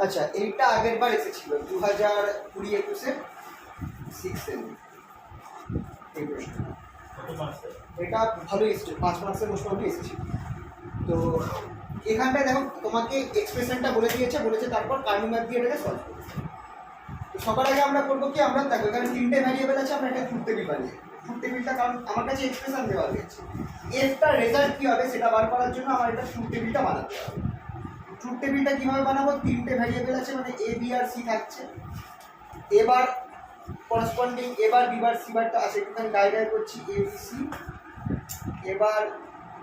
আচ্ছা, এইটা আগের বার এসেছিল 2020-21 6 এই প্রশ্ন। এটা ভালোই এসেছে, 5 মার্কসের মোটামুটি এসেছিল। তো এখানটায় দেখো তোমাকে এক্সপ্রেশনটা বলেছে তারপর কার্নি ম্যাপ দিয়ে এটাকে সলভ করবে। তো সবার আগে আমরা করবো কি, আমরা দেখো এখানে 3টে ভ্যারিয়েবল আছে, আমরা একটা ট্রুথ টেবিল বানিয়ে, ট্রুথ টেবিলটা কারণ আমার কাছে এক্সপ্রেশন দেওয়া রয়েছে, এরটা রেজাল্ট কী হবে সেটা বার করার জন্য আমার একটা ট্রুথ টেবিলটা বানাতে হবে। ট্রুথ টেবিলটা কীভাবে বানাবো, 3টে ভ্যারিয়েবল আছে মানে এ বি আর সি থাকছে, এবার করসপন্ডিং এবার বি বার সি বারটা আছে, একটুখানি গাইড করছি, এ বি সি, এবার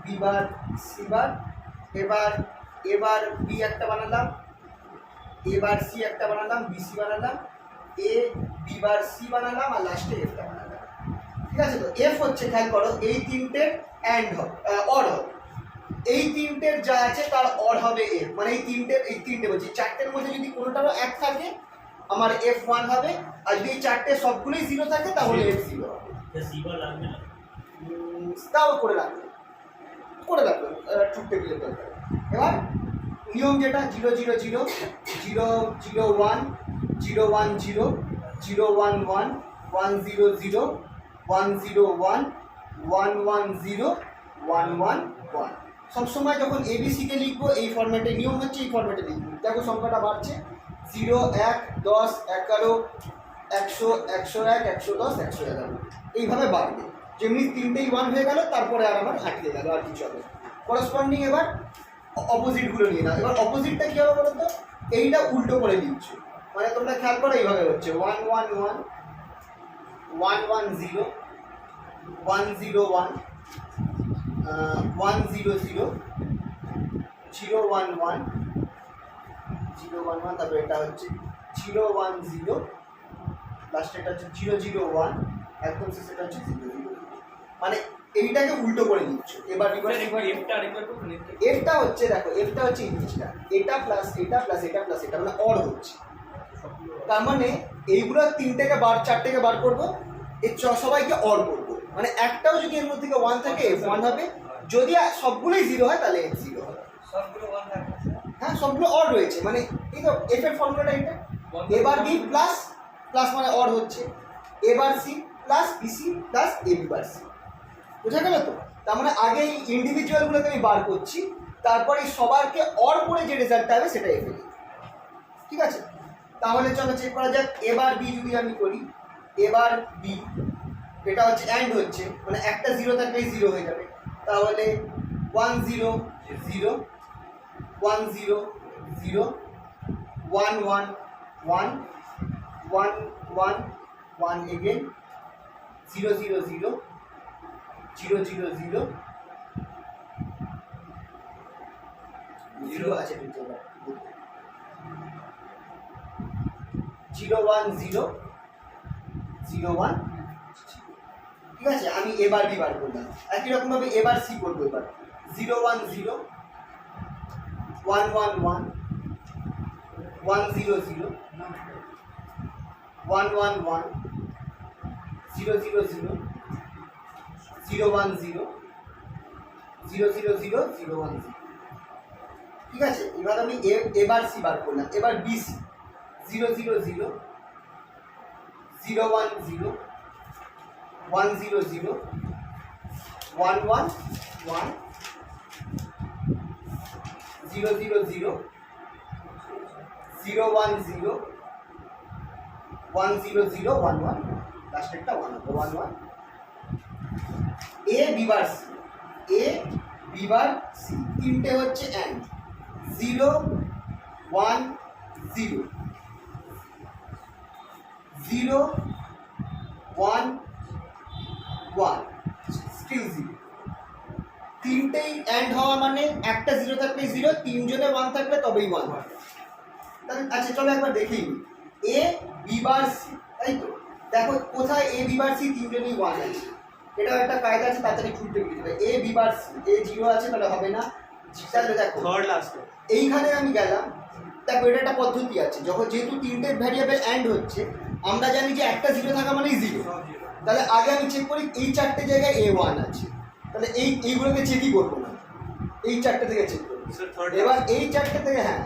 বি বার সি বার, এবার বি একটা বানালাম, এবার সি একটা বানালাম, বি সি বানালাম, এ বি বার সি বানালাম, আর লাস্টে এফটা বানালাম। ঠিক আছে, তো এফ হচ্ছে, খেয়াল করো এই 3টের অ্যান্ড হবে, অর হবে, এই 3টের যা আছে তার অর হবে এফ, মানে এই 3টে বলছি 4টের মধ্যে যদি কোনোটারও 1 থাকে আমার এফ 1 হবে, আর যদি এই 4টে সবগুলোই 0 থাকে তাহলে এফ 0 হবে। তাও করে রাখবে ট্রুথ টেবিলের দরকার। এবার নিয়ম যেটা 0 0 0 0 0 1 0 1 0 0 1 1 1 0 0 1 0 1 1 1 0 1 1 1। সবসময় যখন এবিসিকে লিখবো এই ফরম্যাটে, নিয়ম হচ্ছে এই ফরম্যাটে লিখবো। দেখো সংখ্যাটা বাড়ছে, 0 1 10 11 100 101 110 111 এইভাবে বাড়বে। যেমনি 3টেই 1 হয়ে গেল, তারপরে আর আমার হাঁটিয়ে গেল, আর কিছু হবে। করসপন্ডিং এবার অপোজিটগুলো নিয়ে নাও। এবার অপোজিটটা কী হবে বলো তো, এইটা উল্টো করে দিচ্ছ, মানে তোমরা খেয়াল করো এইভাবে হচ্ছে 1 1 1 1 1 0 1 0 1 1 0 0 0 1 1 0 1 1, তারপরে এটা হচ্ছে 0 1 0, লাস্টে এটা হচ্ছে 0 0 1, একদম শেষেটা হচ্ছে 0 0 0, মানে এইটাকে উল্টো করে দিচ্ছ। এবার এফটা হচ্ছে, দেখো এফটা হচ্ছে এই জিনিসটা, এটা প্লাস এটা প্লাস এটা প্লাস এটা, মানে অর হচ্ছে। তার মানে এইগুলো 3টেকে 4টেকে বার করবো, এই সবাইকে অর করবো, মানে একটাও যদি এর মধ্যে থেকে 1 থাকে এফ 1 হবে, যদি সবগুলোই 0 হয় তাহলে এফ 0 হবে। হ্যাঁ, সবগুলো অর রয়েছে, মানে এই তো এফ এর ফর্মুলাটা এটা। এবার বি প্লাস প্লাস মানে অর হচ্ছে, এবার C plus BC plus A B bar C. বুঝা গেল তো? তার মানে আগে এই ইন্ডিভিজুয়ালগুলোকে আমি বার করছি, তারপরে সবারকে অর করে যে রেজাল্টটা হবে সেটা এফে লিখি। ঠিক আছে, তাহলে চলো চেক করা যাক। এবার বি যদি আমি করি, এবার বি এটা হচ্ছে অ্যান্ড হচ্ছে, মানে একটা 0 থাকলেই 0 হয়ে যাবে, তাহলে 1 0 0 1 0 0 1 1 1 1 1 1 again 0 0 0 0 0 0 0 আছে, 0 1 0 0 1। ঠিক আছে, আমি এবার বি বার করলাম, একই রকম ভাবে এবার সি করবো। এবার 0 1 0 1 1 1 1 0 0 1 1 1 0 0 0 0 1 0 0 0 0 0 1 0। ঠিক আছে, এবার আমি এবার সি বার করলাম। এবার বিসি 0 0 0 0 1 0 1 0 0 1 1 1 0 0 0 0 1 0 1 0 0 1 1, লাস্ট একটা 1 হবে 1 1। A B bar C, A B bar C, 3টে হচ্ছে অ্যান্ড 0 1 0 0 1 1 স্টিল 0। 3টেই অ্যান্ড হওয়া মানে একটা 0 থাকলে 0, 3 জনে 1 থাকলে তবেই 1 হবে। আচ্ছা চলো একবার দেখি, এ বি বার সি, তাই তো? দেখো কোথায় এ বি বার সি 3 জনেই 1 আছে, এটা একটা কায়দা আছে, তাড়াতাড়ি খুঁজতে দিতে। এ বি বার সি, এ 0 আছে তাহলে হবে না, তাহলে দেখো থার্ড লাস্টে এইখানে আমি গেলাম। দেখো এটা একটা পদ্ধতি আছে, যখন যেহেতু 3টে ভ্যারিয়েবল অ্যান্ড হচ্ছে, আমরা জানি যে একটা 0 থাকা মানেই 0, তাহলে আগে আমি চেক করি এই 4টে জায়গায় এ 1 আছে, তাহলে এইগুলোকে চেকই করবো না, এই 4টে থেকে চেক করবো। এবার এই 4টে থেকে, হ্যাঁ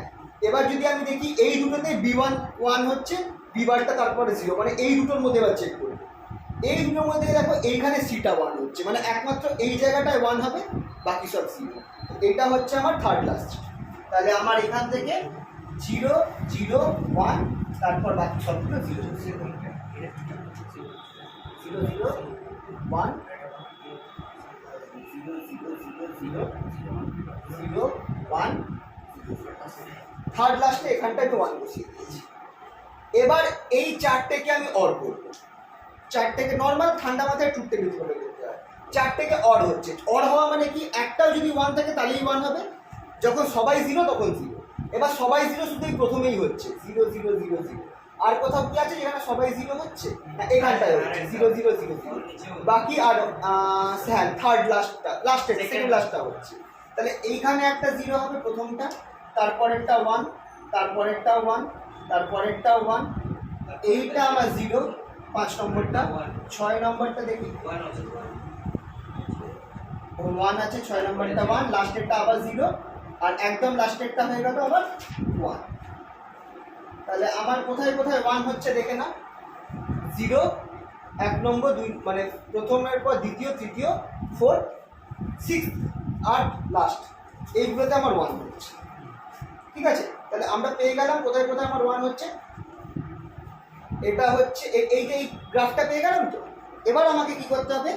এবার যদি আমি দেখি এই দুটোতে B1 1 হচ্ছে, বি বারটা তারপরে 0, মানে এই দুটোর মধ্যে এবার চেক করবো। এই দুটোর মধ্যে দেখো এইখানে সিটা 1 হচ্ছে, মানে একমাত্র এই জায়গাটায় 1 হবে, বাকি সব 0। এটা হচ্ছে আমার থার্ড লাস্ট। তাহলে আমার এখান থেকে 0 0 1, তারপর বাকি সবগুলো 0 0 0 0 1 0 0 1। থার্ড লাস্টে এখানটায় আমি 1 বসিয়ে দিয়েছি। এবার এই চারটেকে আমি অর করবো। চারটেকে নর্মাল ঠান্ডা মাথায় ট্রুথ টেবিল করে করতে হয়। চারটেকে অর হচ্ছে, অর হওয়া মানে কি, একটাও যদি 1 থাকে তাহলেই 1 হবে, যখন সবাই 0 তখন 0। এবার সবাই 0 শুধু এই প্রথমেই হচ্ছে 0 0 0 0। আর কোথাও কি আছে যেখানে সবাই 0 হচ্ছে? এখানটায় হচ্ছে 0 0 0 0। বাকি আর হ্যাঁ থার্ড লাস্টের সেকেন্ড লাস্টটা হচ্ছে। তাহলে এইখানে একটা 0 হবে প্রথমটা, তারপরেরটা 1, তারপরেরটা 1, তারপরেরটা 1, এইটা আমার 0, 5 নম্বরটা, 6 নম্বরটা দেখি 1 আছে, 6 নম্বরটা 1, লাস্টেরটা আবার 0, আর একদম লাস্টেরটা হয়ে গেল আবার 1। তাহলে আমার কোথায় কোথায় 1 হচ্ছে দেখে না, 0 1 নম্বর 2, মানে প্রথমের পর দ্বিতীয়, তৃতীয়, 4 6 আর লাস্ট, এইগুলোতে আমার 1 হচ্ছে। ঠিক আছে, তাহলে আমরা পেয়ে গেলাম কোথায় কোথায় আমার 1 হচ্ছে। এটা হচ্ছে এই যে এই গ্রাফটা পেয়ে গেলাম। তো এবার আমাকে কি করতে হবে,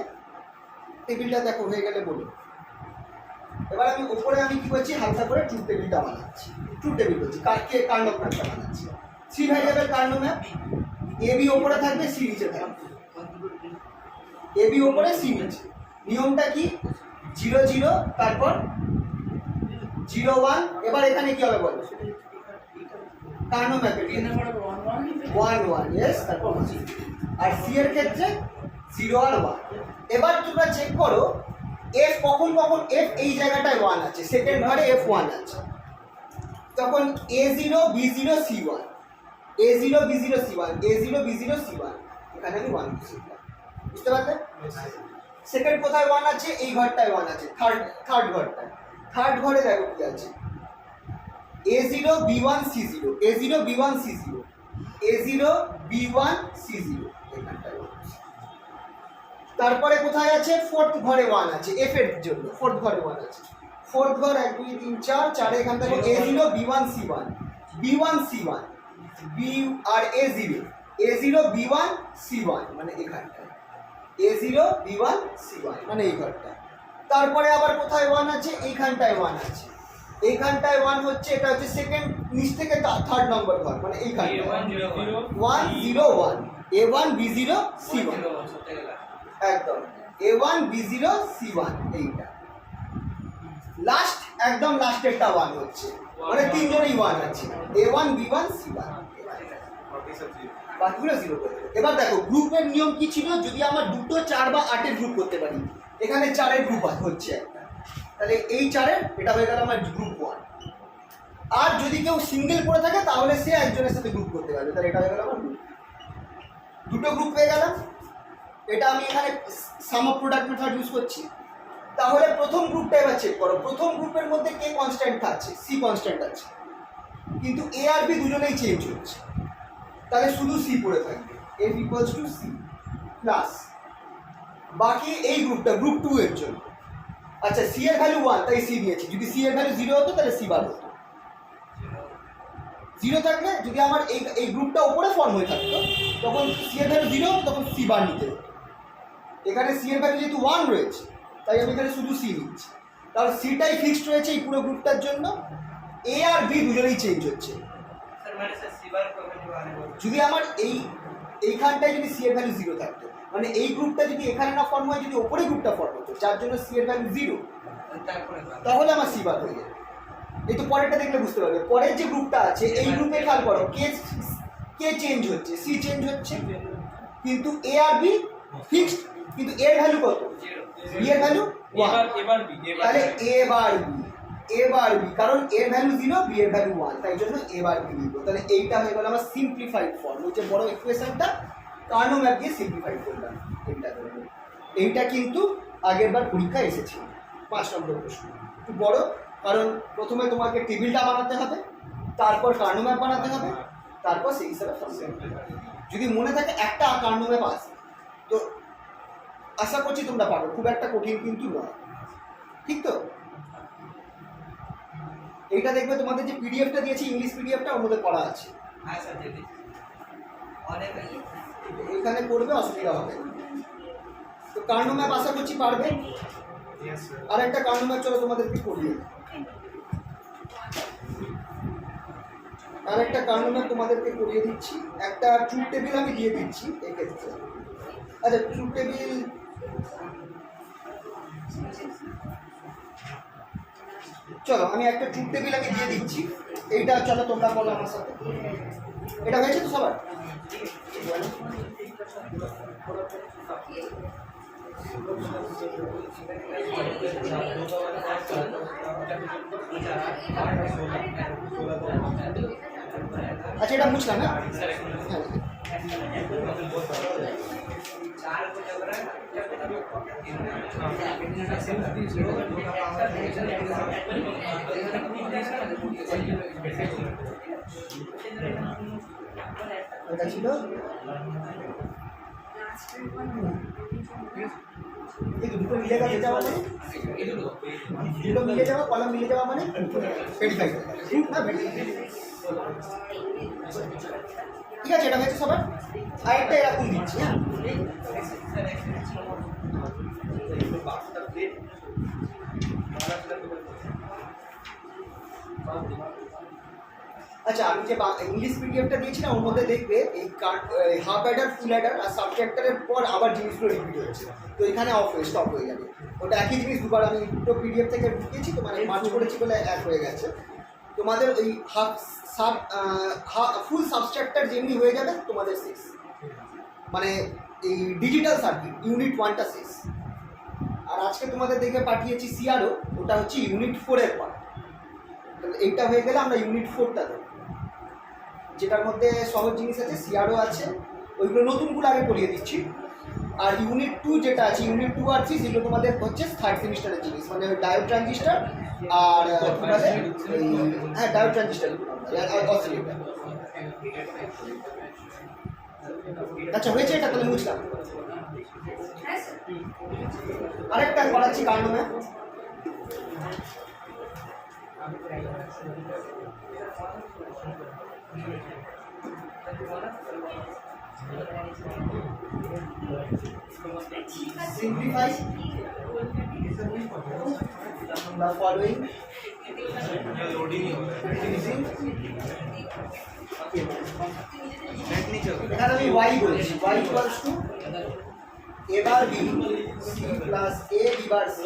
টেবিলটা দেখো হয়ে গেলে বলুন। এবার আমি উপরে আমি কি করছি, হালকা করে ট্রুথ টেবিলটা বানাচ্ছি। ট্রুথ টেবিল বলছি, কার্নো ম্যাপটা বানাচ্ছি। C variable Karnaugh map, A B ওপরে থাকবে, সি নিচে থাকবে। এ বি ওপরে, সি নিচে। নিয়মটা কি, 0 0, তারপর 0 1। এবার এখানে কি হবে বলো, কার্নো ম্যাপের 1 1, ইয়েস, তারপর 1। আর সি এর ক্ষেত্রে 0 আর 1। এবার তোমরা চেক করো এফ কখন কখন, এফ এই জায়গাটায় 1 আছে, সেকেন্ড ঘরে F1 আছে, তখন A0 B0 C1, A0 B0 C1, A0 B0 C1, এখানে আমি 1 বসিয়ে দিলাম। বুঝতে পারলে? সেকেন্ড কোথায় 1 আছে, এই ঘরটায় 1 আছে, থার্ড ঘরটায়। থার্ড ঘরে দেখো কি আছে, A0 B1 C0, A0 B1 C0, A0 B1 C0, এখানটায়। তারপরে কোথায় আছে, ফোর্থ ঘরে 1 আছে, এফ এর জন্য ফোর্থ ঘরে 1 আছে। ফোর্থ ঘর 1 2 3 4 4, এখান থেকে A0 B1 C1, B1 C1, B আর A0 A0 B1 C1, মানে এখানটায় A0 B1 C1, মানে এই ঘরটা। তারপরে আবার কোথায় 1 আছে, এইখানটায় 1 আছে, এইখানটায় 1 হচ্ছে, এটা হচ্ছে সেকেন্ড নিচ থেকে থার্ড নম্বর ঘর, মানে এইখানটায় 1 0 1, A1 B0 C1, একদম A1 B0 C1, এইটা লাস্ট, একদম লাস্টেরটা 1 হচ্ছে, মানে তিনজনেই 1 আছে, A1 B1 C1, বাকিগুলো 0 করে দেবে। এবার দেখো গ্রুপের নিয়ম কি ছিল, যদি আমার 2 4 বা 8 এর গ্রুপ করতে পারি, এখানে 4 এর গ্রুপ হচ্ছে একটা, তাহলে এই 4 এর এটা হয়ে গেল আমার গ্রুপ 1। আর যদি কেউ সিঙ্গেল করে থাকে তাহলে সে একজনের সাথে গ্রুপ করতে পারবে, তাহলে এটা হয়ে গেল আমার গ্রুপ। দুটো গ্রুপ হয়ে গেল। এটা আমি এখানে সাম অফ প্রোডাক্ট মেথড ইউজ করছি। তাহলে প্রথম গ্রুপটা এবার চেক করো, প্রথম গ্রুপের মধ্যে কে কনস্ট্যান্ট আছে, সি কনস্ট্যান্ট আছে, কিন্তু এ আর বি দুজনেই চেঞ্জ হচ্ছে, তাহলে শুধু সি পড়ে থাকবে, F equals to C plus বাকি এই গ্রুপটা গ্রুপ 2 এর জন্য। আচ্ছা, সি এর ভ্যালু 1, তাই সি দিয়েছি, যদি সি এর ভ্যালু 0 হতো তাহলে সি বার হতো। 0 থাকলে যদি আমার এই গ্রুপটা উপরে ফর্ম হয়ে থাকতো, তখন সি এর ভ্যালু 0 হতো, তখন সি বার নিতে হতো। এখানে সি এর ভ্যালু যেহেতু 1 রয়েছে, তাই আমি এখানে শুধু সি নিচ্ছি, কারণ সিটাই ফিক্সড রয়েছে এই পুরো গ্রুপটার জন্য। এ আর বি দুজনেই চেঞ্জ হচ্ছে। যদি আমার এইখানটায় যদি সি এর ভ্যালু 0 থাকতো, মানে এই গ্রুপটা যদি এখানে না ফর্ম হয়, যদি ওপরে গ্রুপটা ফর্ম হতো যার জন্য সি এর ভ্যালু 0, তাহলে আমার সি বার হয়ে যাবে। এই তো পরেরটা দেখলে বুঝতে পারবে, পরের যে গ্রুপটা আছে এই গ্রুপে খেয়াল করো, কে চেঞ্জ হচ্ছে, সি চেঞ্জ হচ্ছে, কিন্তু এ আর বি ফিক্সড, কিন্তু এর ভ্যালু কত, বি এর ভ্যালু 1, তাহলে এবার বি, কারণ এর ভ্যালু 0, বি এর ভ্যালু 1, তাই জন্য এবার বি লিখবো। তাহলে এইটা হয়ে গেল আমার সিম্পলিফাইড ফর্ম, ওই যে বড় ইকুয়েশনটা কার্নো ম্যাপ দিয়ে সিম্পলিফাইড করলাম। এইটা কিন্তু আগের বার পরীক্ষায় এসেছিল, 5 নম্বর প্রশ্ন, একটু বড়, কারণ প্রথমে তোমাকে টেবিলটা বানাতে হবে, তারপর কার্নো ম্যাপ বানাতে হবে, তারপর সেই হিসাবে ফাংশন। যদি মনে থাকে একটা কার্নো ম্যাপ আছে, তো আশা করছি তোমরা পারো, খুব একটা কঠিন কিন্তু নয়, ঠিক তো? এইটা দেখবে তোমাদের যে পিডিএফটা দিয়েছি, ইংলিশ পিডিএফটা, ওর মধ্যে করা আছে। হ্যাঁ স্যার দিদি, এখানে করবে, অসুবিধা হবে। তো কার্নো ম্যাপ আশা করছি পারবে। আর একটা কার্নো ম্যাপ চলো তোমাদেরকে করিয়ে, আর একটা কার্নো ম্যাপ তোমাদেরকে করিয়ে দিচ্ছি। একটা ট্রুথ টেবিল আমি দিয়ে দিচ্ছি এক্ষেত্রে। আচ্ছা, ট্রুথ টেবিল চলো আমি একটা ট্রুথ টেবিল আমি দিয়ে দিচ্ছি। এইটা চলো তোমরা বলো আমার সাথে। এটা হয়েছে তো সবার? আচ্ছা, এটা বুঝলাম না। এটা ছিল দুটো মিলে গেছে যাওয়া মানে, দুটো মিলে যাওয়া, কলম মিলে যাওয়া মানে ভেরিফাই। ঠিক আছে, এটা হয়েছে সবার। আর একটা এরকম দিচ্ছি। হ্যাঁ, আচ্ছা, আমি যে ইংলিশ পিডিএফটা দিয়েছিলাম ওর মধ্যে দেখবে এই হাফ অ্যাডার, ফুল অ্যাডার আর সাবট্রাক্টরের পর আবার জিনিসগুলো রিপিট হয়েছে। তো এখানে স্টপ হয়ে যাবে। ওটা একই জিনিস দুবার আমি দুটো পিডিএফ থেকে ঢুকিয়েছি, তো মানে মার্চ করেছি বলে এক হয়ে গেছে। তোমাদের ওই ফুল সাবস্ট্রাক্টর যেমনি হয়ে যাবে তোমাদের শেষ, মানে এই ডিজিটাল সার্কিট ইউনিট 1টা শেষ। আর আজকে তোমাদের দেখে পাঠিয়েছি সিআরও, ওটা হচ্ছে ইউনিট 4-এর পার্ট। এইটা হয়ে গেলে আমরা ইউনিট 4টা দেবো, যেটার মধ্যে সহজ জিনিস আছে, সিআরও আছে, ওইগুলো নতুনগুলো আগে করিয়ে দিচ্ছি। আর ইউনিট 2 যেটা আছে, ইউনিট 2 আর 3 সেগুলো তোমাদের হচ্ছে থার্ড সেমিস্টারের জিনিস, মানে ডায়োড ট্রানজিস্টার আর হ্যাঁ ডায়োড ট্রানজিস্টার অসিলেটর। আচ্ছা, হয়েছে এটা, তাহলে বুঝলাম। আরেকটা করাচ্ছি Karnaugh map. Simplify the following এখানে আমি y বলছি, y equals to a bar b c plus a b bar c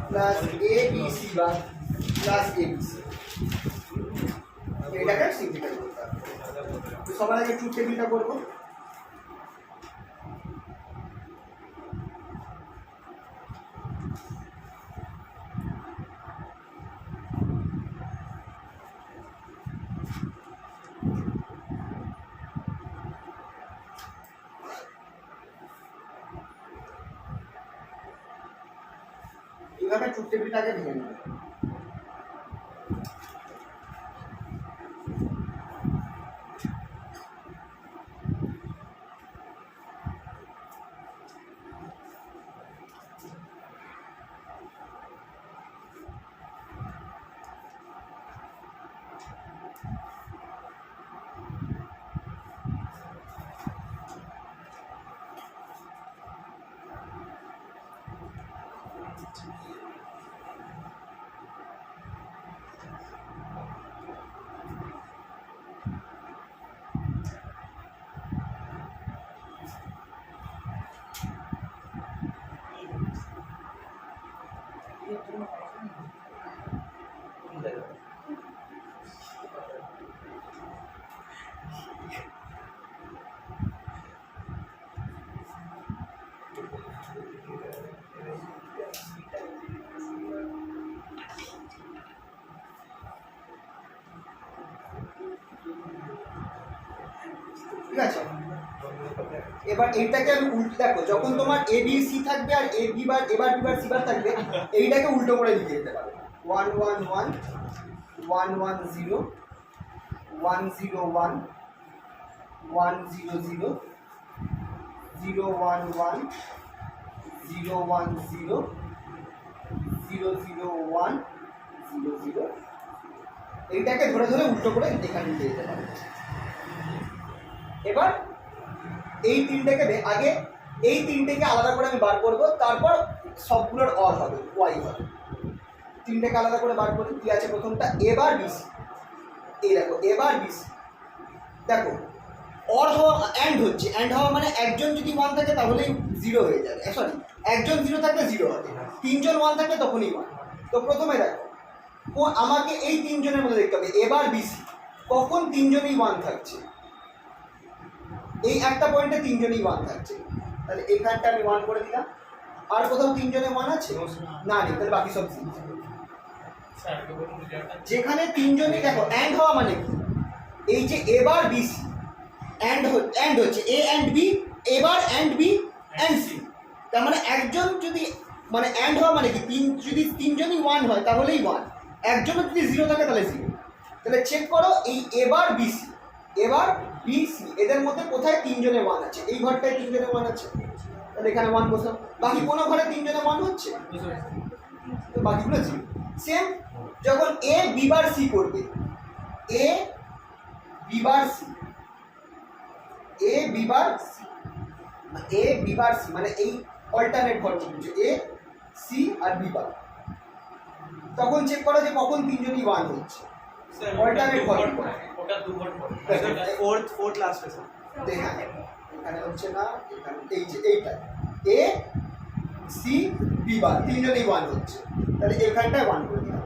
plus a b c bar plus a b c। এটাকে সিম্পলিফাই করতে হবে। তো সবার আগে ট্রুথ টেবিলটা করবো। এইভাবে ট্রুথ টেবিলটাকে ভেঙে নেবে। ঠিক আছে, এবার এইটাকে আমি উল্টো দেখো, যখন তোমার এ বি সি থাকবে আর এ বি বার এবার বি বার সি বার থাকবে, এইটাকে উল্টো করে লিখে দিতে পারো 1 1 1 1 1 0 101 100 011 010 001 00 এইটাকে ধরে ধরে উল্টো করে এখানে দিয়ে দিতে হবে। এবার এই তিনটাকে আগে এই তিনটেকে আলাদা করে আমি বার করব, তারপর সবগুলোর অর হবে, ওয়াই হবে। তিনটেকে আলাদা করে বার করি। কি আছে প্রথমটা এবার বিসি, এই দেখো এবার বিসি, দেখো অর হওয়া অ্যান্ড হচ্ছে, অ্যান্ড হওয়া মানে একজন যদি 1 থাকে তাহলেই 0 হয়ে যাবে, সরি একজন 0 থাকলে 0 হবে, তিনজন 1 থাকলে তখনই 1। তো প্রথমে দেখো আমাকে এই তিনজনের মধ্যে দেখতে হবে এবার বিসি কখন তিনজনই 1 থাকছে, এই একটা পয়েন্টে তিনজনই 1 থাকছে, তাহলে এখানটা আমি 1 করে দিলাম। আর কোথাও তিনজনে 1 আছে না, নেই, তাহলে বাকি সব 0। যেখানে তিনজনই দেখো অ্যান্ড হওয়া মানে কি, এই যে এবার বিসি অ্যান্ড হচ্ছে এ অ্যান্ড বি, এবার অ্যান্ড বি অ্যান্ড সি, তার মানে একজন যদি মানে অ্যান্ড হওয়া মানে কি যদি তিনজনই 1 হয় তাহলেই 1, একজনের যদি 0 থাকে তাহলে 0। তাহলে চেক করো এই এবার বিসি এবার বিসি এদের মধ্যে কোথায় তিনজনে 1 আছে, এই ঘরটায় তিনজনে 1 আছে, তাহলে এখানে 1 বসাও। বাকি কোনো ঘরে তিনজনে 1 হচ্ছে, তো বাকিগুলো 0। সেম যখন এ বি বার সি করবে, A B bar C, A B bar C, A B bar C মানে এই অল্টারনেট ঘর বুঝছো, এ সি আর বি বার, তখন চেক করো যে কখন তিনজনই 1 হচ্ছে, অল্টারনেট ঘর, ওটা 2 ঘর পরে ফোর্থ লাস্ট আছে। দেখা এখানে হচ্ছে না, এখানে এই যে এইটা এ সি বি বার তিনজনই 1 হচ্ছে, তাহলে এখানটায় 1 করে দিলাম।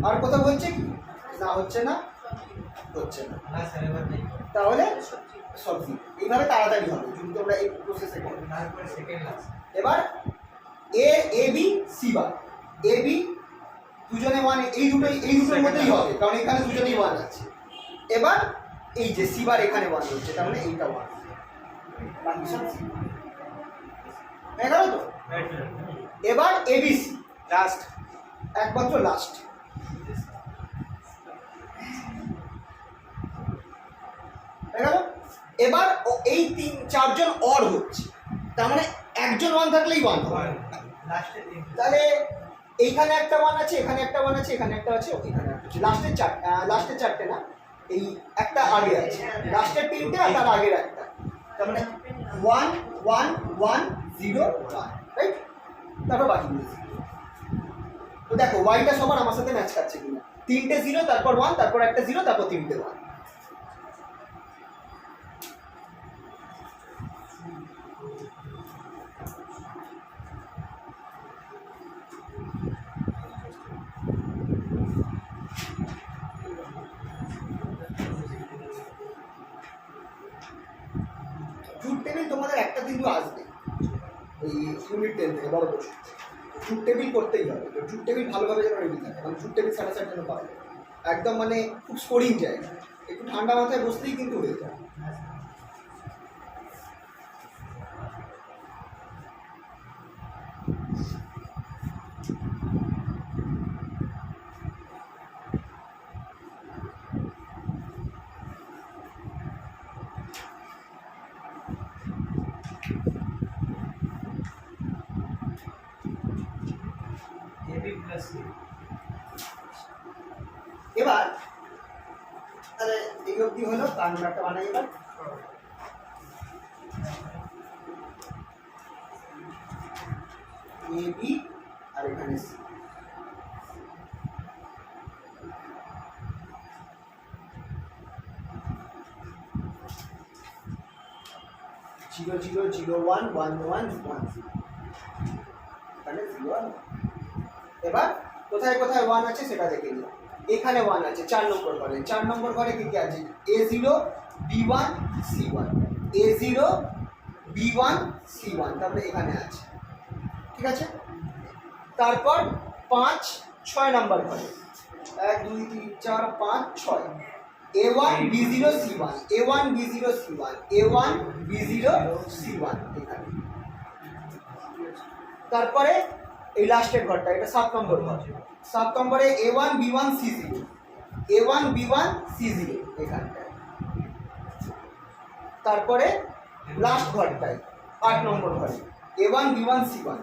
আর কোথাও হচ্ছে কি না, হচ্ছে না, হচ্ছে না, তাহলে সব 0। এইভাবে তাড়াতাড়ি হবে যদি তোমরা এই প্রসেসে করো। এবার এ B C bar, A B দুজনে 1, এই দুটোর মধ্যেই হবে কারণ এখানে দুজনেই 1 আছে। এবার এই যে সি বার এখানে 1 হচ্ছে, তার মানে এইটা 1, বাকি সব 0 হয়ে গেল তো। এবার এবিসি লাস্ট, একমাত্র লাস্ট, হয়ে গেল। এবার এই 4জন অর হচ্ছে, তার মানে একজন 1 থাকলেই 1 হবে। তাহলে এইখানে একটা 1 আছে, এখানে একটা 1 আছে, এখানে একটা আছে, এখানে একটা আছে, লাস্টের চারটে না, এই একটা আগে আছে, লাস্টের 3টে আর তার আগের একটা, তার মানে 1 1 1 0 1, রাইট। তারপর বাকিগুলো 0। তো দেখো ওয়াইটা সবার আমার সাথে ম্যাচ খাচ্ছে কিনা, 3টে 0, তারপর 1, তারপর একটা 0, তারপর 3টে 1। ট্রুথ টেবিল তোমাদের একটা কিন্তু আসবে এই ইউনিট 10 থেকে বড় কোর্স। ট্রুথ টেবিল করতেই হবে, তো ট্রুথ টেবিল ভালোভাবে যেন রেডি থাকে, কারণ ট্রুথ টেবিল 7.5 যেন পাওয়া যায়, একদম মানে খুব স্কোরিং যায়, একটু ঠান্ডা মাথায় বসলেই কিন্তু হয়ে যায়। এবার তাহলে এই অবধি হলো, তার একটা বানাই এবার। এ বি আর এখানে সি, 0 0 0 1 1 1 1 0, এখানে 0 1। এবার কোথায় কোথায় 1 আছে সেটা দেখে নিও। এখানে 1 আছে 4 নম্বর ঘরে, 4 নম্বর ঘরে কি কি আছে, A0 B1 C1, A0 B1 C1, তারপরে এখানে আছে, ঠিক আছে। তারপর 5 6 নম্বর ঘরে 1 2 3 4 5 6, A1 B0 C1, A1 B0 C1, A1 B0 C1 এখানে। তারপরে এই লাস্টের ঘরটা, এটা 7 নম্বর ঘর, 7 নম্বরে A1 B1 C0, A1 B1 C0 এখানটায়, তারপরে লাস্ট ঘরটায় 8 নম্বর ঘরে A1 B1 C1,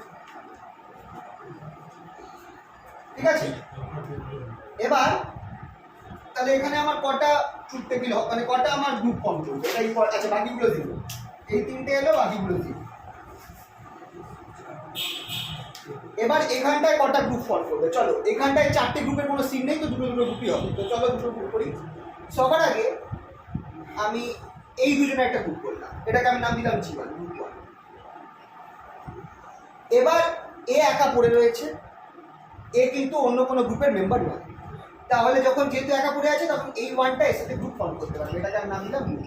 ঠিক আছে। এবার তাহলে এখানে আমার কটা ট্রুথ টেবিল মানে কটা আমার গ্রুপ ফর্ম করবে, এটাই আচ্ছা বাকিগুলো দিল, এই তিনটে এলো, বাকিগুলো দিল। এবার এখানটায় কটা গ্রুপ ফর্ম করবে, চলো এখানটায় 4টে গ্রুপের কোনো সিন নেই, তো দুটো দুটো গ্রুপই হবে, তো চলো দুটো গ্রুপ করি। সবার আগে আমি এই দুজনে একটা গ্রুপ করলাম, এটাকে আমি নাম দিলাম G1 গ্রুপ 1। এবার এ একা পড়ে রয়েছে, এ কিন্তু অন্য কোনো গ্রুপের মেম্বার নয়, তাহলে যখন যেহেতু একা পড়ে আছে তখন এই ওয়ানটা এর সাথে গ্রুপ ফর্ম করতে পারবে, এটাকে আমি নাম দিলাম U।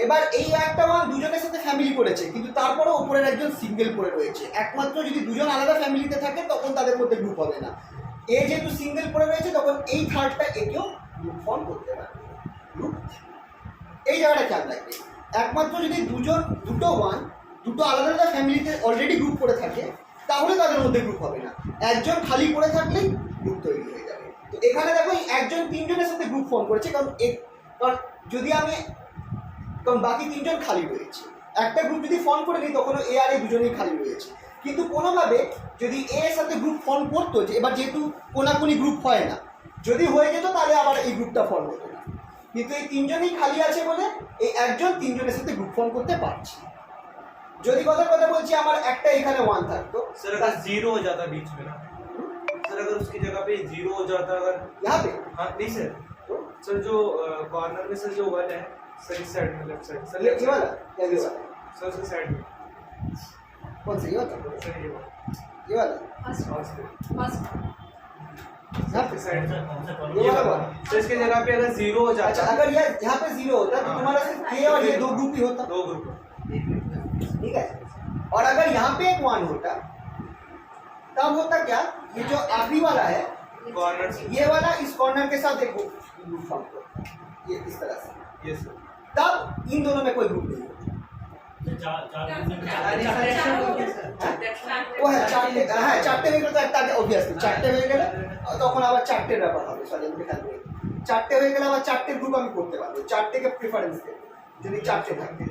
এবার এই একটা ওয়ান দুজনের সাথে ফ্যামিলি করেছে, কিন্তু তারপরেও উপরের একজন সিঙ্গেল পড়ে রয়েছে, একমাত্র যদি দুজন আলাদা ফ্যামিলিতে থাকে তখন তাদের মধ্যে গ্রুপ হবে না। এ যেহেতু সিঙ্গেল পড়ে রয়েছে তখন এই থার্ডটা একেও গ্রুপ ফর্ম করতে পারবে, গ্রুপ। এই জায়গাটা খেয়াল রাখবে, একমাত্র যদি দুটো ওয়ান দুটো আলাদা আলাদা ফ্যামিলিতে অলরেডি গ্রুপ করে থাকে তাহলে তাদের মধ্যে গ্রুপ হবে না, একজন খালি পড়ে থাকলেই গ্রুপ তৈরি হয়ে যাবে। তো এখানে দেখো একজন তিনজনের সাথে গ্রুপ ফর্ম করেছে, কারণ যদি আমি কারণ বাকি তিনজন খালি রয়েছে, একটা গ্রুপ যদি ফর্ম করে নিই তখন এ আর এই দুজনেই খালি রয়েছে, কিন্তু কোনোভাবে যদি এ এর সাথে গ্রুপ ফর্ম করতো, যে এবার যেহেতু কোনাকুনি গ্রুপ হয় না, যদি হয়ে যেত তাহলে আবার এই গ্রুপটা ফর্ম হতো না, কিন্তু এই তিনজনই খালি আছে বলে এই একজন তিনজনের সাথে গ্রুপ ফর্ম করতে পারছে। যদি কথা বলছি আমার একটা এখানে ওয়ান থাকতো, सर अगर जीरो हो जाता बीच में ना, सर अगर उसकी जगह पे जीरो हो जाता, अगर यहाँ पे हाँ नहीं सर, सर जो कॉर्नर में सर जो वन है सर इस साइड में, लेफ्ट साइड सर, ये वाला या ये वाला, सर उसके साइड में कौन सा ये वाला, सर ये वाला ये वाला यहाँ पे साइड में ये वाला वाला। सर इसकी जगह पे अगर जीरो हो अच्छा, जाता, अगर ये यहाँ पे जीरो होता तो तुम्हारा सिर्फ ये और ये दो ग्रुप ही होता, दो ग्रुप, ठीक है। और अगर यहाँ पे एक वन होता तब होता क्या, ये जो आखिरी वाला है कॉर्नर से ये वाला इस कॉर्नर के साथ एक ग्रुप फॉर्म करता, ये इस तरह से, ये सर तब इन दोनों में कोई ग्रुप नहीं होता। वो है चारटे, हाँ चारटे হয়ে গেলে তো একটা অবভিয়াসলি চারটে হয়ে গেলে তখন আবার চারটের ব্যাপার হবে, সরি আমি খেয়াল করি, চারটে হয়ে গেলে আবার চারটের গ্রুপ আমি করতে পারবো, চারটেকে প্রেফারেন্স দেবো যদি চারটে থাকে,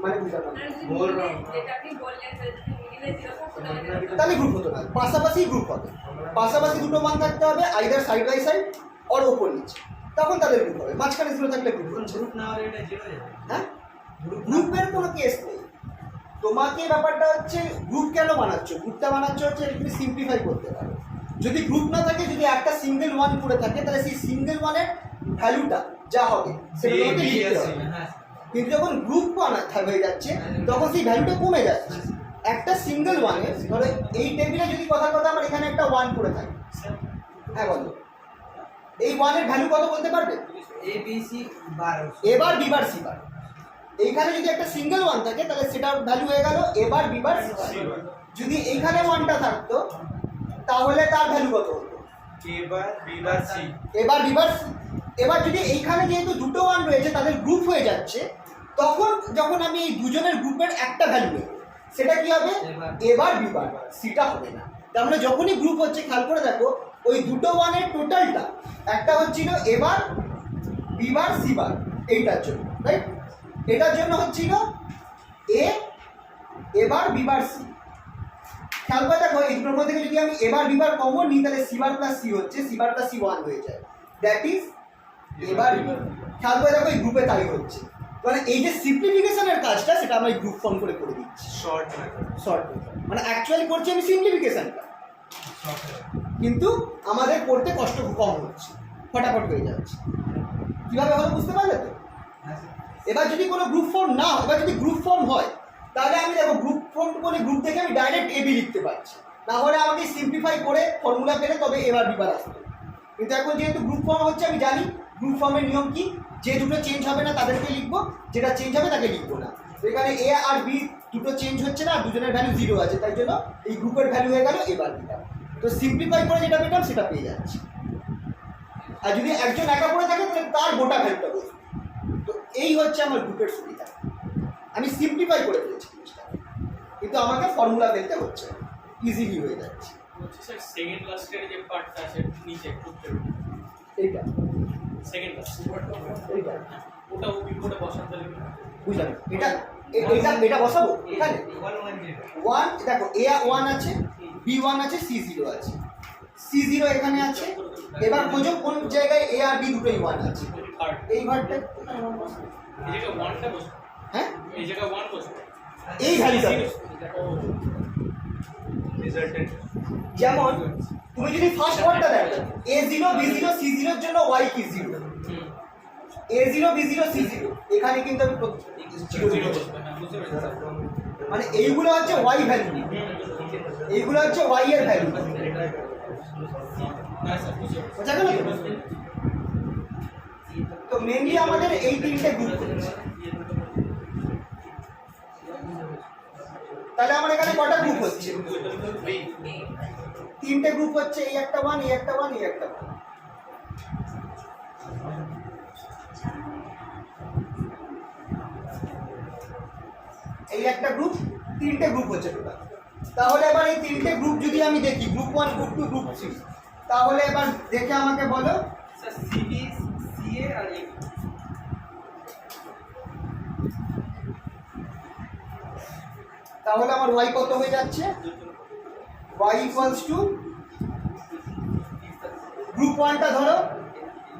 মানে বুঝলাম না, তাহলে গ্রুপ হতো না, পাশাপাশি গ্রুপ হবে, পাশাপাশি দুটো মান থাকতে হবে, আইদার সাইড বাই সাইড আর ওপর নিচে, তখন তাদের গ্রুপ হবে, মাঝখানে জিরো থাকলে গ্রুপ হচ্ছে গ্রুপ না হলে এটা জিরো হয়ে যাবে। হ্যাঁ, গ্রুপের কোনো কেস নেই, তোমাকে ব্যাপারটা হচ্ছে গ্রুপ কেন বানাচ্ছ, গ্রুপটা বানাচ্ছ হচ্ছে তুমি সিম্পলিফাই করতে পারো, যদি গ্রুপ না থাকে, যদি একটা সিঙ্গেল ওয়ান পড়ে থাকে তাহলে সেই সিঙ্গেল ওয়ানের ভ্যালুটা যা হবে সেটা তোমাকে লিখতে হবে, কিন্তু যখন গ্রুপ হয়ে যাচ্ছে তখন সেই ভ্যালুটা কমে যাচ্ছে। একটা সিঙ্গেল ওয়ানের ধরো এই টেবিলে যদি কথা আমার এখানে একটা ওয়ান পড়ে থাকে, হ্যাঁ বলো এই ওয়ানের ভ্যালু কত বলতে পারবে, এবার বি বার সি বার, এইখানে যদি একটা সিঙ্গেল ওয়ান থাকে তাহলে সেটার ভ্যালু হয়ে গেল এবার বি বার সি বার, যদি এইখানে ওয়ানটা থাকতো তাহলে তার ভ্যালু কত হতো, এবার বি বার সি, এবার বি বার সি। এবার যদি এইখানে যেহেতু দুটো ওয়ান রয়েছে তাদের গ্রুপ হয়ে যাচ্ছে, তখন যখন আমি এই দুজনের গ্রুপের একটা ভ্যালু নেব সেটা কি হবে, এবার বি বার সিটা হবে না, তার মানে যখনই গ্রুপ হচ্ছে খেয়াল করে দেখো ওই দুটো ওয়ানের টোটালটা একটা হচ্ছিল এবার বি বার সি বার, এইটার জন্য রাইট, এটার জন্য হচ্ছিল এ এবার বি বার সি, খেয়াল করে দেখো এই দুটোর মধ্যে যদি আমি এবার বি বার কমন নিই তাহলে সি বার প্লাস সি হচ্ছে, C bar plus C one হয়ে যায়, দ্যাট ইজ এবার খেয়াল করে দেখো এই গ্রুপে তাই হচ্ছে, মানে এই যে সিম্পলিফিকেশনের কাজটা সেটা আমরা গ্রুপ ফর্ম করে দিচ্ছি, শর্ট মেথড, শর্ট মানে অ্যাকচুয়ালি করছি আমি সিম্পলিফিকেশনটা, কিন্তু আমাদের করতে কষ্ট কম হচ্ছে, ফটাফট হয়ে যাচ্ছে, কিভাবে হলো বুঝতে পারলে তো। এবার যদি কোনো গ্রুপ ফর্ম না হয়, এবার যদি গ্রুপ ফর্ম হয় তাহলে আমি দেখো গ্রুপ ফর্ম করে গ্রুপ থেকে আমি ডাইরেক্ট এবি লিখতে পারছি, না হলে আমাকে সিম্পলিফাই করে ফর্মুলা পেলে তবে এবার বিবার আসতো, কিন্তু এখন যেহেতু গ্রুপ ফর্ম হচ্ছে আমি জানি গ্রুপ ফর্মের নিয়ম কি, যে দুটো চেঞ্জ হবে না তাদেরকে লিখবো, যেটা চেঞ্জ হবে তাকে লিখবো না, এখানে এ আর বি দুটো চেঞ্জ হচ্ছে না, দুজনের ভ্যালু জিরো আছে, তাই জন্য এই গ্রুপের ভ্যালু হয়ে গেল এবার বিবার, তো সিম্পলিফাই করে যেটা পেতাম সেটা পেয়ে যাচ্ছি, আর যদি একজন একা পড়ে থাকে তাহলে তার গোটা ভ্যালুটা বসবে, তো এই হচ্ছে আমার গ্রুপের সুবিধা, আমি সিম্পলিফাই করে ফেলেছি জিনিসটা, কিন্তু আমাকে ফর্মুলা ফেলতে হচ্ছে, ইজিলি হয়ে যাচ্ছে। বলছি স্যার সেকেন্ড লাস্টের যে পার্টটা আছে নিচে টুকটে এইটা সেকেন্ড লাস্ট এইটা ওটা ওটা বসাতে হবে বুঝলাম। এটা এটা বসাবো এখানে 1 দেখো A1 আছে, B1 আছে, C0 আছে। C0 এখানে আছে। এবার খোঁজো কোন জায়গায় A আর B দুটোই 1 আছে। থার্ড এই ঘরটা কোথায় 1 বসাবো? এই জায়গা 1টা বসবে, হ্যাঁ এই জায়গা 1 বসবে, এই ভ্যালুটা রিজাল্টেন্ট যেমন তুমি যদি ফার্স্ট ওয়ার্ডটা দেখো A0 B0 C0 এর জন্য y কি 0, A0 B0 C0 এখানে কিন্তু আমি 0 জিরো বসবো। বসবে। হ্যাঁ বুঝতে পেরেছি স্যার। মানে এইগুলো হচ্ছে y ভ্যালু, এইগুলো হচ্ছে y এর ভ্যালু। হ্যাঁ স্যার বুঝতে পেরেছি। বোঝা গেল তো? তো মেইনলি আমাদের এই তিনটে গ্রুপ রয়েছে। তাহলে আমার এখানে কটা গ্রুপ হচ্ছে? তিনটে গ্রুপ হচ্ছে, এই একটা 1, এই একটা 1, এই একটা 1। এই একটা গ্রুপ, তিনটে গ্রুপ হচ্ছে টোটাল। তাহলে এবার এই তিনটে গ্রুপ যদি আমি দেখি, গ্রুপ 1, গ্রুপ 2, গ্রুপ 3, তাহলে এবার দেখে আমাকে বলো স্যার সিবি সিএ আর এ তাহলে আমার y কত হয়ে যাচ্ছে? y ইকুয়ালস টু গ্রুপ 1টা ধরো।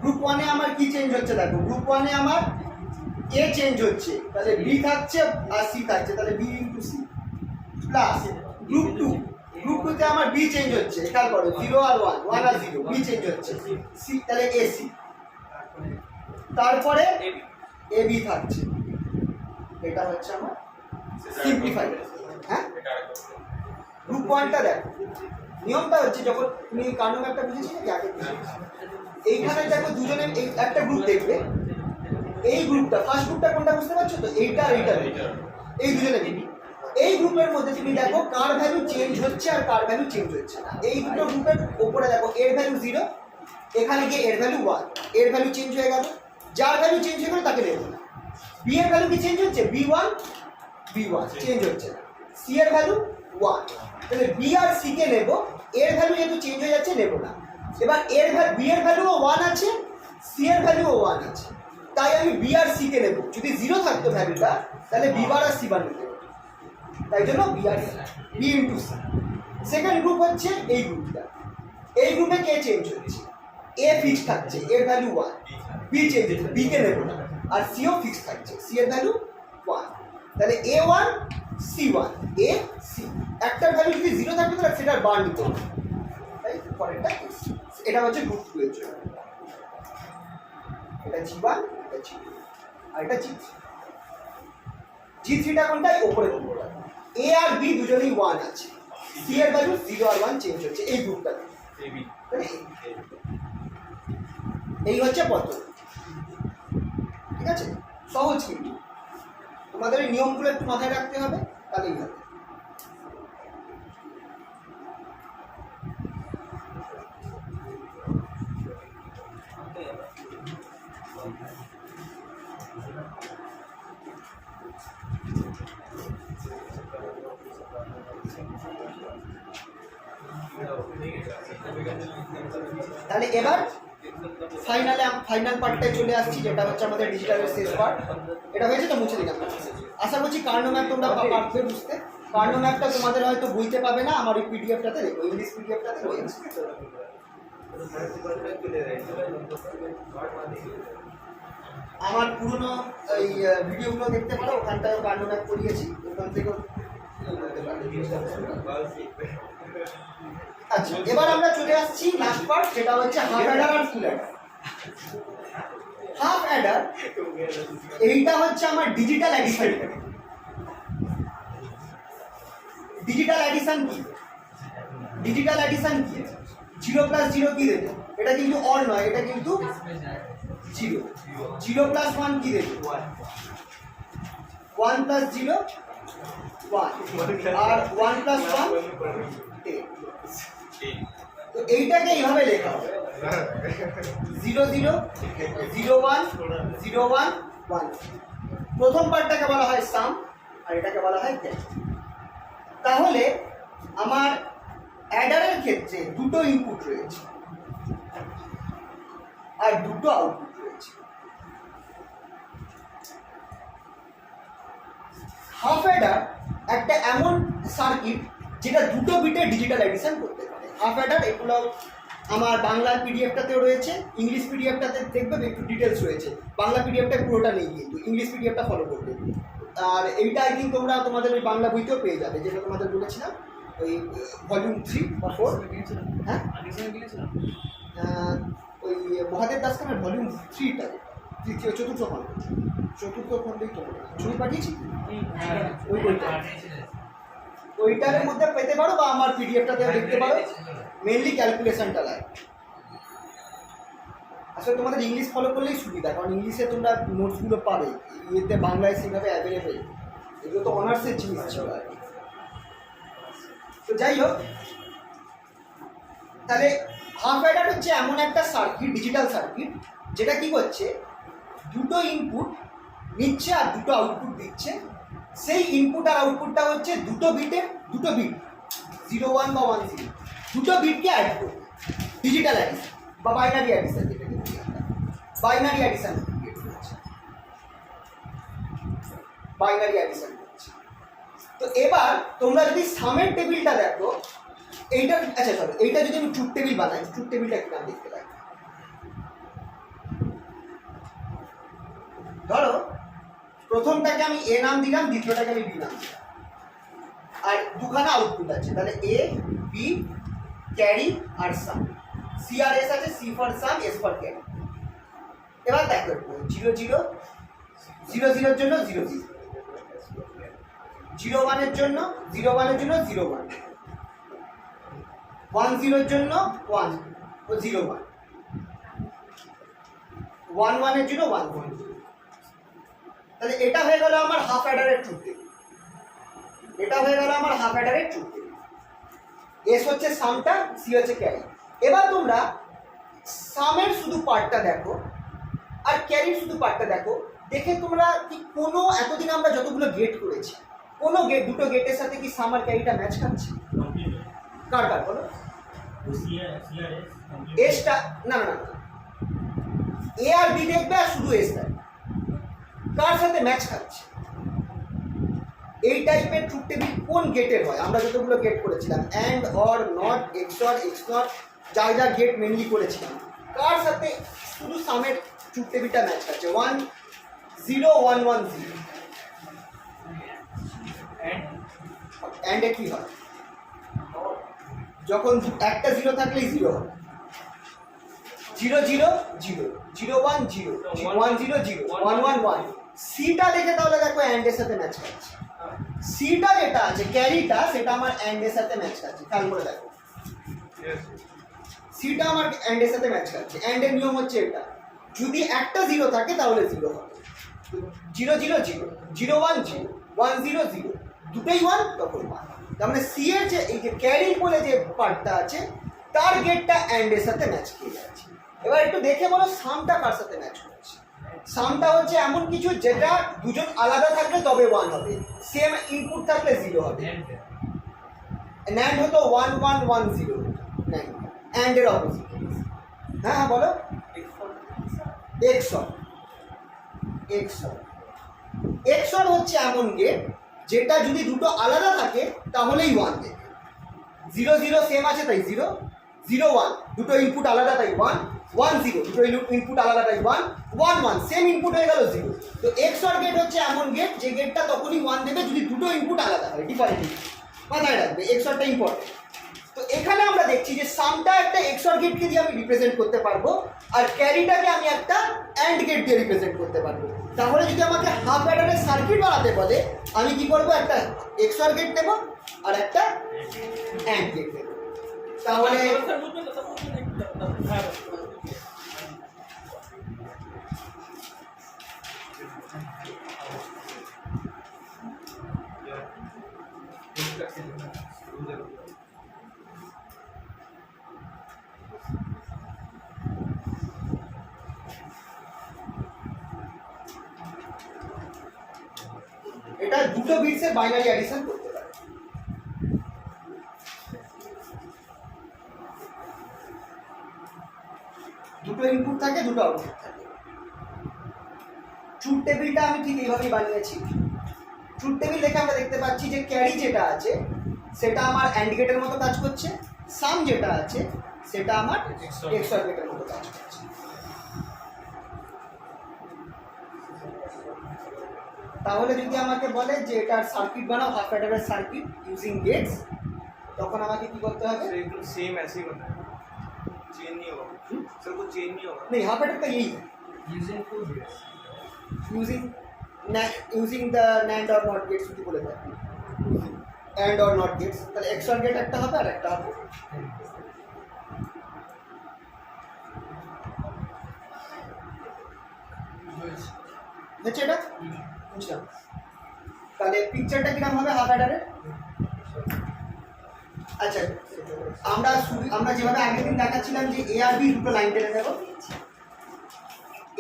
গ্রুপ 1 এ আমার কি চেঞ্জ হচ্ছে দেখো, গ্রুপ 1 এ আমার a চেঞ্জ হচ্ছে, তাহলে b থাকছে আর c থাকছে, তাহলে b into c plus group 2, group 2 তে আমার b চেঞ্জ হচ্ছে, খেয়াল করো 0 আর 1, 1 আর 0, b চেঞ্জ হচ্ছে, c তাহলে ac, তারপরে ab থাকছে। এটা হচ্ছে আমার সিম্পলিফাই। হ্যাঁ গ্রুপ 1টা দেখো, নিয়মটা হচ্ছে যখন তুমি কার্নো ম্যাপটা বুঝেছিলে কি আগে? এইখানে দেখো দুজনে একটা গ্রুপ দেখবে, এই গ্রুপটা ফার্স্ট গ্রুপটা কোনটা বুঝতে পারছো তো? এইটা আর এইটা, এই দুজনে দেখবে। এই গ্রুপের মধ্যে তুমি দেখো কার ভ্যালু চেঞ্জ হচ্ছে আর কার ভ্যালু চেঞ্জ হচ্ছে না। এই দুটো গ্রুপের উপরে দেখো এর ভ্যালু 0, এখানে গিয়ে এর ভ্যালু 1, এর ভ্যালু চেঞ্জ হয়ে গেল, যার ভ্যালু চেঞ্জ হয়ে গেল তাকে নেব না। b এর ভ্যালু কি চেঞ্জ হচ্ছে? b1 চেঞ্জ হচ্ছে না, c এর ভ্যালু 1, তাহলে b আর c কে নেব, এর ভ্যালু যেহেতু চেঞ্জ হয়ে যাচ্ছে নেব না। এবার এর ভ্যালু b এর ভ্যালুও 1 আছে, c এর ভ্যালুও 1 আছে, তাই আমি b আর c কে নেব। যদি 0 থাকতো ভ্যালুটা তাহলে b বার আর c বার নিতে হতো, তাই জন্য b আর b into c। Second group হচ্ছে এই গ্রুপটা, এই গ্রুপে কে চেঞ্জ হচ্ছে? a ফিক্স থাকছে, এর ভ্যালু 1, b চেঞ্জ হচ্ছে, b কে নেব না, আর c ও ফিক্স থাকছে, c এর ভ্যালু 1, তাহলে a1 c1 a c। একটার ভ্যালু যদি 0 থাকবে তাহলে সেটার বার নিতে হবে, তাই পরেরটা এটা হচ্ছে গ্রুপ 2 এর জন্য। এটা g1, এটা g2, আর এটা g3। g3টা কোনটা? উপরে কোনটা? a আর b দুজনেই 1 আছে, c এর ভ্যালু 0 আর 1 চেঞ্জ হচ্ছে এই গ্রুপটাতে। এবি এই হচ্ছে পদ্ধতি, ঠিক আছে? সহজ কিন্তু তোমাদের এই নিয়মগুলো একটু মাথায় রাখতে হবে, তাহলেই হবে। তাহলে এবার ফাইনাল পার্টটায় চলে আসছি, যেটা হচ্ছে আমাদের ডিজিটালের শেষ পার্ট। এটা হয়েছে তো, মুছে দিলাম। আশা করছি কার্নো ম্যাপ তোমরা পারবে বুঝতে। কার্নো ম্যাপটা তোমাদের হয়তো বইতে পাবে না, আমার ওই পিডিএফটাতে দেখো, ইংলিশ পিডিএফটাতে রয়েছে। আমার পুরনো এই ভিডিওগুলো দেখতে পারো, ওখানটায় কার্নো ম্যাপ করিয়েছি, ওখান থেকে আচ্ছা। এবার আমরা চলে আসছি লাস্ট পার্ট, যেটা হচ্ছে হাফ অ্যাডার আর ফুল অ্যাডার। হাফ অ্যাডার এইটা হচ্ছে আমার ডিজিটাল অ্যাডিশন। ডিজিটাল অ্যাডিশন কি? ডিজিটাল অ্যাডিশন কি? 0 + 0 কি দেবে? এটা কিন্তু অর নয়, এটা কিন্তু 0। 0 + 1 কি দেবে? 1 + 0 1, আর 1 + 1 10। তো এইটাকে এইভাবে লেখা হবে 0 0 0 1 0 1 1। প্রথম পার্টটাকে বলা হয় সাম, আর এটাকে বলা হয় ক্যারি। তাহলে আমার অ্যাডারের ক্ষেত্রে দুটো ইনপুট রয়েছে আর দুটো আউটপুট রয়েছে। হাফ অ্যাডার একটা এমন সার্কিট যেটা দুটো বিটের ডিজিটাল এডিশন করতে পারে। হাফ অ্যাডার এগুলো আমার বাংলার পিডিএফটাতেও রয়েছে, ইংলিশ পিডিএফটাতে দেখবে একটু ডিটেলস রয়েছে। বাংলা পিডিএফটা পুরোটা নেই, কিন্তু ইংলিশ পিডিএফটা ফলো করবে। আর এইটা আই থিঙ্ক তোমরা তোমাদের ওই বাংলা বইতেও পেয়ে যাবে, যেটা তোমাদের বলেছিলাম ওই ভলিউম 3 বা 4। হ্যাঁ, ওই মহাদেব দাসকামের ভলিউম 3টা, তৃতীয় চতুর্থ খণ্ডেই তো ছবি পাঠিয়েছি ওই বইটা, ওইটার মধ্যে পেতে পারো বা আমার পিডিএফটাতে দেখতে পারো। মেনলি ক্যালকুলেশনটা লাগে। আসলে তোমাদের ইংলিশ ফলো করলেই সুবিধা, কারণ ইংলিশে তোমরা নোটসগুলো পাবে, ইয়েতে বাংলায় সেভাবে অ্যাভেলেবেল। এগুলো তো অনার্সের জিনিস ছিল আর কি। তো যাই হোক, তাহলে হাফ অ্যাডার হচ্ছে এমন একটা সার্কিট, ডিজিটাল সার্কিট, যেটা কি করছে দুটো ইনপুট নিচ্ছে আর দুটো আউটপুট দিচ্ছে। সেই ইনপুট আর আউটপুটটা হচ্ছে দুটো বিট 0 1 বা 1 0, দুটো বিটকে অ্যাড করবে। ডিজিটাল অ্যাডিশন বা বাইনারি অ্যাডিশন, যেটাকে বলি আমরা, বাইনারি অ্যাডিশন করছে, বাইনারি অ্যাডিশন করছে। তো এবার তোমরা যদি সামের টেবিলটা দেখো, এইটা আচ্ছা চলো, এইটা যদি আমি ট্রুথ টেবিল বানাই, ট্রুথ টেবিলটা একটু নাম দেখতে পাই। ধরো প্রথমটাকে আমি এ নাম দিলাম, দ্বিতীয়টাকে আমি বি নাম দিলাম, আর দুখানা আউটপুট আছে। তাহলে এ বি, ক্যারি আর সাম। সি আর এস আছে, C for sum, S for carry. এবার দেখো 0 0 0 0 এর জন্য 0 0, 0 1 এর জন্য 0 1 এর জন্য 0 1, 1 0 এর জন্য 1 ও 0 1, 1 1 এর জন্য 1 1। তাহলে এটা হয়ে গেল আমার হাফ অ্যাডারের ট্রুথ টেবিল। এটা হয়ে গেল আমার হাফ অ্যাডারের ট্রুথ টেবিল। এস হচ্ছে সামটা, সি হচ্ছে ক্যারি। এবার তোমরা সামের শুধু পার্টটা দেখো আর ক্যারির শুধু পার্টটা দেখো, দেখে তোমরা কি কোনো এতদিন আমরা যতগুলো গেট করেছি, কোনো গেট, দুটো গেটের সাথে কি সাম আর ক্যারিটা ম্যাচ খাচ্ছে? কার কার বলো? এসটা না না না, এ আর বি দেখবে আর শুধু এস দেখবে, কার সাথে ম্যাচ খাচ্ছে? এই টাইপের ট্রুথ টেবিল কোন গেটের হয়? আমরা যতগুলো গেট করেছিলাম, অ্যান্ড, অর, নট, এক্সঅর, এক্সনট, যা যা গেট মেনলি করেছিলাম, কার সাথে শুধু সামের ট্রুথ টেবিলটা ম্যাচ খাচ্ছে? 1 0 1 1 0। অ্যান্ডে কি হয়? যখন একটা 0 থাকলেই 0 হবে। 0 0 0 0 1 0 1 0 0 1 1 1। সিটা দেখে তাহলে দেখো অ্যান্ডের সাথে ম্যাচ খাচ্ছে। সিটা যেটা আছে ক্যারিটা, সেটা আমার অ্যান্ডের সাথে ম্যাচ খাচ্ছে। খেয়াল করে দেখো, সিটা আমার অ্যান্ডের সাথে ম্যাচ খাচ্ছে। অ্যান্ডের নিয়ম হচ্ছে এটা, যদি একটা 0 থাকে তাহলে 0 হবে। 0 0 0 0 1 0 1 0 0, দুটোই 1 তখন 1। তার মানে সি এর যে এই যে ক্যারি বলে যে পার্টটা আছে, তার গেটটা অ্যান্ডের সাথে ম্যাচ খেয়ে যাচ্ছে। এবার একটু দেখে বলো সামটা কার সাথে ম্যাচ করছে? সামটা হচ্ছে এমন কিছু যেটা দুজন আলাদা থাকলে তবে 1 হবে, সেম ইনপুট থাকলে 0 হবে। ন্যান্ড হতো 1 1 1 0, ন্যান্ড অ্যান্ড এর অপোজিট। হ্যাঁ হ্যাঁ বলো। এক্সঅর, এক্সঅর, এক্সঅর হচ্ছে এমন গেট যেটা যদি দুটো আলাদা থাকে তাহলেই 1 দেবে। 0 0 সেম আছে তাই 0, 0 1 দুটো ইনপুট আলাদা তাই 1, 1 0 দুটো ইনপুট আলাদা তাই 1, 1 1 সেম ইনপুট হয়ে গেল 0। তো এক্সঅর গেট হচ্ছে এমন গেট যে গেটটা তখনই 1 দেবে যদি দুটো ইনপুট আলাদা হয়, ডিফারেন্ট। মাথায় রাখবে এক্সঅরটা ইম্পর্টেন্ট। তো এখানে আমরা দেখছি যে সামটা একটা এক্সঅর গেটকে দিয়ে আমি রিপ্রেজেন্ট করতে পারবো, আর ক্যারিটাকে আমি একটা অ্যান্ড গেট দিয়ে রিপ্রেজেন্ট করতে পারবো। তাহলে যদি আমাকে হাফ অ্যাডারের সার্কিট বানাতে বলে, আমি কি করবো? একটা এক্সঅর গেট নেব আর একটা অ্যান্ড গেট নেব। তাহলে এটা দুটো বিটসের বাইনারি অ্যাডিশন করতে পারে। দুটো ইনপুট থাকে, দুটো আউটপুট থাকে। ট্রুথ টেবিলটা আমি ঠিক এইভাবেই বানিয়েছি। ট্রুথ টেবিল দেখে আমরা দেখতে পাচ্ছি যে ক্যারি যেটা আছে সেটা আমার অ্যান্ড গেটের মতো কাজ করছে, সাম যেটা আছে সেটা আমার এক্সঅর গেটের মতো কাজ করছে। তাহলে যদি আমাকে বলে যে এটার সার্কিট বানাও, হাফ অ্যাডারের সার্কিট ইউজিং গেটস, তখন আমাকে কি করতে হবে? सर एकदम सेम ऐसे ही बनना है, चेंज नहीं होगा सर, कुछ चेंज नहीं होगा। नहीं, हाफ अटैक का यही है, using two bits using the NAND or NOT gates যদি বলে দেয়, AND or NOT gates, তাহলে XOR গেট একটা হবে আর একটা হবে হচ্ছে এটা। বুঝলাম। তাহলে পিকচারটা কিরকম হবে হাফ অ্যাডারের? আচ্ছা, আমরা যেভাবে আগের দিন দেখাচ্ছিলাম যে এ আর বি দুটো লাইন টেনে দেবো,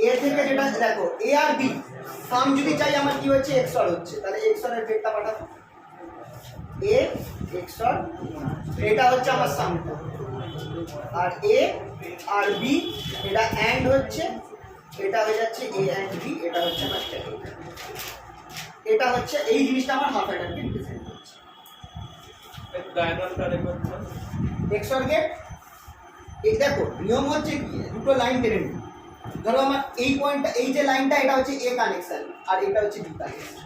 এ থেকে যেটা দেখো এ আর বি সাম যদি চাই আমার কি হচ্ছে এক্সঅর হচ্ছে, তাহলে এক্সঅর এর গেটটা পাঠাবো এ এক্সঅর, এটা হচ্ছে আমার সামটা, আর এ আর বি এটা অ্যান্ড হচ্ছে, এটা হয়ে যাচ্ছে এ অ্যান্ড বি, এটা হচ্ছে আমার ক্যারি, এটা হচ্ছে এই জিনিসটা আমার হাফ অ্যাডারকে রিপ্রেজেন্ট করছে। डायग्राम का रेकॉर्ड कर এক্সঅর গেট এই দেখো নিয়ম হচ্ছে কি, দুটো লাইন টেনে নিই, ধরো আমার এই পয়েন্টটা, এই যে লাইনটা এটা হচ্ছে এ কানেকশন আর এটা হচ্ছে বি কানেকশন,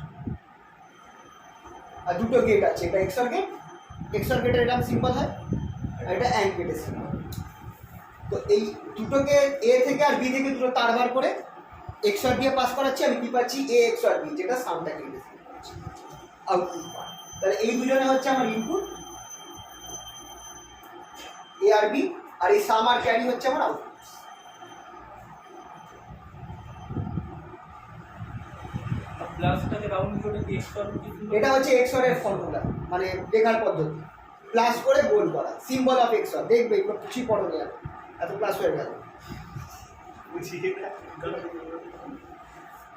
আর দুটো গেট আছে, এটা এক্সঅর গেট, এক্সঅর গেটের এরকম সিম্বল হয় আর এটা অ্যান্ড গেটের সিম্বল। তো এই দুটোকে এ থেকে আর বি থেকে দুটো তার বার করে এক্সঅর দিয়ে পাস করাচ্ছি, আমি কি পাচ্ছি এ এক্সঅর বি, যেটা সামটাকে রিপ্রেজেন্ট করছে আউটপুট পার্ট। তাহলে এই দুজনে হচ্ছে আমার ইনপুট এ আর বি, আর এই সাম আর ক্যারি হচ্ছে আমার আউটপুট। प्लस का राउंड করে কি এক্সট্রা এটা হচ্ছে এক্সঅর এর ফর্মুলা, মানে লেখার পদ্ধতি, প্লাস করে গোল করা, সিম্বল অফ এক্সঅর। দেখবে এগুলো কিছুই পড়োনি আর, এত প্লাস হয়ে গেল। पूछिए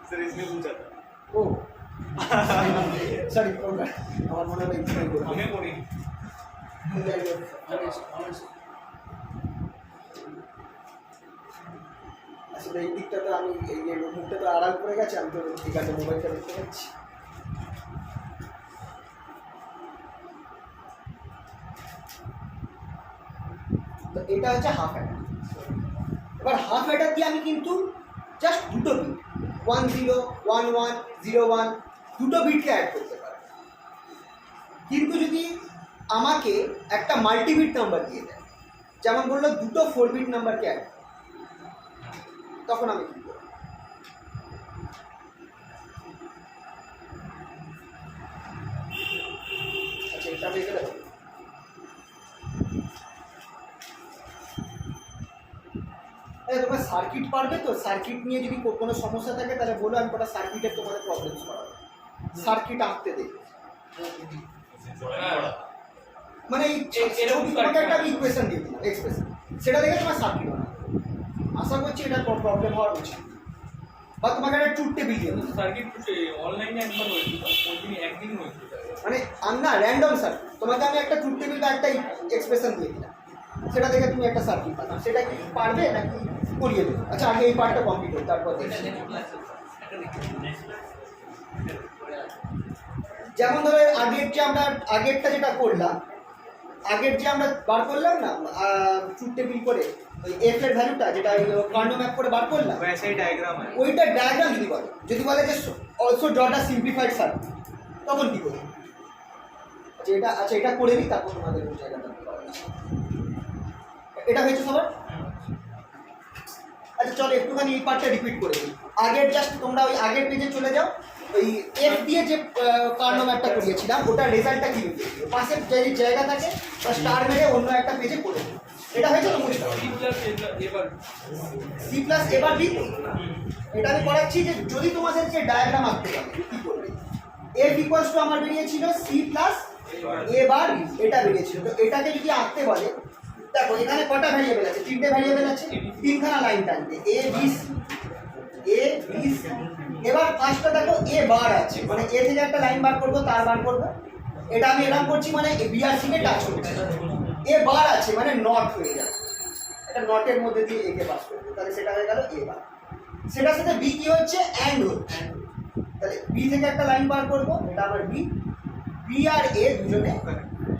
सर, इसमें पूछा था। ও সরি, আমার মনে হয় ইচ্ছাই করে हमें পড়ি আসলে এই দিকটা তো আমি এই যে মুখটা তো আড়াল করে গেছে, আমি তো ঠিক আছে মোবাইলটা দেখতে পাচ্ছি। তো এটা হচ্ছে হাফ অ্যাডার। এবার হাফ অ্যাডার দিয়ে আমি কিন্তু জাস্ট দুটো বিট 1 0 1 1 0 1 দুটো বিটকে অ্যাড করতে পারি, কিন্তু যদি আমাকে একটা মাল্টিবিট নাম্বার দিয়ে দেয়, যেমন বললো দুটো 4 বিট নাম্বারকে অ্যাড, তখন আমি কি করব? আচ্ছা, এটা হয়ে গেল। তোমরা সার্কিট পারবে তো? সার্কিট নিয়ে যদি কোনো সমস্যা থাকে তাহলে বলো, আমি কটা সার্কিটের তোমাদের প্রবলেম করাবো। সার্কিট আঁকতে দেখবে, মানে এই তোমাকে একটা আমি ইকুয়েশন দিয়ে দিলাম, এক্সপ্রেশন, সেটা দেখে তোমার সার্কিট বানাবে। আশা করছি এটা প্রবলেম হওয়ার উচিত। বা তোমাকে একটা ট্রুথ টেবিল দিয়ে দিলাম, সার্কিট অনলাইনে একবার হয়েছিল, ওইদিন একদিন হয়েছিল, মানে না র্যান্ডম সার্কিট, তোমাকে আমি একটা ট্রুথ টেবিল বা একটা এক্সপ্রেশন দিয়ে দিলাম, সেটা দেখে তুমি একটা সার্কিট বানাও। সেটা কি পারবে নাকি করিয়ে দেবো? আচ্ছা, আগে এই পার্টটা কমপ্লিট হোক, তারপর দেখছি। যেমন ধরো আগেরটা যেটা করলাম, আগের যে আমরা বার করলাম না ট্রুথ টেবিল করে, ওই এফ এর ভ্যালুটা যেটা কার্নো ম্যাপ করে বার করলাম, वैसा ही डायग्राम है। ওইটা ডায়াগ্রাম যদি বলে যে অলসো ডট আ সিম্পলিফাইড সার্কিট, তখন কি করবো? আচ্ছা এটা করে নিই, তারপর তোমাদের ওই জায়গাটা এটা হয়েছে সবার। আচ্ছা চলো একটুখানি এই পার্টটা রিপিট করে দিই। আগের জাস্ট তোমরা ওই আগের পেজে চলে যাও, ওই এফ দিয়ে যে কার্নো ম্যাপটা করিয়েছিলাম ওটার রেজাল্টটা কি হয়েছে, পাশে যে জায়গা থাকে বা স্টার মেরে অন্য একটা পেজে করে দিই। এটা হয়েছে তো মুশকিল। সি প্লাস এবার বি, এটা আমি করাচ্ছি যে যদি তোমাদের যে ডায়াগ্রাম আঁকতে পারে কি করবে। এফ ইকুয়ালস টু আমার বেরিয়েছিল সি প্লাস এবার এটা বেরিয়েছিল, তো এটাকে যদি আঁকতে বলে, দেখো এখানে কটা ভ্যারিয়েবল আছে? তিনটে ভ্যারিয়েবল আছে, তিনখানা লাইন টানবে এ বি সি, এ বি সি। এবার ফার্স্টটা দেখো এ বার আছে, মানে এ থেকে একটা লাইন বার করবো, তার বার করবো। এটা আমি এরকম করছি, মানে বি আর সি কে টাচ করছি। এ বার আছে মানে নট হয়ে যাচ্ছে, একটা নটের মধ্যে দিয়ে এ কে পাস করবে, তাহলে সেটা হয়ে গেল এ বার। সেটার সাথে বি কি হচ্ছে, অ্যান্ড হচ্ছে, তাহলে বি থেকে একটা লাইন বার করবো, এটা আমার বি, বি আর এ দুজনে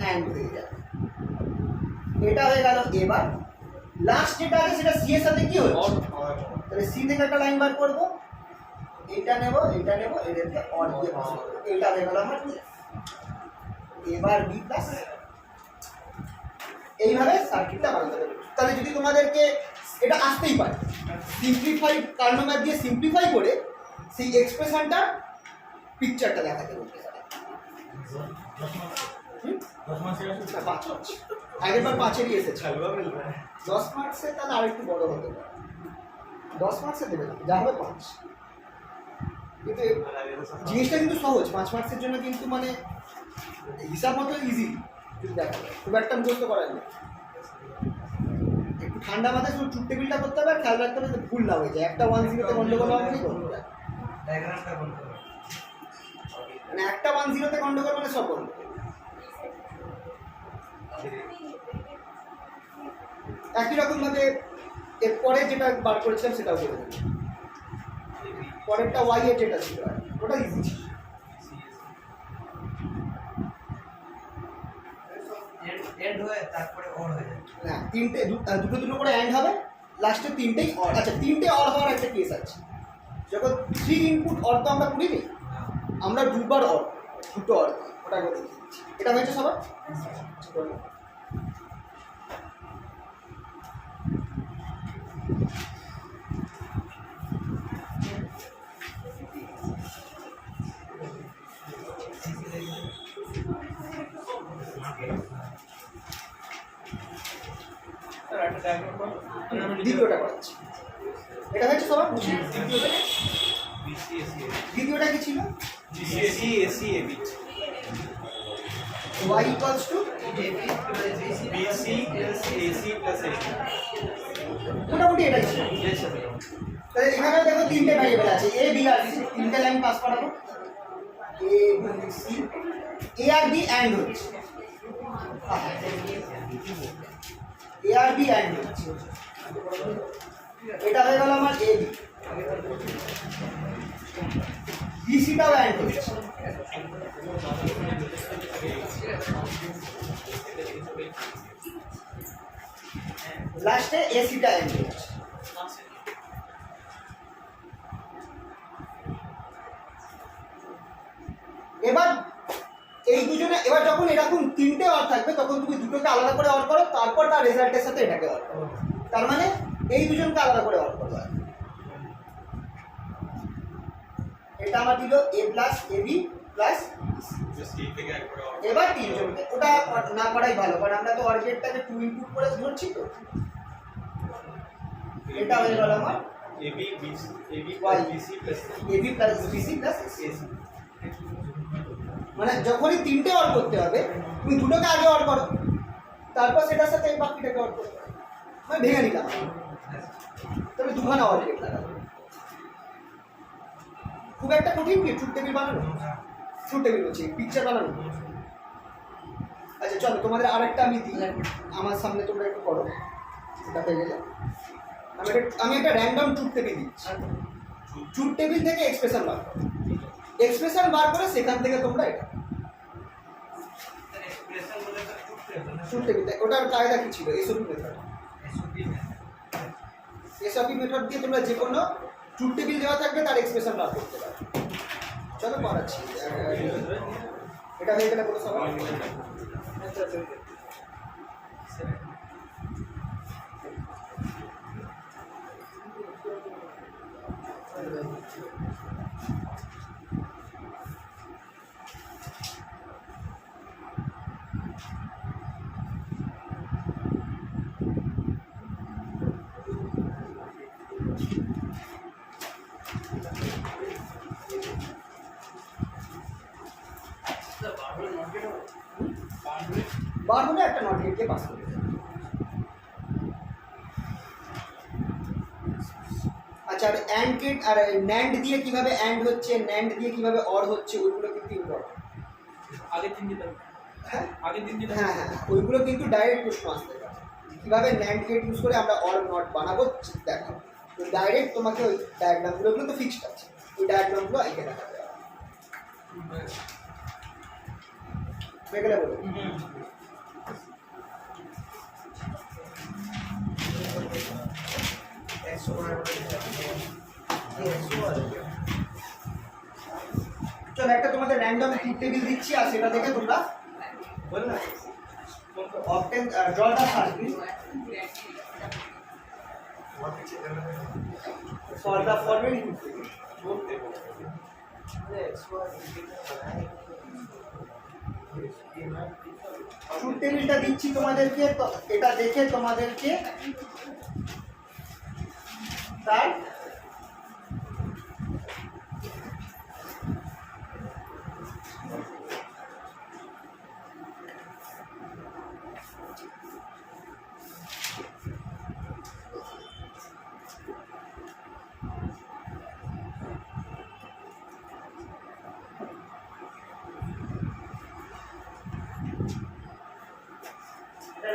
অ্যান্ড হয়ে যাবে, এটা হয়ে গেল এ বার। লাস্ট যেটা আছে সেটা সি এর সাথে কি হচ্ছে, তাহলে সি থেকে একটা লাইন বার করবো, এটা নেব এদেরকে অর দিয়ে পাস করবো, এটা হয়ে গেল আমার এবার বি প্লাস। এইভাবে সার্কিটটা বানাতে হবে। তাহলে যদি তোমাদেরকে এটা আসতেই পারে, সিম্পলিফাই কার্নোম্যাপ দিয়ে সিম্পলিফাই করে সেই এক্সপ্রেশনটা পিকচারটা দেখাতে বলতে পারে। না, 5 মার্কস আগের বার 5-এরই এসেছে, 10 মার্কসে তাহলে আরেকটু বড় হতে পারে, 10 মার্কসে দেবে না, যা হবে 5। কিন্তু জিনিসটা কিন্তু সহজ, 5 মার্কসের জন্য কিন্তু মানে হিসাব মতো ইজি, যদি দেখা যায় খুব একটা মুখস্থ করার নেই। একটু ঠান্ডা মাথায় শুধু ট্রুথ টেবিলটা করতে হবে, আর খেয়াল রাখতে হবে ভুল না হয়ে যায়, একটা 1-0-তে গন্ডগোল হওয়া মানে করতে হবে, মানে একটা 1-0-তে গন্ডগোল মানে সব গন্ডগোল। একই রকম ভাবে এরপরে যেটা বার করেছিলাম সেটাও করে দেবো, পরেরটা ওয়াই এর যেটা ছিল ওটা ইজি ছিল। এন্ড হয়ে তারপরে অর হয়ে যায় না, তিনটে দুটো করে অ্যান্ড হবে, লাস্টে তিনটেই অর। আচ্ছা, তিনটে অর হওয়ার একটা কেস আছে, যখন 3 ইনপুট অর তো আমরা করিনি, আমরা দুবার অর, দুটো অর, ওটা করে দিচ্ছি। এটা হয়েছে সবার? দ্বিতীয়টা করাচ্ছি, এটা হচ্ছে সবার খুশি। দ্বিতীয়টা কি ছিল, y equals to মোটামুটি এটাই ছিল। তাহলে এখানে দেখো তিনটে ভ্যারিয়েবল আছে, এ বি আর সি, তিনটে লাইন পাস করাবো, এ বি সি, এ আর বি অ্যান্ড হচ্ছে, এ আর বি অ্যান্ড হচ্ছে, এটা হয়ে গেল আমার এ বি, বি সিটাও অ্যান্ড হচ্ছে, লাস্টে এ সিটা অ্যান্ড হচ্ছে। এবার এই দুজনে, এবার যখন এরকম তিনটে অর থাকবে তখন তুমি দুটোকে আলাদা করে অর করো, তারপর তার রেজাল্টের সাথে এটাকে অর করো, তার মানে এই দুজনকে আলাদা করে অর করো। এটা আমার দিল এ প্লাস এ বি প্লাস, এবার তিনজনকে ওটা না করাই ভালো, কারণ আমরা তো অর্গেটটাকে 2 ইনপুট করে ধরছি, তো এটা হয়ে গেল আমার AB plus BC plus AC. মানে যখনই তিনটে অর করতে হবে তুমি দুটোকে আগে অর করো, তারপর সেটার সাথে এই বাকিটাকে অর করো, মানে ভেঙে নিলাম, তবে দুখানা অর্গেট লাগাবো। খুব একটা কঠিন কি ট্রুথ টেবিল বানানো, ট্রুথ টেবিল বলছি পিকচার বানানো। আচ্ছা চলো তোমাদের আরেকটা আমি দিই, আমার সামনে তোমরা একটু করো, এটা হয়ে গেলে আমি একটা র্যান্ডম ট্রুথ টেবিল দিচ্ছি, ট্রুথ টেবিল থেকে এক্সপ্রেশন বার করো, এক্সপ্রেশন বার করে সেখান থেকে তোমরা এটা ট্রুথ টেবিল, ওটার কায়দা কি ছিল, এসওপি মেথড, এসওপি মেথড দিয়ে তোমরা যে কোনো ট্রুথ টেবিল দেওয়া থাকবে তার এক্সপ্রেশন বার করতে পারো। চলো করাচ্ছি, এটা হয়ে গেলে কোনো সবাই বার হলে একটা নট গেটকে পাস করতে হবে। আচ্ছা, আর অ্যান্ড গেট আর ন্যান্ড দিয়ে কিভাবে অ্যান্ড হচ্ছে, ন্যান্ড দিয়ে কিভাবে অর হচ্ছে, ওইগুলো কিন্তু ইম্পর্টেন্ট। আগে তিন দিতাম, হ্যাঁ আগে তিন দিতাম, হ্যাঁ হ্যাঁ, ওইগুলো কিন্তু ডাইরেক্ট প্রশ্ন আসতে পারে। কীভাবে ন্যান্ড গেট ইউজ করে আমরা অর নট বানাবো দেখাবো। তো ডাইরেক্ট তোমাকে ওই ডায়াগ্রামগুলো তো ফিক্সড আছে, ওই ডায়াগ্রামগুলো এঁকে দেখাবে। হয়ে গেলে বলো। চলো একটা তোমাদের র্যান্ডম ট্রুথ টেবিল দিচ্ছি, আর সেটা দেখে তোমরা বল না obtain draw the circle for the following truth table. Truth টেবিলটা দিচ্ছি তোমাদেরকে, তো এটা দেখে তোমাদেরকে তার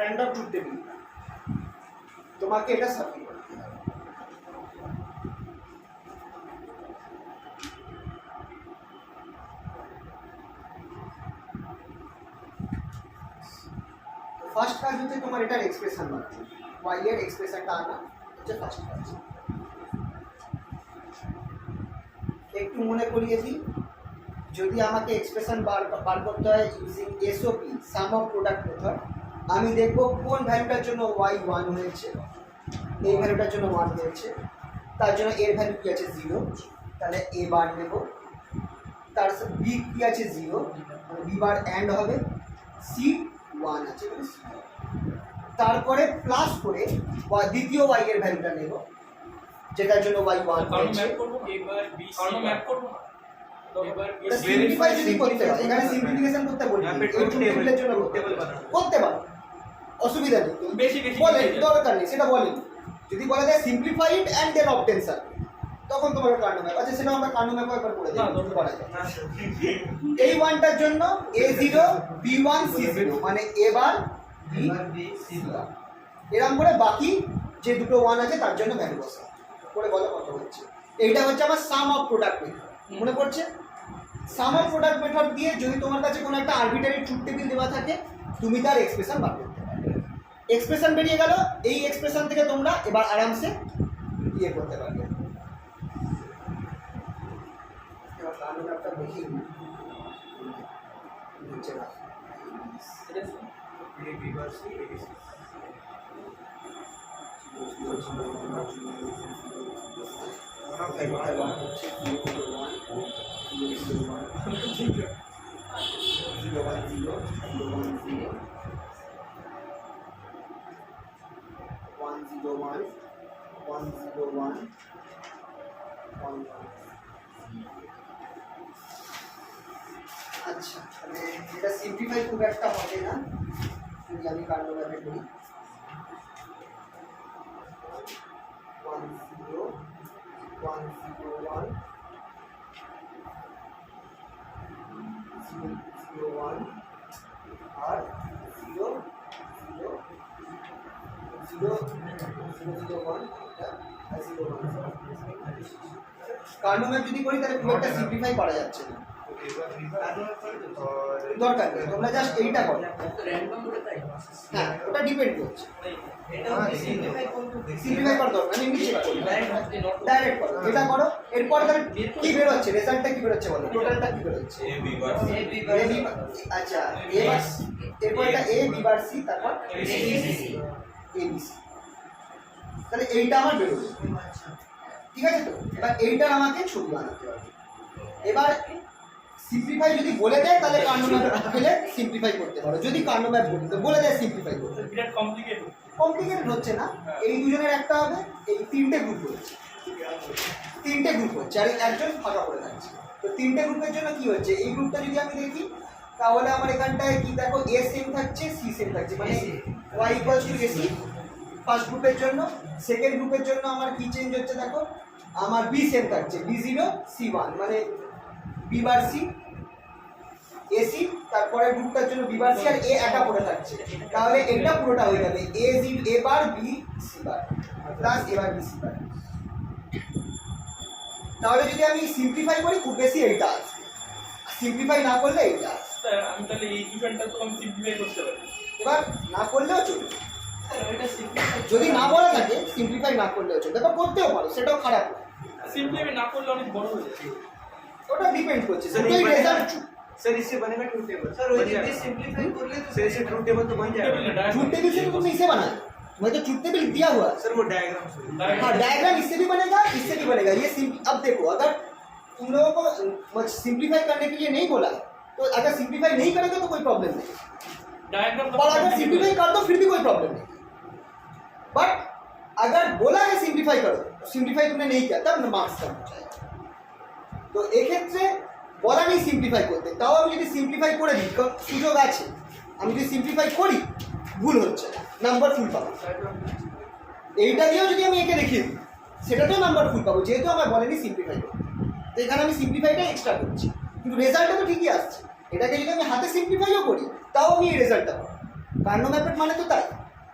র্যান্ডম ট্রুথ টেবিল তোমাকে এটা সাবমিট করতে হবে। ফার্স্ট কাজ হচ্ছে তোমার এটার এক্সপ্রেশন বানানো, ওয়াই এর এক্সপ্রেশনটা আনা হচ্ছে ফার্স্ট কাজ। একটু মনে করিয়ে দিই, যদি আমাকে এক্সপ্রেশন বার করতে হয় using SOP some of product method, আমি দেখব কোন ভ্যালুটার জন্য ওয়াই 1 হয়েছে, এই ভ্যালুটার জন্য 1 হয়েছে, তার জন্য এর ভ্যালু কী আছে 0, তাহলে এ বার নেব। তার সাথে বি কী আছে 0, মানে বি বার অ্যান্ড হবে, সি 1 আছে মানে সি। তারপরে প্লাস করে দ্বিতীয় ওয়াই এর ভ্যালুটা নেব, যেটার জন্য ওয়াই 1 হয়েছে। এবার বি কারণ ম্যাপ করব না, এবার বি সিম্পলিফাই যদি করতে হয়, এখানে সিম্পলিফিকেশন করতে বলি, টেবিলের জন্য করতে পারো, অসুবিধা নেই, বেশি বলে দরকার নেই, সেটা বলেন। যদি বলা যায় simplify it and then obtain circle, তখন তোমার কার্নো ম্যাপ আছে, সেটা আমরা কার্নো ম্যাপ একবার করে দিই, করা যায়। এই ওয়ানটার জন্য a0 b1 c0 মানে a বার b c বার, এরকম করে বাকি যে দুটো ওয়ান আছে তার জন্য ভ্যালু বসা করে বলো কত হচ্ছে। এইটা হচ্ছে আমার সাম অফ প্রোডাক্ট মেথড, মনে পড়ছে? সাম অফ প্রোডাক্ট মেথড দিয়ে যদি তোমার কাছে কোনো একটা আরবিটারি ট্রুথ টেবিল দেওয়া থাকে, তুমি তার এক্সপ্রেশন বার করতে পারবে। এক্সপ্রেশন বেরিয়ে গেল, এই এক্সপ্রেশন থেকে তোমরা এবার আরামসে ইয়ে করতে পারবে। এবার কার্নো ম্যাপটা দেখি নিচে রাখ। আচ্ছা, মানে এটা সিম্পলিফাই খুব একটা হবে না, যদি আমি কার্নো ম্যাপে করি 1 0 1 0 1 0 0 1 আর 0 0 0 0 1 আর 0 1। কার্নো ম্যাপ যদি করি তাহলে খুব একটা সিম্পলিফাই করা যাচ্ছে না, দরকার নেই, তোমরা জাস্ট এইটা করো। হ্যাঁ, ওটা ডিপেন্ড করছে, সিম্পলিফাই করার দরকার নেই, নিচে করো, ডাইরেক্ট করো, এটা করো। এরপর তাহলে কি বের হচ্ছে, রেজাল্টটা কি বের হচ্ছে বলো, টোটালটা কি বের হচ্ছে? আচ্ছা, এরপর এটা এ বি বার সি, তারপর এ বি সি, তাহলে এইটা আমার বেরোবে, ঠিক আছে তো? এবার এইটার আমাকে ছবি বানাতে হবে। এবার সিম্পলিফাই যদি বলে দেয় তাহলে কার্নো ম্যাপ ফেলে সিম্পলিফাই করতে পারো, যদি কার্নো ম্যাপ বলে দেয় সিম্পলিফাই করতে। বিরাট কমপ্লিকেটেড হচ্ছে না, এই দুজনের একটা হবে, এই তিনটে গ্রুপ হচ্ছে, আর একজন ফাঁকা করে থাকছে। তো তিনটে গ্রুপের জন্য কি হচ্ছে, এই গ্রুপটা যদি আমি দেখি তাহলে আমার এখানটায় কি দেখো, এ সেম থাকছে, সি সেম থাকছে, মানে Y equals to AC first গ্রুপের জন্য। সেকেন্ড গ্রুপের জন্য আমার কি চেঞ্জ হচ্ছে দেখো, আমার বি সেম থাকছে, B0 C1 মানে বি বার সি। এসি, তারপরে গ্রুপটার জন্য বি বার সি, আর এ একা পড়ে থাকছে, তাহলে এটা পুরোটা হয়ে যাবে A G A bar B C bar plus A bar B C bar. তাহলে যদি আমি সিম্পলিফাই করি খুব বেশি এইটা আসবে, সিম্পলিফাই না করলে এইটা আসবে। স্যার আমি তাহলে এই ইকুয়েশনটা তো আমি সিম্পলিফাই করতে পারি। এবার না করলেও চলবে, স্যার ওইটা সিম্পলিফাই যদি না বলা থাকে সিম্পলিফাই না করলেও চলবে, বা করতেও পারো, সেটাও খারাপ না। সিম্পলিফাই না করলে অনেক বড় হয়ে যায়। ওটা ডিপেন্ড করছে, सर দুটোই ये बनेगा রেজাল্ট। सर इससे बनेगा ट्रूथ टेबल सर ওই যদি সিম্পলিফাই করলে তো सर इससे ट्रूथ टेबल तो बन टेबल जाएगा डायग्राम ट्रूथ टेबल से तो तुमने इसे बनाया, मैं तो ट्रूथ टेबल दिया हुआ है। सर वो डायग्राम से हाँ डायग्राम इससे भी बनेगा, इससे भी बनेगा। ये अब देखो, अगर तुम लोगों को सिंप्लीफाई करने के लिए नहीं बोला है, तो अगर सिंप्लीफाई नहीं करेंगे तो कोई प्रॉब्लम नहीं, डायग्राम और अगर सिंप्लीफाई कर दो फिर भी कोई प्रॉब्लम नहीं। बट अगर बोला है सिंप्लीफाई करो, सिंप्लीफाई तुमने नहीं किया, तब मार्क्स कम हो जाएगा। तो এক্ষেত্রে বলা নেই সিম্পলিফাই করতে, তাও আমি যদি সিম্পলিফাই করে দিই, সুযোগ আছে, আমি যদি সিম্পলিফাই করি ভুল হচ্ছে না, নাম্বার ফুল পাবো। এইটা দিয়েও যদি আমি একে দেখিয়ে দিই সেটাতেও নাম্বার ফুল পাবো, যেহেতু আমার বলেনি সিম্পলিফাই করতে। তো এখানে আমি সিম্পলিফাইটা এক্সট্রা করছি, কিন্তু রেজাল্টটা তো ঠিকই আসছে। এটাকে যদি আমি হাতে সিম্পলিফাইও করি তাও আমি এই রেজাল্টটা পাবো, কার্নো ম্যাথড মানে তো তাই।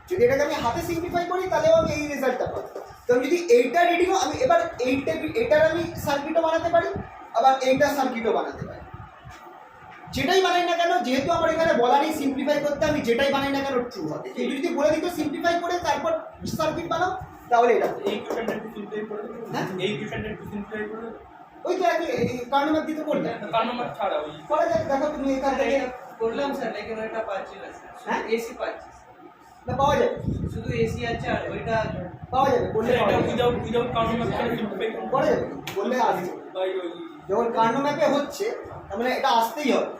যদি এটাকে আমি হাতে সিম্পলিফাই করি তাহলেও আমি এই রেজাল্টটা পাবো। তো আমি যদি এইটা রিডিংও আমি এবার এইটার আমি সার্কিটও বানাতে পারি, আবার এইটা সার্কিটও বানাতে পারি, যেটাই বানাই না কেন, যেহেতু আমার এখানে বলা নেই সিম্পলিফাই করতে, আমি যেটাই বানাই না কেন ট্রু হবে। কিন্তু যদি বলে দিত সিম্পলিফাই করে তারপর সার্কিট বানাও, তাহলে এটা এই ইকুয়েশনটা একটু সিম্পলিফাই করে দেবো। হ্যাঁ? এই ইকুয়েশনটা একটু সিম্পলিফাই করে দেবো। ওই তো একই কার্নো ম্যাথ দিতে করবে। কার নাম্বার ছাড়া ওই করা যাক, দেখো তুমি এখান থেকে করলাম স্যার, লেকিন ওইটা পাচ্ছি না স্যার। হ্যাঁ? এসি পাচ্ছি, না পাওয়া যাবে, শুধু এসি আছে আর ওইটা পাওয়া যাবে, বললে এটা পাওয়া যাবে, উইদাউট কার নাম্বার ছাড়া সিম্পলিফাই করব। করা যাবে, বললে আসবে। ভাই ওই যখন কার্নো ম্যাপে হচ্ছে তার মানে এটা আসতেই হবে।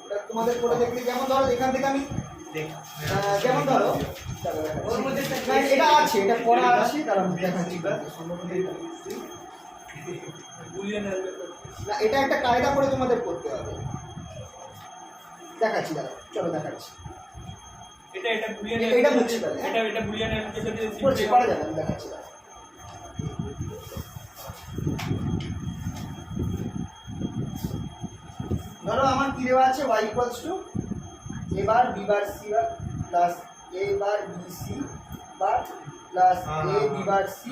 এটা তোমাদের করে দেখলে, যেমন ধরো এখান থেকে আমি যেমন ধরো ওর মধ্যে না, এটা আছে, এটা পড়া আছে, কারণ দেখাচ্ছি বুলিয়ান না, এটা একটা কায়দা করে তোমাদের করতে হবে, দেখাচ্ছি, দাঁড়া চলো দেখাচ্ছি। এটা বুলিয়ান এটা বুঝছি তাহলে, হ্যাঁ? এটা বুলিয়ান অ্যাপ্লিকেশন দিয়ে করছি, করা যাবে, আমি দেখাচ্ছি, দাঁড়া। ধরো আমার কি দেওয়া আছে, y equals to a bar b bar c bar plus a bar b c bar plus a b bar c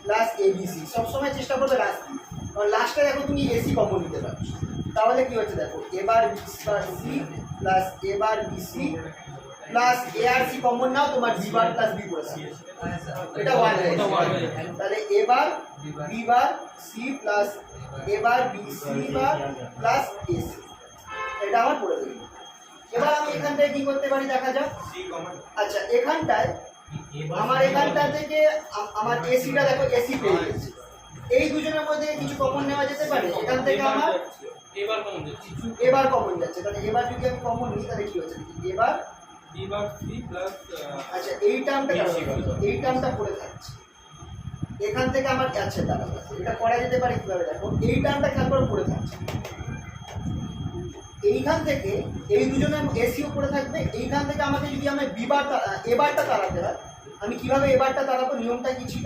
plus a b c। সবসময় চেষ্টা করবে লাস্ট, কারণ লাস্টে দেখো তুমি ac কমন নিতে পারছো, তাহলে কি হচ্ছে দেখো a bar b bar c plus a bar b c plus a আর c কমন নাও, তোমার b বার প্লাস b করে থাকবে, এটা 1 হয়ে যাবে। তাহলে a bar b bar c plus a bar b c bar plus a c, এটা আমার পড়ে দেবে। এবার আমি এখান থেকে কি করতে পারি দেখা যাক। सी कॉमन আচ্ছা এখানটায় আমার এখানটা থেকে আমার এসিটা দেখো, এসি পেয়ে গেছি। এই দুজনের মধ্যে কিছু কমন নেওয়া যেতে পারে, এখান থেকে আমার এবার কমন যাচ্ছে এবার কমন যাচ্ছে, তাহলে এবার যদি আমি কমন নিই তাহলে কি হচ্ছে এবার, এবার সি প্লাস আচ্ছা এই টার্মটা এই টার্মটা পড়ে থাকছে এখান থেকে আমার, আচ্ছা দাঁড়া এটা করা যেতে পারে কিভাবে দেখো, এই টার্মটা খেয়াল করে পড়ে থাকছে, এইখান থেকে এই দুজনের এসিও পড়ে থাকবে। এইখান থেকে আমাকে যদি আমি এবারটা তাড়াতে হয়, আমি কিভাবে এবারটা তাড়াবো, নিয়মটা কি ছিল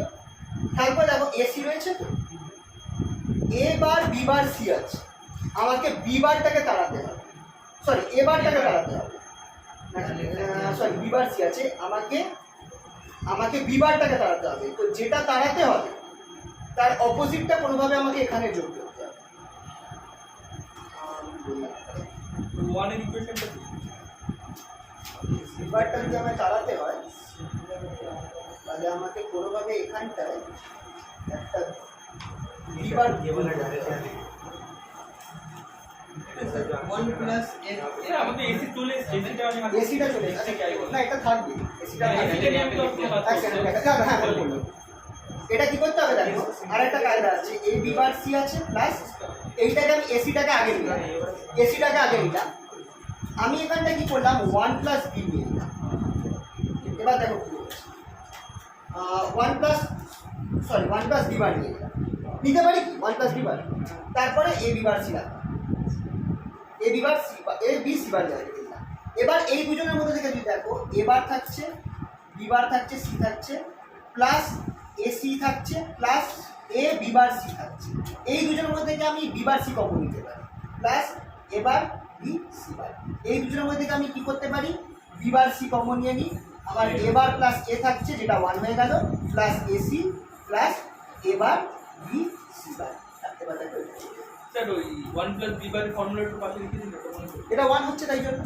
খেয়াল করে দেখো। এসি রয়েছে তো, এ বার বি বার সি আছে, আমাকে বি বারটাকে তাড়াতে হবে, সরি এ বারটাকে তাড়াতে হবে, সরি বি বার সি আছে, আমাকে বি বারটাকে তাড়াতে হবে। তো যেটা তাড়াতে হবে তার অপোজিটটা কোনোভাবে আমাকে এখানে যোগ করতে হবে। ওয়ানের ইকুয়েশনটা বি বারটা যদি আমায় তাড়াতে হয় তাহলে আমাকে কোনোভাবে এখানটায় একটা B bar one plus sir আমাদের এসি চলে এসেছে, এসিটা আমি হাতে এসিটা চলে এসেছে, না এটা থাকবে, এসিটা এসিটা নিয়ে আমি তো আপনার এক সেকেন্ড হ্যাঁ বলুন। এটা কি করতে হবে দেখো, আর একটা কায়দা আছে, এ বি বার সি আছে প্লাস এইটাকে আমি এসিটাকে আগে নিলাম, এসিটাকে আগে নিলাম, আমি এখানটা কি করলাম 1 প্লাস বি নিয়ে নিলাম। এবার দেখো কি হচ্ছে, 1 প্লাস বি বার নিয়ে নিলাম, নিতে পারি কি 1 প্লাস বি বার, তারপরে এ বি বার সি রাখলাম, A B bar C A B C বার জায়গায় দিলাম। এবার এই দুজনের মধ্যে থেকে যদি দেখো, এ বার থাকছে, বি বার থাকছে, সি থাকছে, প্লাস এ সি থাকছে, plus A B bar C থাকছে, এই দুজনের মধ্যে থেকে আমি বি বার সি কমন নিতে পারি, প্লাস এবার বি সি বার। এই দুজনের মধ্যে থেকে আমি কি করতে পারি, বি বার সি কমন নিয়ে নিই, আমার এ বার প্লাস এ থাকছে যেটা 1 হয়ে গেল, plus AC plus A bar B C বার থাকতে পারে। স্যার ওই 1 প্লাস বি বারের ফর্মুলা একটু পাশে লিখে দিন, এটা মনে করি এটা 1 হচ্ছে তাই জন্য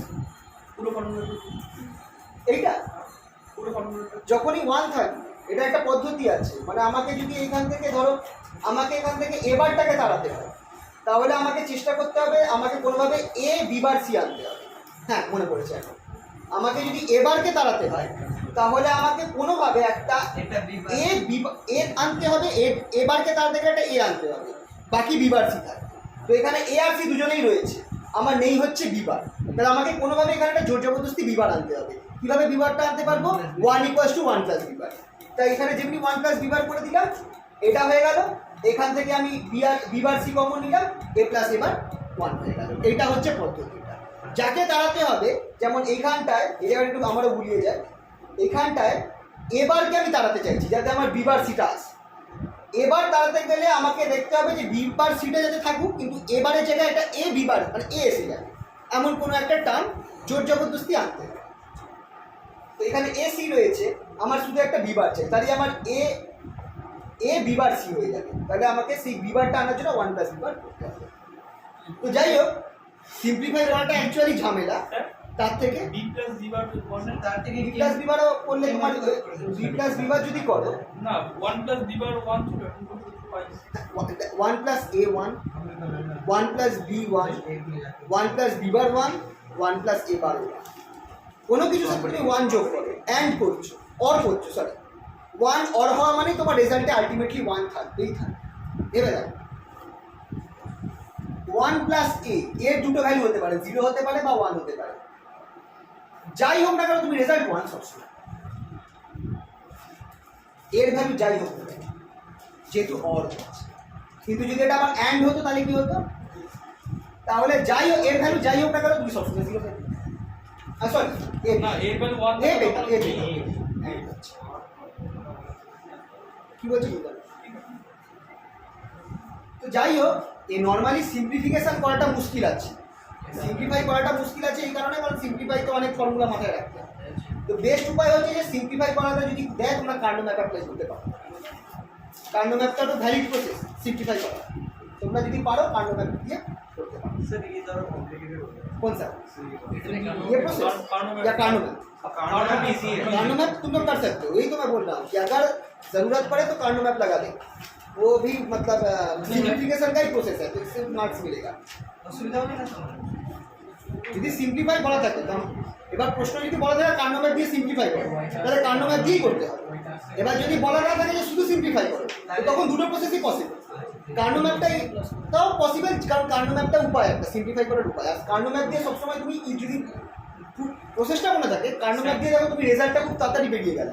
পুরো ফর্মুলাটা এইটা পুরো ফর্মুলাটা যখনই 1 থাকবে, এটা একটা পদ্ধতি আছে, মানে আমাকে যদি এইখান থেকে ধরো আমাকে এখান থেকে এবারটাকে তাড়াতে হয়, তাহলে আমাকে চেষ্টা করতে হবে আমাকে কোনোভাবে এ বি বার সি আনতে হবে। হ্যাঁ মনে পড়েছে এখন, আমাকে যদি এবারকে তাড়াতে হয় তাহলে আমাকে কোনোভাবে একটা এটা B bar A B A আনতে হবে, এবারকে তাড়াতে গেলে একটা এ আনতে হবে, বাকি বি বার সি থাকবে। তো এখানে এ আর সি দুজনেই রয়েছে, আমার নেই হচ্ছে বি বার, তাহলে আমাকে কোনোভাবে এখানে একটা জোর জবরদস্তি বি বার আনতে হবে। কীভাবে বি বারটা আনতে পারবো, 1 = 1 প্লাস বি বার। তাই এখানে যেমনি 1 প্লাস বি বার করে দিলাম, এটা হয়ে গেল, এখান থেকে আমি বি বার সি কমন নিলাম, এ প্লাস এবার 1 হয়ে গেল। এইটা হচ্ছে পদ্ধতিটা। যাকে তাড়াতে হবে, যেমন এইখানটায় এবার একটু আমারও ভুলিয়ে যায়, এইখানটায় এবারকে আমি তাড়াতে চাইছি যাতে আমার বি বার সিটা আসে। এবার তাড়াতে গেলে আমাকে দেখতে হবে যে বি বার সিটা যাতে থাকুক, কিন্তু এবারের জায়গায় একটা এ বি বার মানে এ এসে যাবে, এমন কোনো একটা টার্ম জোর জবরদস্তি আনতে হবে। তো এখানে এ সি রয়েছে, আমার শুধু একটা বি বার চাই, তাহলে আমার এ বি বার সি হয়ে যাবে। তাহলে আমাকে সেই বি বারটা আনার জন্য 1 প্লাস বি বার করতে হবে। তো যাই হোক, সিম্পলিফাই করাটা অ্যাকচুয়ালি ঝামেলা, তার থেকে বি প্লাস বি বার করলে তার থেকে বি প্লাস বি বারও করলে তোমার বি প্লাস বি বার যদি করো, না 1 প্লাস বি বার 1 ছিল, এখন করতে পাই 1 plus A 1, 1 plus B 1, 1 plus B bar 1, 1 plus A bar 1। কোনো কিছু সাথে তুমি 1 যোগ করো, অ্যান্ড করছো, অর করছো, সরি 1 অর হওয়া মানে তোমার রেজাল্টে আলটিমেটলি 1 থাকবেই থাকবে। এবার দেখো 1 প্লাস এর দুটো ভ্যালু হতে পারে, 0 হতে পারে বা 1 হতে পারে, যাই হোক না কেন তুমি রেজাল্ট 1 সবসময়, এর ভ্যালু যাই হোক না কেন, যেহেতু অর হচ্ছে। কিন্তু যদি এটা আমার অ্যান্ড হতো তাহলে কি হতো, তাহলে যাই হোক এর ভ্যালু যাই হোক না কেন তুমি সবসময় 0 পেতে। সরি না এর ভ্যালু 1 এ পেতাম, এ পেতাম, কি বলছি বুঝতে পারো? তো যাই হোক, এই নর্মালি সিম্পলিফিকেশন করাটা মুশকিল আছে, সিম্পলিফাই করাটা মুশকিল আছে এই কারণে, কারণ সিম্পলিফাই তো অনেক ফর্মুলা মাথায় রাখতে হয়। তো বেস্ট উপায় হচ্ছে যে সিম্পলিফাই করাটা যদি দেয় তোমরা কার্নো ম্যাপ অ্যাপ্লাই করতে পারো। কার্নো ম্যাপটা তো ভ্যালিড প্রসেস সিম্পলিফাই করা, তোমরা যদি পারো কার্নো ম্যাপ দিয়ে করতে পারো। सर ये ज़्यादा कॉम्प्लिकेटेड हो गया कौन सा इतने ये प्रोसेस या Karnaugh map? Karnaugh map easy है कार्नो मैप तुम लोग कर सकते हो, यही तो मैं बोल रहा हूँ कि अगर जरूरत पड़े तो कार्नो मैप लगा दें, वो भी मतलब सिंप्लीफिकेशन का ही प्रोसेस है, तो इससे मार्क्स मिलेगा। অসুবিধা হবে না তোমার? যদি সিম্পলিফাই করা থাকে তো এবার প্রশ্ন যদি বলা থাকে কার্নো ম্যাপ দিয়ে সিম্পলিফাই করো, তাহলে কার্নো ম্যাপ দিয়েই করতে হবে। এবার যদি বলা না থাকে যে শুধু সিম্পলিফাই করো, তো তখন দুটো প্রসেসই পসিবল। কার্নো ম্যাপটাই তাও পসিবল, কারণ কার্নো ম্যাপটা উপায় একটা সিম্পলিফাই করার উপায়। আর কার্নো ম্যাপ দিয়ে সবসময় তুমি যদি প্রসেসটা মনে থাকে, কার্নো ম্যাপ দিয়ে দেখো তুমি রেজাল্টটা খুব তাড়াতাড়ি বেরিয়ে গেল,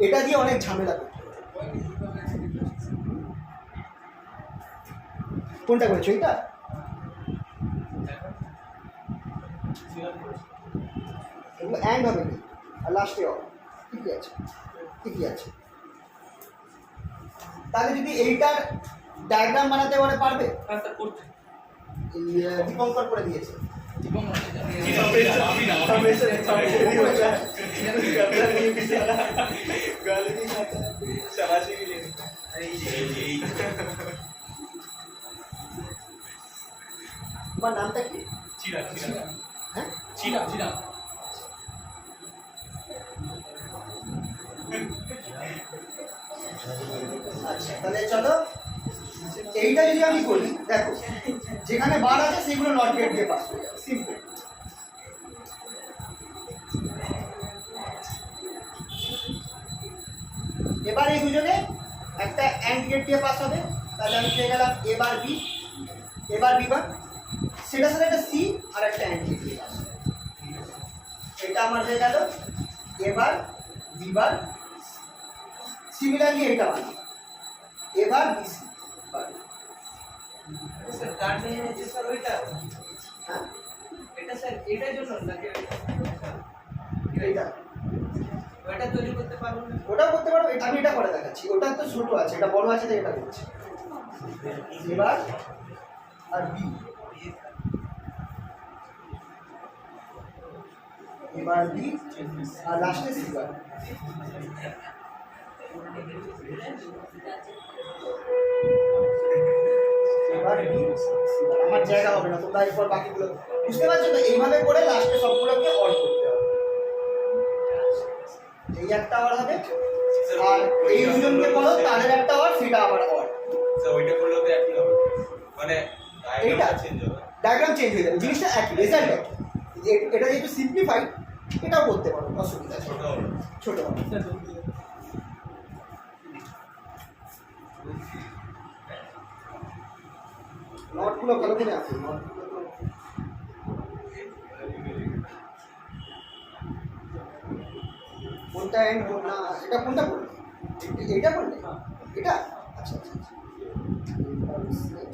এটা দিয়ে অনেক ঝামেলা করতে হবে। কোনটা করেছো এটা? এগুলো অ্যান্ড হবে কি আর লাস্টে অফ, ঠিকই আছে ঠিকই আছে। তাহলে যদি এইটার ডায়াগ্রাম বানাতে পারবে, কাজটা করতে এই দীপঙ্কর করে দিয়েছে। शाबाशी भी लेनी তোমার নামটা কি? চিরা চিরা হ্যাঁ চিরা চিরা আচ্ছা তাহলে চলো এইটা যদি আমি করি, দেখো যেখানে বার আছে সেগুলো নট গেট দিয়ে পাস হয়ে যাবে, সিম্পল। এবার এই দুজনে একটা অ্যান্ড গেট দিয়ে পাস হবে, তাহলে আমি পেয়ে গেলাম এবার বি, এবার বি বার, সেটার সাথে একটা সি আর একটা অ্যান্ড গেট দিয়ে পাস। এটা আমার হয়ে গেল এবার বি বার, সিমিলারলি এটা বানাবো এবার বিসি বার। স্যার কার নিয়ে যাচ্ছে স্যার ওইটা? হ্যাঁ এটা স্যার এটার জন্য নাকি এইটা ওইটা তৈরি করতে পারবো না? ওটাও করতে পারো, আমি এটা করে দেখাচ্ছি। ওটা তো ছোট আছে, এটা বড় আছে, তাই এটা করছি। এবার আর বি এবার বি আর লাস্টে সি বার। এবার বি সি বার। আমার জায়গা হবে না, তোমরা এরপর বাকিগুলো বুঝতে পারছো তো? এইভাবে করে লাস্টে সবগুলোকে অর করতে হবে। এই একটা অর হবে আর এই দুজনকে করো তাদের একটা অর, সেটা আবার অর। স্যার ওইটা করলেও তো একই হবে, মানে এইটা ডায়াগ্রাম চেঞ্জ হবে। ডায়াগ্রাম চেঞ্জ হয়ে যাবে, জিনিসটা একই, রেজাল্ট একই। এটা যেহেতু সিম্পলিফাইড, এটাও করতে পারো, অসুবিধা নেই। ছোট হবে। ছোট হবে। নটগুলো ভালো করে আছে, নটগুলো তো কোনটা এন্ড না, এটা কোনটা বললে? এইটা বললে? এটা আচ্ছা আচ্ছা আচ্ছা,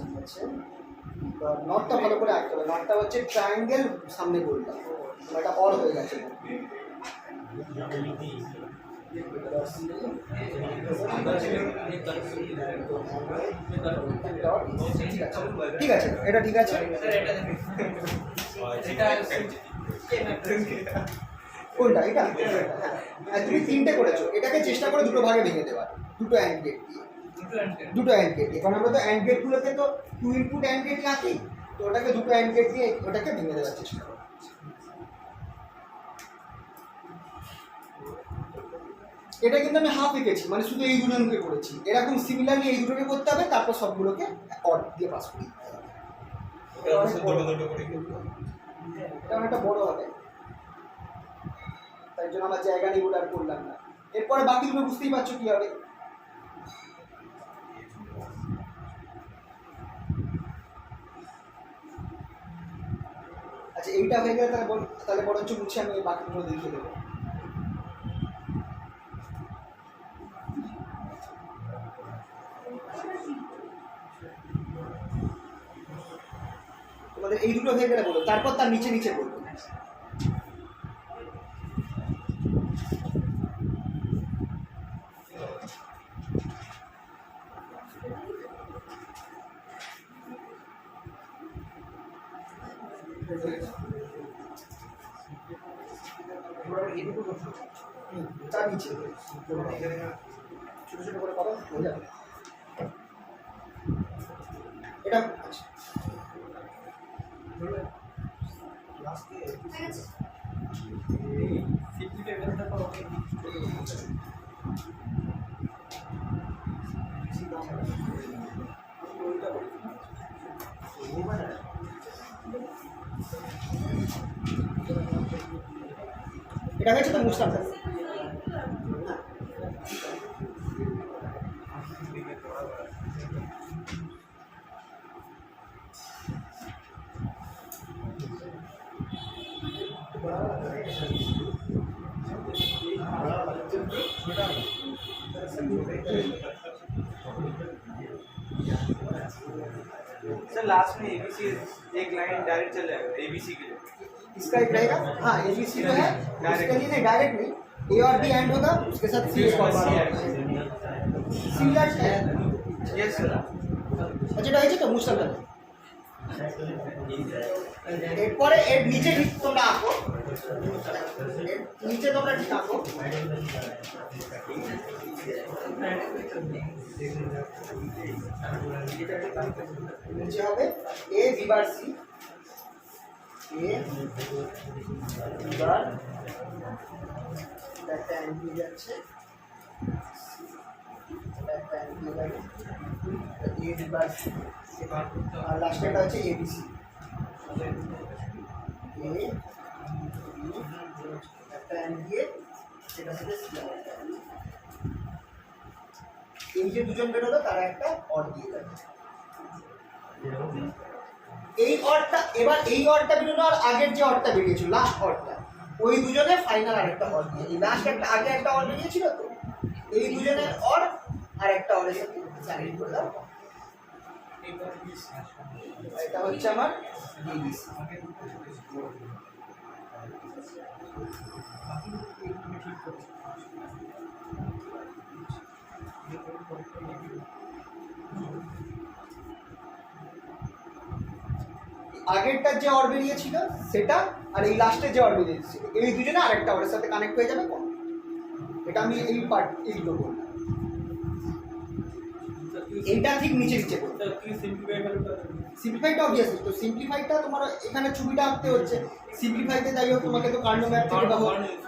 ঠিক আছে। নটটা ভালো করে আঁকতে হবে। নটটা হচ্ছে ট্রায়াঙ্গেল, সামনে গোলটা, এটা অর হয়ে গেছে। ঠিক আছে, এটা ঠিক আছে। কোনটা? এটা? হ্যাঁ, তুমি তিনটে করেছো, এটাকে চেষ্টা করে দুটো ভাগে ভেঙে দেওয়ার, দুটো অ্যান্ড গেট দিয়ে, দুটো অ্যান্ড গেট দিয়ে। কারণ আমরা তো অ্যান্ড গেটগুলোতে তো 2 ইনপুট অ্যান্ড গেট আঁকি, তো ওটাকে দুটো অ্যান্ড গেট দিয়ে ওটাকে ভেঙে দেওয়ার চেষ্টা করো। এটা কিন্তু আমি হাফ এঁকেছি, মানে শুধু এই দুজনকে করেছি। এরকম সিমিলারলি এই দুটোকে করতে হবে, তারপর সবগুলোকে অর দিয়ে পাস করে দিতে হবে। এটা অবশ্য ছোট ছোট করে করতে হবে। এটা অনেকটা বড় হবে, তাই জন্য আমার জায়গা নেই, ওটা আর করলাম না। এরপরে বাকিগুলো বুঝতেই পারছো কি হবে। আচ্ছা, এইটা হয়ে গেলে তাহলে বরঞ্চ মুছে আমি বাকিগুলো দেখিয়ে দেবো। তোমাদের এই দুটো হয়ে গেলে বলো, তারপর তার নিচে নিচে বলবো। তার নিচে ছোট ছোট করে করো, হয়ে যাবে। এটা আচ্ছা, এটা হয়েছে তো মুছলাম। सर लास्ट में एबीसी एक लाइन डायरेक्ट चल जाएगा एबीसी के लिए। इसका एक रहेगा, हाँ एबीसी जो है उसके लिए नहीं, डायरेक्ट नहीं, ए और बी एंड होगा, उसके साथ सी सिमिलर है। Yes sir. আচ্ছা, এটা হয়েছে তো মুছলাম। এরপরে এর নিচে ঠিক তোমরা আঁকো, এর নিচে তোমরা ঠিক আঁকো। নিচে হবে A B bar C, A B বার, একটা অ্যান্টি যাচ্ছে, একটা অ্যান্টি যাবে, এ বি বার সি, আর লাস্টেটা হচ্ছে এবিসি, এ বি, একটা অ্যান্ড দিয়ে সেটা সাথে সি। এই যে দুজন বেরোলো তারা একটা অর দিয়ে দেবে। এই অরটা, এবার এই অরটা বেরোলো আর আগের যে অরটা বেরিয়েছিল লাস্ট অরটা, ওই দুজনে ফাইনাল আরেকটা অর দিয়ে, এই লাস্ট একটা আগে একটা অর বেরিয়েছিল তো, এই দুজনের অর আর একটা অরের সাথে সাইড করে দাও। এটা হচ্ছে আমার এবিসি। আগেরটার যে অর বেরিয়েছিল সেটা আর এই লাস্টে যে অরবিট ছিল এই দুজনে আরেকটা ওর সাথে কানেক্ট হয়ে যাবে কম। এটা আমি এই পার্ট এইগুলো বললাম, এইটা ঠিক নিচে নিচে করবো। तो क्यों सिंपलीफाई करो সিম্পলিফাইটা অবভিয়াসলি, তো সিম্পলিফাইটা তোমার এখানে ছবিটা আঁকতে হচ্ছে, সিম্পলিফাইতে যাই হোক তোমাকে তো কার্নো ম্যাপ থেকে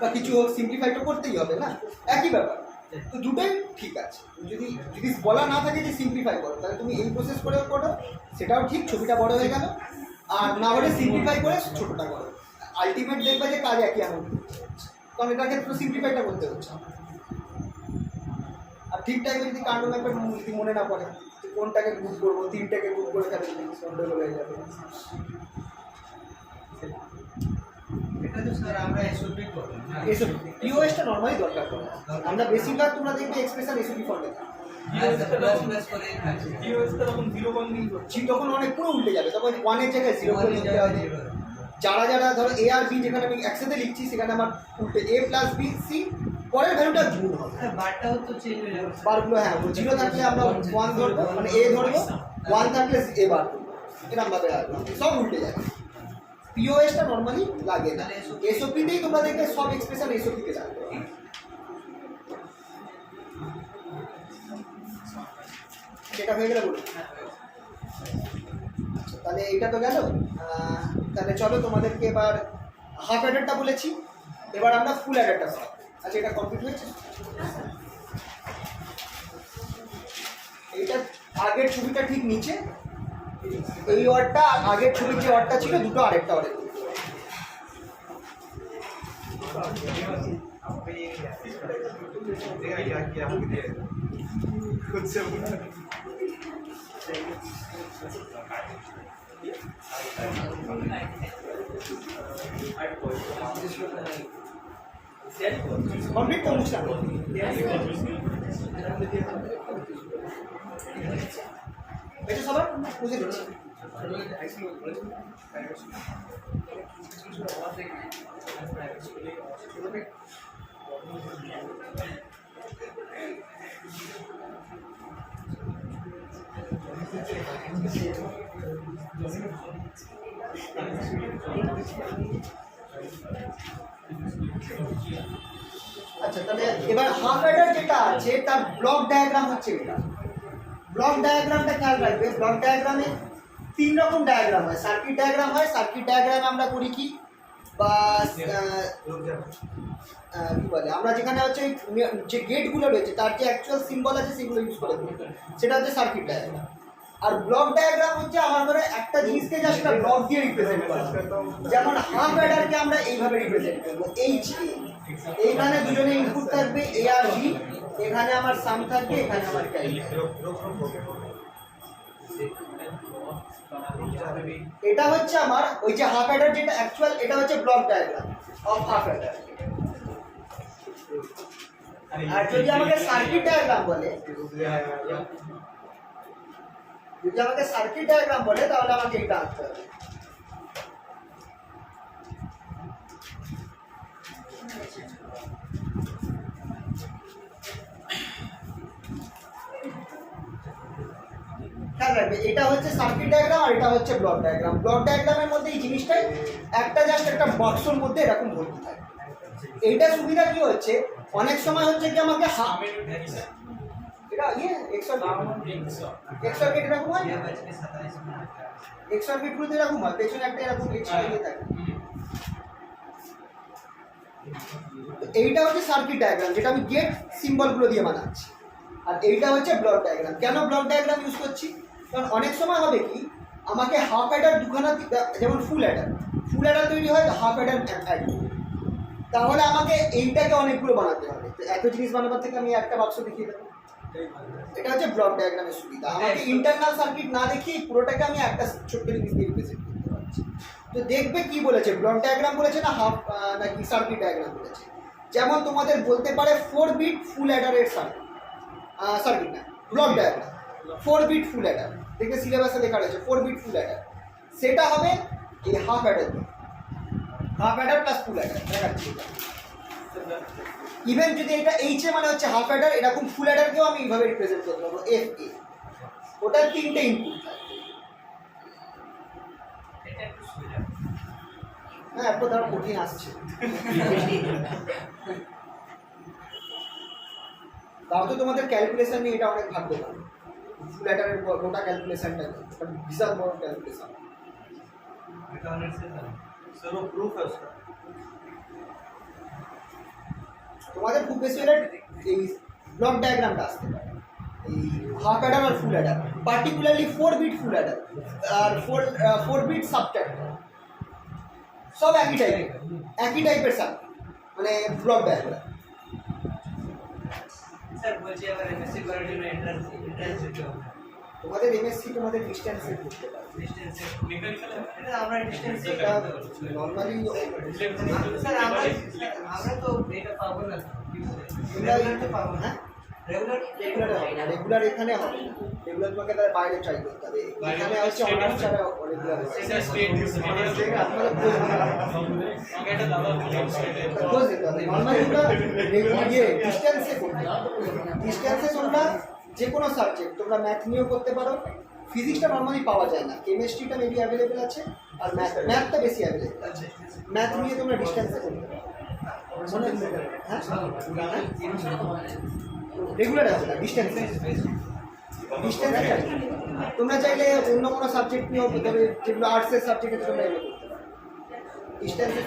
বা কিছু হোক সিম্পলিফাইটা করতেই হবে না, একই ব্যাপার। তো দুটোই ঠিক আছে, যদি যদি বলা না থাকে যে সিম্পলিফাই করো তাহলে তুমি এই প্রসেস করে করো, সেটাও ঠিক, ছবিটা বড় হয়ে গেল। আর না হলে সিম্পলিফাই করে ছোটটা করো, আলটিমেট দেখবে যে কাজ একই এমন, কারণ এটার ক্ষেত্রে সিম্পলিফাইটা করতে হচ্ছে। আর ঠিক টাইমে যদি কার্নো ম্যাপের যদি মনে না পড়ে কোনটাকে গ্রুপ করবো, তিনটাকে গ্রুপ করে ফেলে গন্ডগোল হয়ে যাবে। এটা তো স্যার আমরা এসওপি করব না, এসব পিওএসটা নরমালি দরকার পড়ে, আমরা বেশিরভাগ তোমরা দেখবে এক্সপ্রেশন এসওপি ফর্মে থাকে। প্লাস প্লাস করে থাকছে। ये उसका तখন 0 দিয়ে জি তখন অনেক পুরো উল্টে যাবে, তখন 1 এর জায়গায় 0 করে নিতে হবে। যারা যারা ধরো এ আর বি যেখানে আমি একসাথে লিখছি সেখানে আমার উল্টে এ প্লাস বি সি, পরের ভ্যালুটা গুণ হবে। স্যার বারটাও তো চেঞ্জ হয়ে যাবে। বারগুলো হ্যাঁ 0 থাকলে আমরা 1 ধরবো, মানে এ ধরবো, 1 থাকলে এ বার করবো, এরকম ভাবে সব উল্টে যাবে। পিওএসটা নরমালি লাগে না, এসওপিতেই তোমরা দেখবে সব এক্সপ্রেশন এসওপিতে যাবে। সেটা হয়ে গেলে বলুন। তাহলে এইটা তো গেল, তাহলে চলো তোমাদেরকে এবার হাফ অ্যাডারটা বলেছি, এবার আমরা ফুল অ্যাডারটা পাবো। আচ্ছা এটা কমপ্লিট হয়েছে? এইটা আগের ছবিটা ঠিক নিচে, এই ওয়ার্ডটা আগের ছবির যে ওয়ার্ডটা ছিল দুটো আরেকটা ওয়ার্ডে কমপ্লিট তো মুছলাম। এটা সবার বুঝে দিচ্ছি। আচ্ছা তাহলে এবার হাফ অ্যাডার যেটা আছে তার ব্লক ডায়াগ্রাম হচ্ছে এটা। ব্লক ডায়াগ্রামটা খেয়াল রাখবে, ব্লক ডায়াগ্রামে 3 রকম ডায়াগ্রাম হয়, সার্কিট ডায়াগ্রাম হয়, সার্কিট ডায়াগ্রাম আমরা করি কি বা কি বলে আমরা যেখানে হচ্ছে যে গেটগুলো রয়েছে তার যে অ্যাকচুয়াল সিম্বল আছে সেগুলো ইউজ করে করি, সেটা হচ্ছে সার্কিট ডায়াগ্রাম। আর ব্লক ডায়াগ্রাম হচ্ছে আমার ধরে একটা জিনিসকে জাস্ট একটা ব্লক দিয়ে রিপ্রেজেন্ট করা, যেমন হাফ অ্যাডারকে আমরা এইভাবে রিপ্রেজেন্ট করবো, এইচ এ, এইখানে দুজনে ইনপুট থাকবে এ আর বি, এখানে আমার সাম থাকবে, এখানে আমার ক্যারি। এটা হচ্ছে আমার ওই যে হাফ অ্যাডার যেটা অ্যাকচুয়াল, এটা হচ্ছে block diagram of half adder. আর যদি আমাকে সার্কিট ডায়াগ্রাম বলে, যদি আমাকে সার্কিট ডায়াগ্রাম বলে তাহলে আমাকে এটা আনতে হবে। খেয়াল রাখবে এটা হচ্ছে সার্কিট ডায়াগ্রাম আর এটা হচ্ছে ব্লক ডায়াগ্রাম। ব্লক ডায়াগ্রামের মধ্যে এই জিনিসটাই একটা জাস্ট একটা বক্সের মধ্যে এরকম ভর্তি থাকে। এইটা সুবিধা কি হচ্ছে, অনেক সময় হচ্ছে কি আমাকে এটা এক্সট্রা সার্কিট এরকম হয়, এক্সট্রা সার্কিট গুলোতে এরকম হয়, পেছনে একটা এরকম এক্সট্রা ইয়ে থাকে। এইটা হচ্ছে সার্কিট ডায়াগ্রাম যেটা আমি গেট সিম্বলগুলো দিয়ে বানাচ্ছি, আর এইটা হচ্ছে ব্লক ডায়াগ্রাম। কেন ব্লক ডায়াগ্রাম ইউজ করছি, কারণ অনেক সময় হবে কি আমাকে হাফ অ্যাডার দুখানা, যেমন ফুল অ্যাডার তৈরি হয় হাফ অ্যাডার অ্যাড, তাহলে আমাকে এইটাকে অনেকগুলো বানাতে হবে। তো এত জিনিস বানাবার থেকে আমি একটা বাক্স দেখিয়ে দেবো। এটা হচ্ছে ব্লক ডায়াগ্রামের সুবিধা, আমাকে ইন্টারনাল সার্কিট না দেখিয়ে পুরোটাকে আমি একটা ছোট্ট জিনিস দিয়ে রিপ্রেজেন্ট করতে পারছি। তো দেখবে কি বলেছে, ব্লক ডায়াগ্রাম বলেছে না হাফ নাকি সার্কিট ডায়াগ্রাম বলেছে। যেমন তোমাদের বলতে পারে 4 বিট ফুল অ্যাডারের সার্কিট না block diagram, 4 bit full adder, দেখবে সিলেবাসে লেখা রয়েছে 4 বিট ফুল অ্যাডার, সেটা হবে এই half Eder, half Eder plus ফুল অ্যাডার দেখাচ্ছি। ইভেন যদি এটা এইচ এ মানে হচ্ছে হাফ অ্যাডার, এরকম ফুল অ্যাডারকেও আমি এইভাবে রিপ্রেজেন্ট করতে পারবো এফ এ, ওটার 3টে ইনপুট থাকবে। হ্যাঁ এরপর ধরো কঠিন আসছে তাও তো তোমাদের ক্যালকুলেশন নিয়ে এটা অনেক ভাবতে পারো ফুল অ্যাডারের গোটা ক্যালকুলেশনটা বিশাল বড় ক্যালকুলেশন सर वो प्रूफ है उसका তোমাদের খুব বেশি হলে এই ব্লক ডায়াগ্রামটা আসতে পারে এই হাফ অ্যাডার আর full adder particularly 4 bit full adder আর 4 বিট সাবট্র্যাক্ট সব একই টাইপের সাব মানে ব্লক ডায়াগ্রাম স্যার বলছি আবার এমএসসি করার জন্য এন্ট্রান্স দিতে হবে তোমাদের এমএসসি তোমাদের ডিস্টেন্সে করতে পারবে ডিসটেন্সে এটা আমরা ডিসটেন্সে এটা নরমালি স্যার আমরা তো এটা পাবো না রেগুলার তো পাবো না হ্যাঁ রেগুলার রেগুলার হবে না রেগুলার এখানে হবে না রেগুলার তোমাকে তার বাইরে ট্রাই করতে হবে এখানে হচ্ছে অনার্স ছাড়া রেগুলার এটা স্টেট আপনাদের খোঁজ আমাকে একটা দাদা বললেন স্টেটে খোঁজ নিতে হবে নরমালি ওটা ডিস্টেন্সে করতে হবে ডিস্টেন্সে তোমরা যে কোনো সাবজেক্ট তোমরা ম্যাথ নিয়েও করতে পারো ফিজিক্সটা নর্মালি পাওয়া যায় না কেমিস্ট্রিটা মেবি অ্যাভেলেবেল আছে আর ম্যাথটা বেশি অ্যাভেলেবেল আছে ম্যাথ নিয়ে তোমরা ডিস্টেন্সে করতে পারো হ্যাঁ রেগুলার আছে না ডিস্টেন্সে ডিস্টেন্সে চাই তোমরা চাইলে অন্য কোনো সাবজেক্ট নিয়েও তবে যেগুলো আর্টসের সাবজেক্টে তোমরা এগুলো করতে পারো ডিস্টেন্সে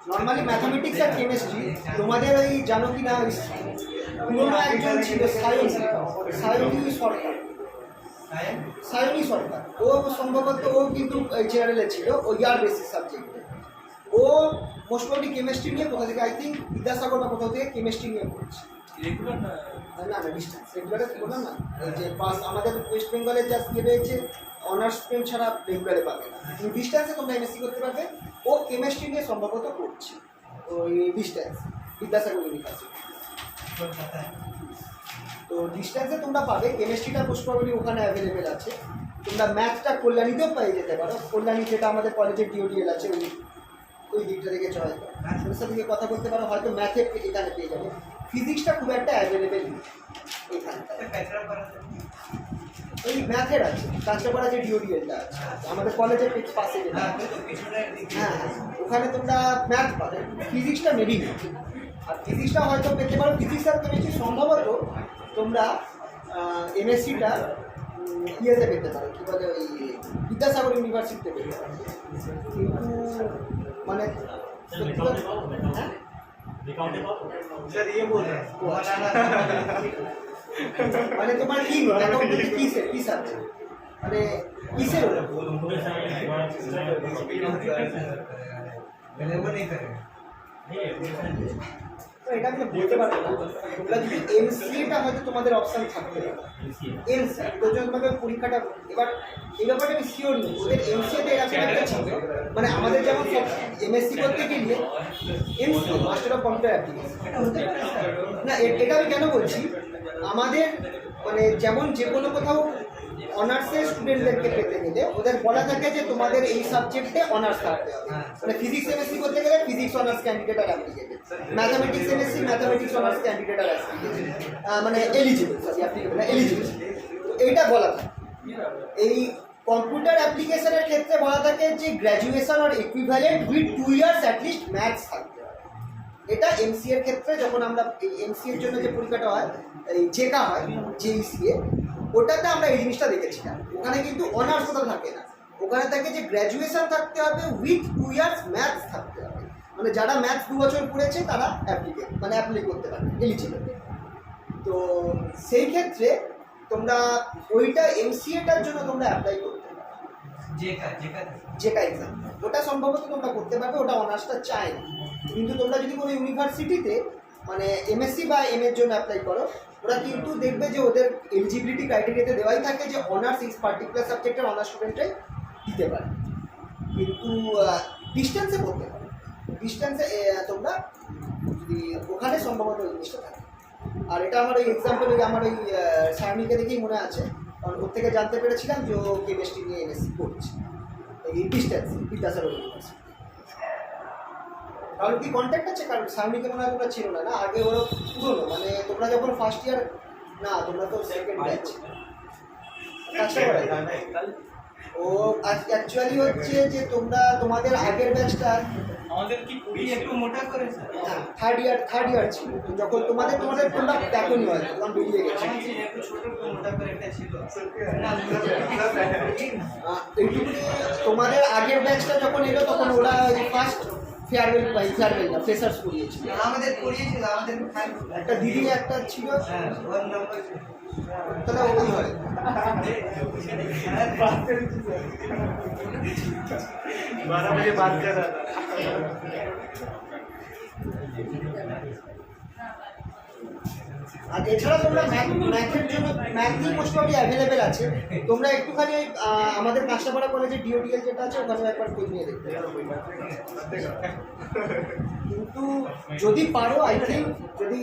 নর্মালি ম্যাথামেটিক্স আর কেমিস্ট্রি তোমাদের ওই জানো কি না পুরোনো একজন ছিল সায়নী সরকার ও সম্ভবত ও কিন্তু জেনারেলে ছিল ও ইয়ার বেসিস সাবজেক্টে ও মোস্ট প্রবলি কেমিস্ট্রি নিয়ে কোথা থেকে আই থিঙ্ক বিদ্যাসাগর বা কোথাও থেকে কেমিস্ট্রি নিয়ে পড়ছে রেগুলার না না না ডিস্টেন্স রেগুলারে বললাম না এই যে পাস আমাদের ওয়েস্ট বেঙ্গলে যা ইয়ে রয়েছে অনার্স স্ট্রিম ছাড়া রেগুলারে পাবে না ডিস্টেন্সে তোমরা এমএসসি করতে পারবে ও কেমিস্ট্রি নিয়ে সম্ভবত করছে ওই ডিস্টেন্স বিদ্যাসাগর ইউনিভার্সিটি তো ডিস্টেন্সে তোমরা পাবে কেমিস্ট্রিটা মোস্ট প্রবলি ওখানে অ্যাভেলেবেল আছে তোমরা ম্যাথটা কল্যাণীতেও পেয়ে যেতে পারো কল্যাণী যেটা আমাদের কলেজের ডিওডিএল আছে ওই দিকটা থেকে চয় ওর সাথে গিয়ে কথা বলতে পারো হয়তো ম্যাথে এখানে পেয়ে যাবে ফিজিক্সটা খুব একটা অ্যাভেলেবেল এখানটা ওই ম্যাথের আছে কাঁচরাপাড়া যে ডিওডিএলটা আছে আমাদের কলেজের পাশে যেটা হ্যাঁ ওখানে তোমরা ম্যাথ পাবে ফিজিক্সটা মেবি নেই আর ফিজিক্সটা হয়তো পেতে পারো ফিজিক্স আর কেমিস্ট্রি সম্ভবত তোমরা এমএসসিটা ইয়েতে পেতে পারো কী বলে ওই বিদ্যাসাগর ইউনিভার্সিটিতে পেতে পারো কিন্তু মানে হ্যাঁ सर ये बोल रहे हैं মানে তোমার কি অ্যাকাউন্টিং কি সাবজেক্ট মানে কিসের वो नहीं करेंगे এটা আমি বলতে পারবো না তোমরা যদি এমসিএটা হয়তো তোমাদের অপশন থাকতে পারে এমসিএ প্রয়োজনভাবে পরীক্ষাটা এবার এই ব্যাপারে আমি শিওর নেই ওদের এমসিএতে এরকম একটা ছিল মানে আমাদের যেমন এমএসসি করতে গেলে MCA master of computer application না এটা আমি কেন বলছি আমাদের মানে যেমন যে কোনো কোথাও অনার্সের স্টুডেন্টদেরকে পেতে গেলে ওদের বলা থাকে যে তোমাদের এই সাবজেক্টে অনার্স থাকতে হবে মানে ফিজিক্স এমএসসি করতে গেলে ফিজিক্স অনার্স ক্যান্ডিডেট আর applicable mathematics MSc mathematics honours candidate আর মানে এলিজিবল সরি অ্যাপ্লিকেবল না এলিজিবল এইটা বলা থাকে এই কম্পিউটার অ্যাপ্লিকেশনের ক্ষেত্রে বলা থাকে যে গ্র্যাজুয়েশন আর equivalent with 2 years at least maths থাকতে হবে এটা এমসি এর ক্ষেত্রে যখন আমরা এমসি এর জন্য যে পরীক্ষাটা হয় এই জেকা হয় জেইসিএ ওটাতে আমরা এই জিনিসটা দেখেছিলাম ওখানে কিন্তু অনার্স ওটা থাকে না ওখানে থাকে যে গ্র্যাজুয়েশন থাকতে হবে উইথ 2 ইয়ার্স ম্যাথস থাকতে হবে মানে যারা ম্যাথস 2 বছর পড়েছে তারা অ্যাপ্লাই করতে পারবে এলিজিবল তো সেই ক্ষেত্রে তোমরা ওইটা এমসিএটার জন্য তোমরা অ্যাপ্লাই করতে পারো জেকা এক্সাম ওটা সম্ভবত তোমরা করতে পারবে ওটা অনার্সটা চায় না কিন্তু তোমরা যদি কোনো ইউনিভার্সিটিতে মানে এমএসসি বা এম এর জন্য অ্যাপ্লাই করো ওরা কিন্তু দেখবে যে ওদের এলিজিবিলিটি ক্রাইটেরিয়াতে দেওয়াই থাকে যে অনার্স ইস পার্টিকুলার সাবজেক্টের অনার্স স্টুডেন্টরাই দিতে পারে কিন্তু ডিস্টেন্সে করতে পারো ডিস্টেন্সে তোমরা যদি ওখানে সম্ভবত ওই জিনিসটা থাকে আর এটা আমার ওই এক্সাম্পল আমার ওই সায়নীকে দেখেই মনে আছে কারণ ওর থেকে জানতে পেরেছিলাম যে ও কেমিস্ট্রি নিয়ে এমএসসি করছে এই ডিস্টেন্সে বিদ্যাসাগর ইউনিভার্সিটি কারণ কি কন্ট্যাক্ট আছে কারণ সায়নীকে মনে হয় তোমরা ছিল না আগে ওরা পুরোনো মানে তোমরা যখন ফার্স্ট ইয়ার না তোমরা তো সেকেন্ড ব্যাচ কাজটা করে ও অ্যাকচুয়ালি হচ্ছে যে তোমরা তোমাদের আগের ব্যাচটা আমাদের কি কুড়ি একটু মোটা করে স্যার থার্ড ইয়ার ছিল, তো যখন তোমরা প্যাকনি হয় তখন বেরিয়ে গেছে। আমার ছিল একটু ছোট একটু মোটা করে একটা ছিল না এইটুকু তোমাদের আগের ব্যাচটা যখন এলো তখন ওরা ফার্স্ট ফেয়ারওয়েল না ফ্রেশার্স করিয়েছিল। আমাদের করিয়েছিল আমাদের একটা দিদি একটা ছিল, হ্যাঁ ওর নাম্বার তাহলে ওই হয়। আর এছাড়া তোমরা ম্যাথের জন্য ম্যাথই মোস্টলি অ্যাভেলেবেল আছে, তোমরা একটুখানি ওই আমাদের কাঁচরাপাড়া কলেজে ডিওডিএল যেটা আছে ওখানে একবার খোঁজ নিয়ে দেখতে পারো। কিন্তু যদি পারো আই থিঙ্ক যদি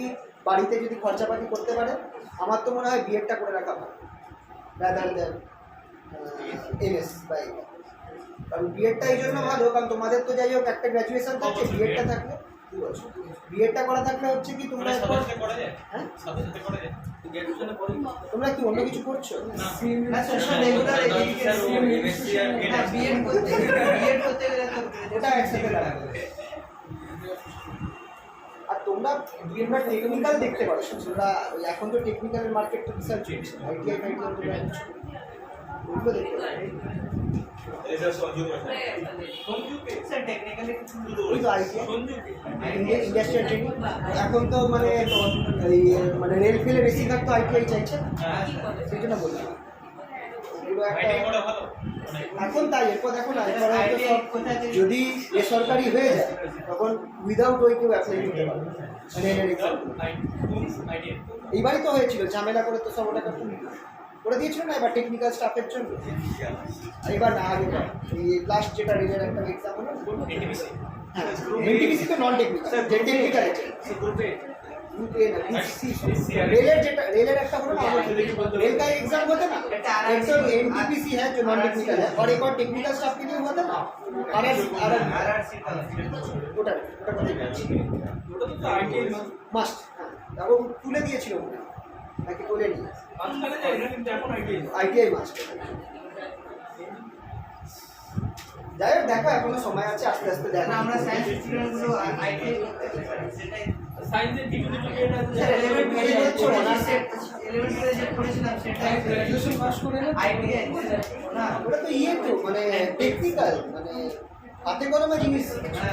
বাড়িতে যদি খরচাপাতি করতে পারে আমার তো মনে হয় বিএডটা করে রাখা ভালো রাদার দ্যান এমএস বা এটা। কারণ বিএডটা এই জন্য ভালো কারণ তোমাদের তো যাই হোক একটা গ্র্যাজুয়েশন থাকছে, বিএডটা থাকলে বিএডটা করা থাকলে হচ্ছে কি তোমরা হ্যাঁ তোমরা কি অন্য কিছু করছো? না সোশ্যাল রেগুলার বিএড করতে গেলে তো ওটা একসাথে লাগাবে। আর তোমরা টেকনিক্যাল দেখতে পারো, তোমরা ওই এখন তো টেকনিক্যালের মার্কেট তো বিশাল চলছে, আইটিআই ওগুলো দেখতে পারো। এটা সংযোগ স্যার টেকনিক্যালি ওই তো আইটিআই ইন্ডাস্ট্রিয়াল ট্রেনিং এখন তো মানে মানে রেল ফেলে বেশিরভাগ তো আইটিআই চাইছে, সেই জন্য বললাম ওগুলো একটা এখন তাই। এরপর দেখো না এরপর হয়তো সব যদি বেসরকারি হয়ে যায় তখন উইদাউট ওই কেউ অ্যাপ্লাই করতে পারবে মানে এইবারই তো হয়েছিল ঝামেলা করে তো সব ওটাকে করে দিয়েছিল না এবার টেকনিক্যাল স্টাফের জন্য। আর এবার না আগে এই লাস্ট যেটা রেলের একটা এক্সাম হলো হ্যাঁ এনটিপিসি তো নন টেকনিক্যাল টেকনিক্যাল আছে রেলের যেটা রেলের একটা হলো না रेल का एग्जाम होता है ना एक तो एनटीपीसी है जो नॉन टेक्निकल है और एक और टेक्निकल स्टाफ के लिए होता है ना आरआरसी ওটা মাস্ট তারপর তুলে দিয়েছিল নাকি তুলে নি আইটিআই মাস্ট। যাই হোক দেখো এখনো সময় আছে আস্তে আস্তে দেখো। আমরা সায়েন্স স্টুডেন্টগুলো আইটিআই করতে স্যার সেটাই সায়েন্সের কিছু গ্রেড আছে স্যার 11 গ্রেড হচ্ছে অনার্স 11 গ্রেড যে পড়েছিলাম সেটাই গ্র্যাজুয়েশন পাস করে না আইটিআই না ওটা তো ইয়ে তো মানে টেকনিক্যাল মানে হাতে কলমে জিনিস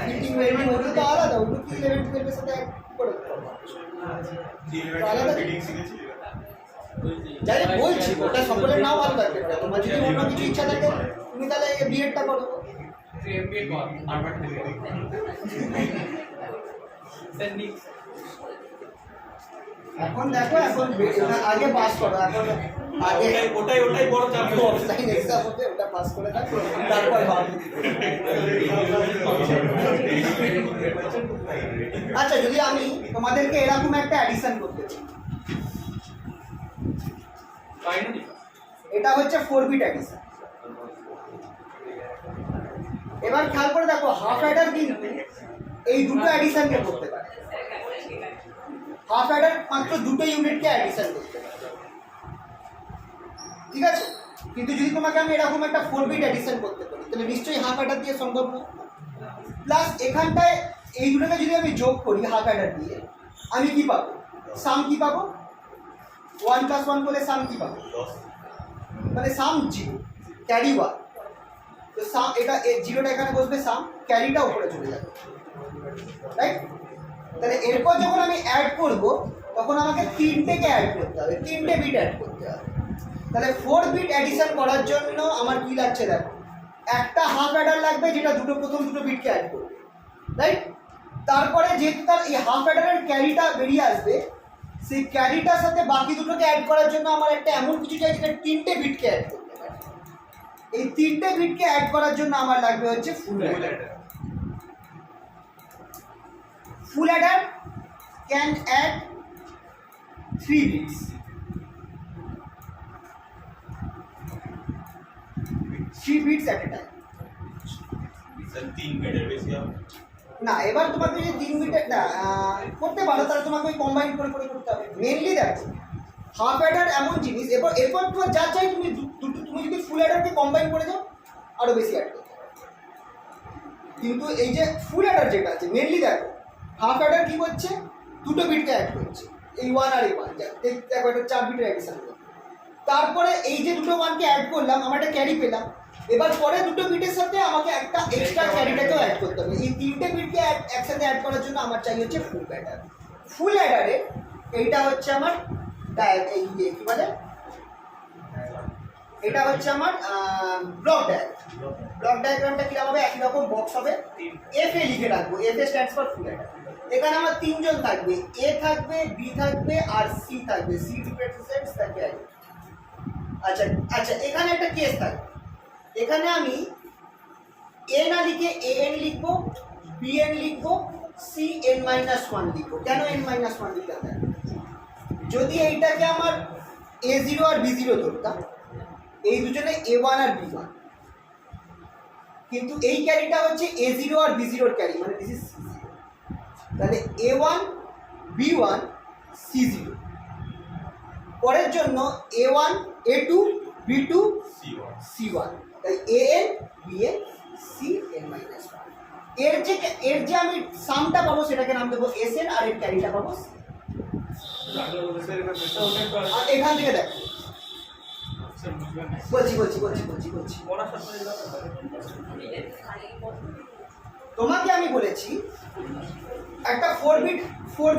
ফিটিং ওয়েল্ডিং ওগুলো তো আলাদা, ওগুলো কি 11 12 এর সাথে এক করে আলাদা ফিটিং শিখেছি। যাই হোক বলছি ওটা সকলের নাও ভালো থাকতে পারে, তোমার যদি অন্য কিছু ইচ্ছা থাকে তুমি তাহলে বিএডটা করো। এমবিএ কর হার্ভার্ড থেকে স্যার নিক্স এখন দেখো এখন আগে পাস করো, এখন আগে ওটাই বড় চাপ। অফলাইন এক্সাম হবে ওটা পাস করে থাকো তারপর ভাবো। আচ্ছা যদি আমি তোমাদেরকে এরকম একটা অ্যাডিশন করতে চাই, বাইনারি এটা হচ্ছে 4 বিট অ্যাডিশন। এবার খেয়াল করে দেখো হাফ অ্যাডার কিন্তু এই দুটো অ্যাডিশনকে করতে পারে, হাফ অ্যাডার মাত্র দুটো ইউনিটকে অ্যাডিশন করতে পারে, ঠিক আছে। কিন্তু যদি তোমাকে আমি এরকম একটা 4 বিট অ্যাডিশন করতে পারি তাহলে নিশ্চয়ই হাফ অ্যাডার দিয়ে সম্ভব না। প্লাস এখানটায় এই দুটোকে যদি আমি যোগ করি হাফ অ্যাডার দিয়ে আমি কি পাবো, সাম কি পাবো, 1 + 1 বলে সাম কি পাবো, মানে সাম 0 ক্যারি 1, তো সাম এটা 0টা এখানে বসবে, সাম ক্যারিটা উপরে চলে যাবে, রাইট। তাহলে এরপর যখন আমি অ্যাড করব তখন আমাকে 3টেকে অ্যাড করতে হবে, 3টে বিট অ্যাড করতে হবে। তাহলে 4 বিট অ্যাডিশন করার জন্য আমার কি লাগছে দেখো, একটা হাফ অ্যাডার লাগবে যেটা প্রথম দুটো বিটকে অ্যাড করবে, রাইট। তারপরে যেহেতু তার এই হাফ অ্যাডারের ক্যারিটা বেরিয়ে আসবে সেই ক্যারিটার সাথে বাকি দুটোকে অ্যাড করার জন্য আমার একটা এমন কিছু চাই যেটা 3টে বিটকে অ্যাড করতে পারে। এই 3টে বিটকে অ্যাড করার জন্য আমার লাগবে হচ্ছে full adder. Full adder can add 3 bits, 3 bits at a time. Sir 3 বিটের বেশি হবে না এবার তোমাকে যদি 3 বিটের না করতে পারো তাহলে তোমাকে ওই কম্বাইন করে করতে হবে। মেনলি দেখো হাফ অ্যাডার এমন জিনিস, এরপর তোমার যা চাই তুমি তুমি যদি ফুল অ্যাডারকে কম্বাইন করে দাও আরও বেশি অ্যাড করতে পারো। কিন্তু এই যে ফুল অ্যাডার যেটা আছে মেনলি দেখো হাফ অ্যাডার কী করছে, দুটো বিটকে অ্যাড করছে, এই 1 আর এই 1, দেখো এটা 4 বিটের অ্যাডিশন করছে। তারপরে এই যে দুটো 1কে অ্যাড করলাম আমরা একটা ক্যারি পেলাম, এবার পরে দুটো বিটের সাথে আমাকে একটা এক্সট্রা ক্যারিটাকেও অ্যাড করতে হবে। এই 3টে বিটকে একসাথে অ্যাড করার জন্য আমার চাই হচ্ছে ফুল অ্যাডার। ফুল অ্যাডারে এইটা হচ্ছে আমার এই কি বলে, এটা হচ্ছে আমার ব্লক ডায়াগ্রাম। ব্লক ডায়াগ্রামটা কিরকম হবে, একই রকম বক্স হবে, এফ এ লিখে রাখবো, F A stands for full Eder. এখানে আমার 3 জন থাকবে, এ থাকবে, বি থাকবে আর সি থাকবে, সি রিপ্রেজেন্টস দ্য ক্যারি। আচ্ছা আচ্ছা, এখানে একটা কেস থাকবে, এখানে আমি এ না লিখে এ এন লিখবো, বি এন লিখবো, সি এন মাইনাস 1 লিখবো। কেন এন মাইনাস 1 লিখলাম? যদি এইটাকে আমার এ জিরো আর বি জিরো ধরতাম, এই দুজনে এ ওয়ান আর বি ওয়ান, কিন্তু এই ক্যারিটা হচ্ছে এ জিরো আর বি জিরোর ক্যারি, মানে দিস ইজ সি জিরো। তাহলে A one B one C zero. পরের জন্য A one A two B two C one, তাই A N B N C N minus 1। এর যে আমি সামটা পাবো সেটাকে নাম দেবো এস এন, আর এর ক্যারিটা পাবো সি। আর এখান থেকে দেখো বলছি তোমাকে আমি বলেছি একটা 4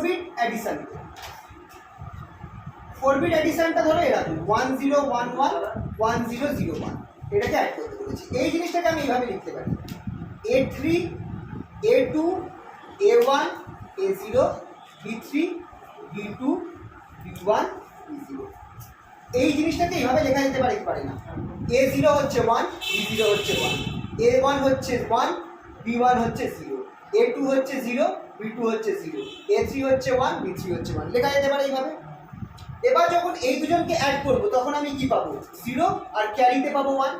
বিট অ্যাডিশন। 4 বিট অ্যাডিশনটা ধরো এরকম 1011 1001, এটাকে অ্যাড করতে বলেছি। এই জিনিসটাকে আমি এইভাবে লিখতে পারি, A3 A2 A1 A0 B3 B2 B1 B0। এই জিনিসটাকে এইভাবে লেখা যেতে পারে, কি পারে না? A0 হচ্ছে 1, B0 হচ্ছে 1, A1 হচ্ছে 1, B1 হচ্ছে 0, A2 হচ্ছে 0, B2 হচ্ছে 0, A3 হচ্ছে 1, B3 হচ্ছে 1, লেখা যেতে পারে এইভাবে। এবার যখন এই দুজনকে অ্যাড করব তখন আমি কি পাবো? 0 আর ক্যারিতে পাবো 1।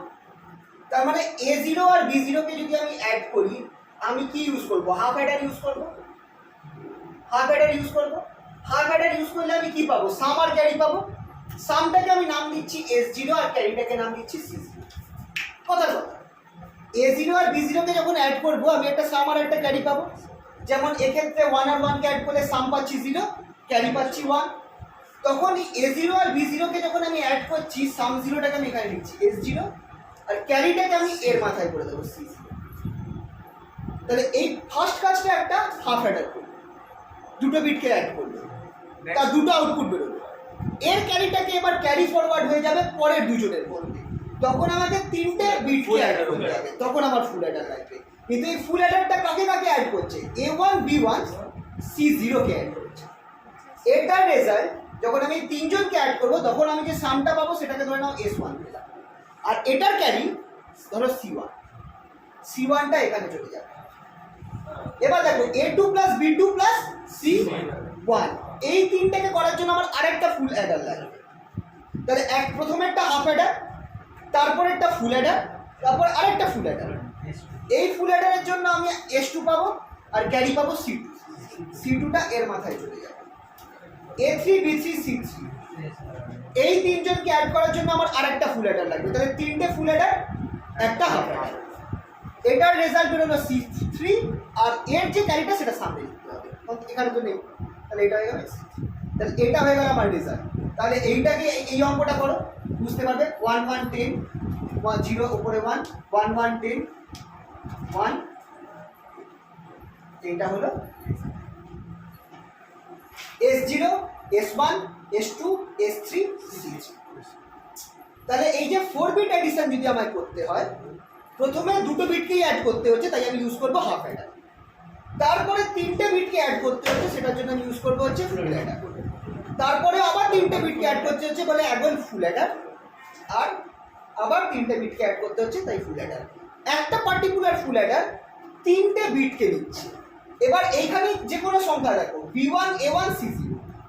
তার মানে A0 আর B0কে যদি আমি অ্যাড করি আমি কি ইউজ করব? হাফ অ্যাডার ইউজ করব। হাফ অ্যাডার ইউজ করলে আমি কি পাবো? সাম আর ক্যারি পাবো। সামটাকে আমি নাম দিচ্ছি S0 আর ক্যারিটাকে নাম দিচ্ছি C0। কথার কথা, A0 আর B0কে যখন অ্যাড করব আমি একটা সাম আর একটা ক্যারি পাবো। যেমন এক্ষেত্রে 1 আর 1কে অ্যাড করলে সাম পাচ্ছি 0, ক্যারি পাচ্ছি 1। তখন A0 আর B0কে যখন আমি অ্যাড করছি, সাম 0টাকে আমি এখানে লিখছি S0 আর ক্যারিটাকে আমি এর মাথায় করে দেবো C0। তাহলে এই ফার্স্ট কাজটা একটা হাফ অ্যাডার করবে, দুটো বিটকে অ্যাড করবে, তার দুটো আউটপুট বেরোবে। এর ক্যারিটাকে এবার ক্যারি ফরওয়ার্ড হয়ে যাবে পরের দুজনের মধ্যে, তখন আমাকে 3টে বিটকে অ্যাড করতে হবে, তখন আমার ফুল অ্যাডার লাগবে। কিন্তু এই ফুল অ্যাডারটা কাকে অ্যাড করছে? A1 B1 C0 কে অ্যাড করছে। এটার রেজাল্ট যখন আমি 3 জনকে অ্যাড করবো তখন আমি যে সামটা পাবো সেটাকে ধরে নাও S1 পেলাম, আর এটার ক্যারি ধরো C1টা এখানে চলে যাবে। এবার দেখো A2 plus B2 plus C1, এই তিনটাকে করার জন্য আমার আরেকটা ফুল অ্যাডার লাগবে। তাহলে প্রথমে একটা হাফ অ্যাডার, তারপর একটা ফুল অ্যাডার, তারপর আরেকটা ফুল অ্যাডার। এই ফুল অ্যাডারের জন্য আমি S2 পাবো আর ক্যারি পাবো C2। C2টা এর মাথায় চলে যাবে। A3 B3 C3, এই তিনজনকে অ্যাড করার জন্য আমার আরেকটা ফুল অ্যাডার লাগবে। তাহলে 3টে ফুল অ্যাডার, একটা হাফ অ্যাডার। এটার রেজাল্ট বেরোলো C3 আর এর যে ক্যারিটা সেটা সামনে লিখতে হবে, এখানে তো নেই। তাহলে এটা হয়ে গেল, তাহলে এটা হয়ে গেল আমার রেজাল্ট। তাহলে এইটাকে এই অঙ্কটা করো, বুঝতে পারবে। 1 1 10 0 উপরে 1 1 1 10 1, এইটা হলো S0 S1 S2 S3 C3। তাহলে এই যে 4 বিট অ্যাডিশন যদি আমায় করতে হয়, প্রথমে দুটো বিটকেই অ্যাড করতে হচ্ছে, তাই আমি ইউজ করবো হাফ অ্যাডার। তারপরে 3টে বিটকে অ্যাড করতে হচ্ছে, সেটার জন্য আমি ইউজ করবো হচ্ছে ফুল অ্যাডার। তারপরে আবার 3টে বিটকে অ্যাড করতে হচ্ছে বলে এখন ফুল অ্যাডার, আর আবার 3টে বিটকে অ্যাড করতে হচ্ছে, তাই ফুল অ্যাডার। একটা পার্টিকুলার ফুল অ্যাডার 3টে বিটকে নিচ্ছে। এবার এইখানে যে কোনো সংখ্যা দেখো, B1 A1 C0,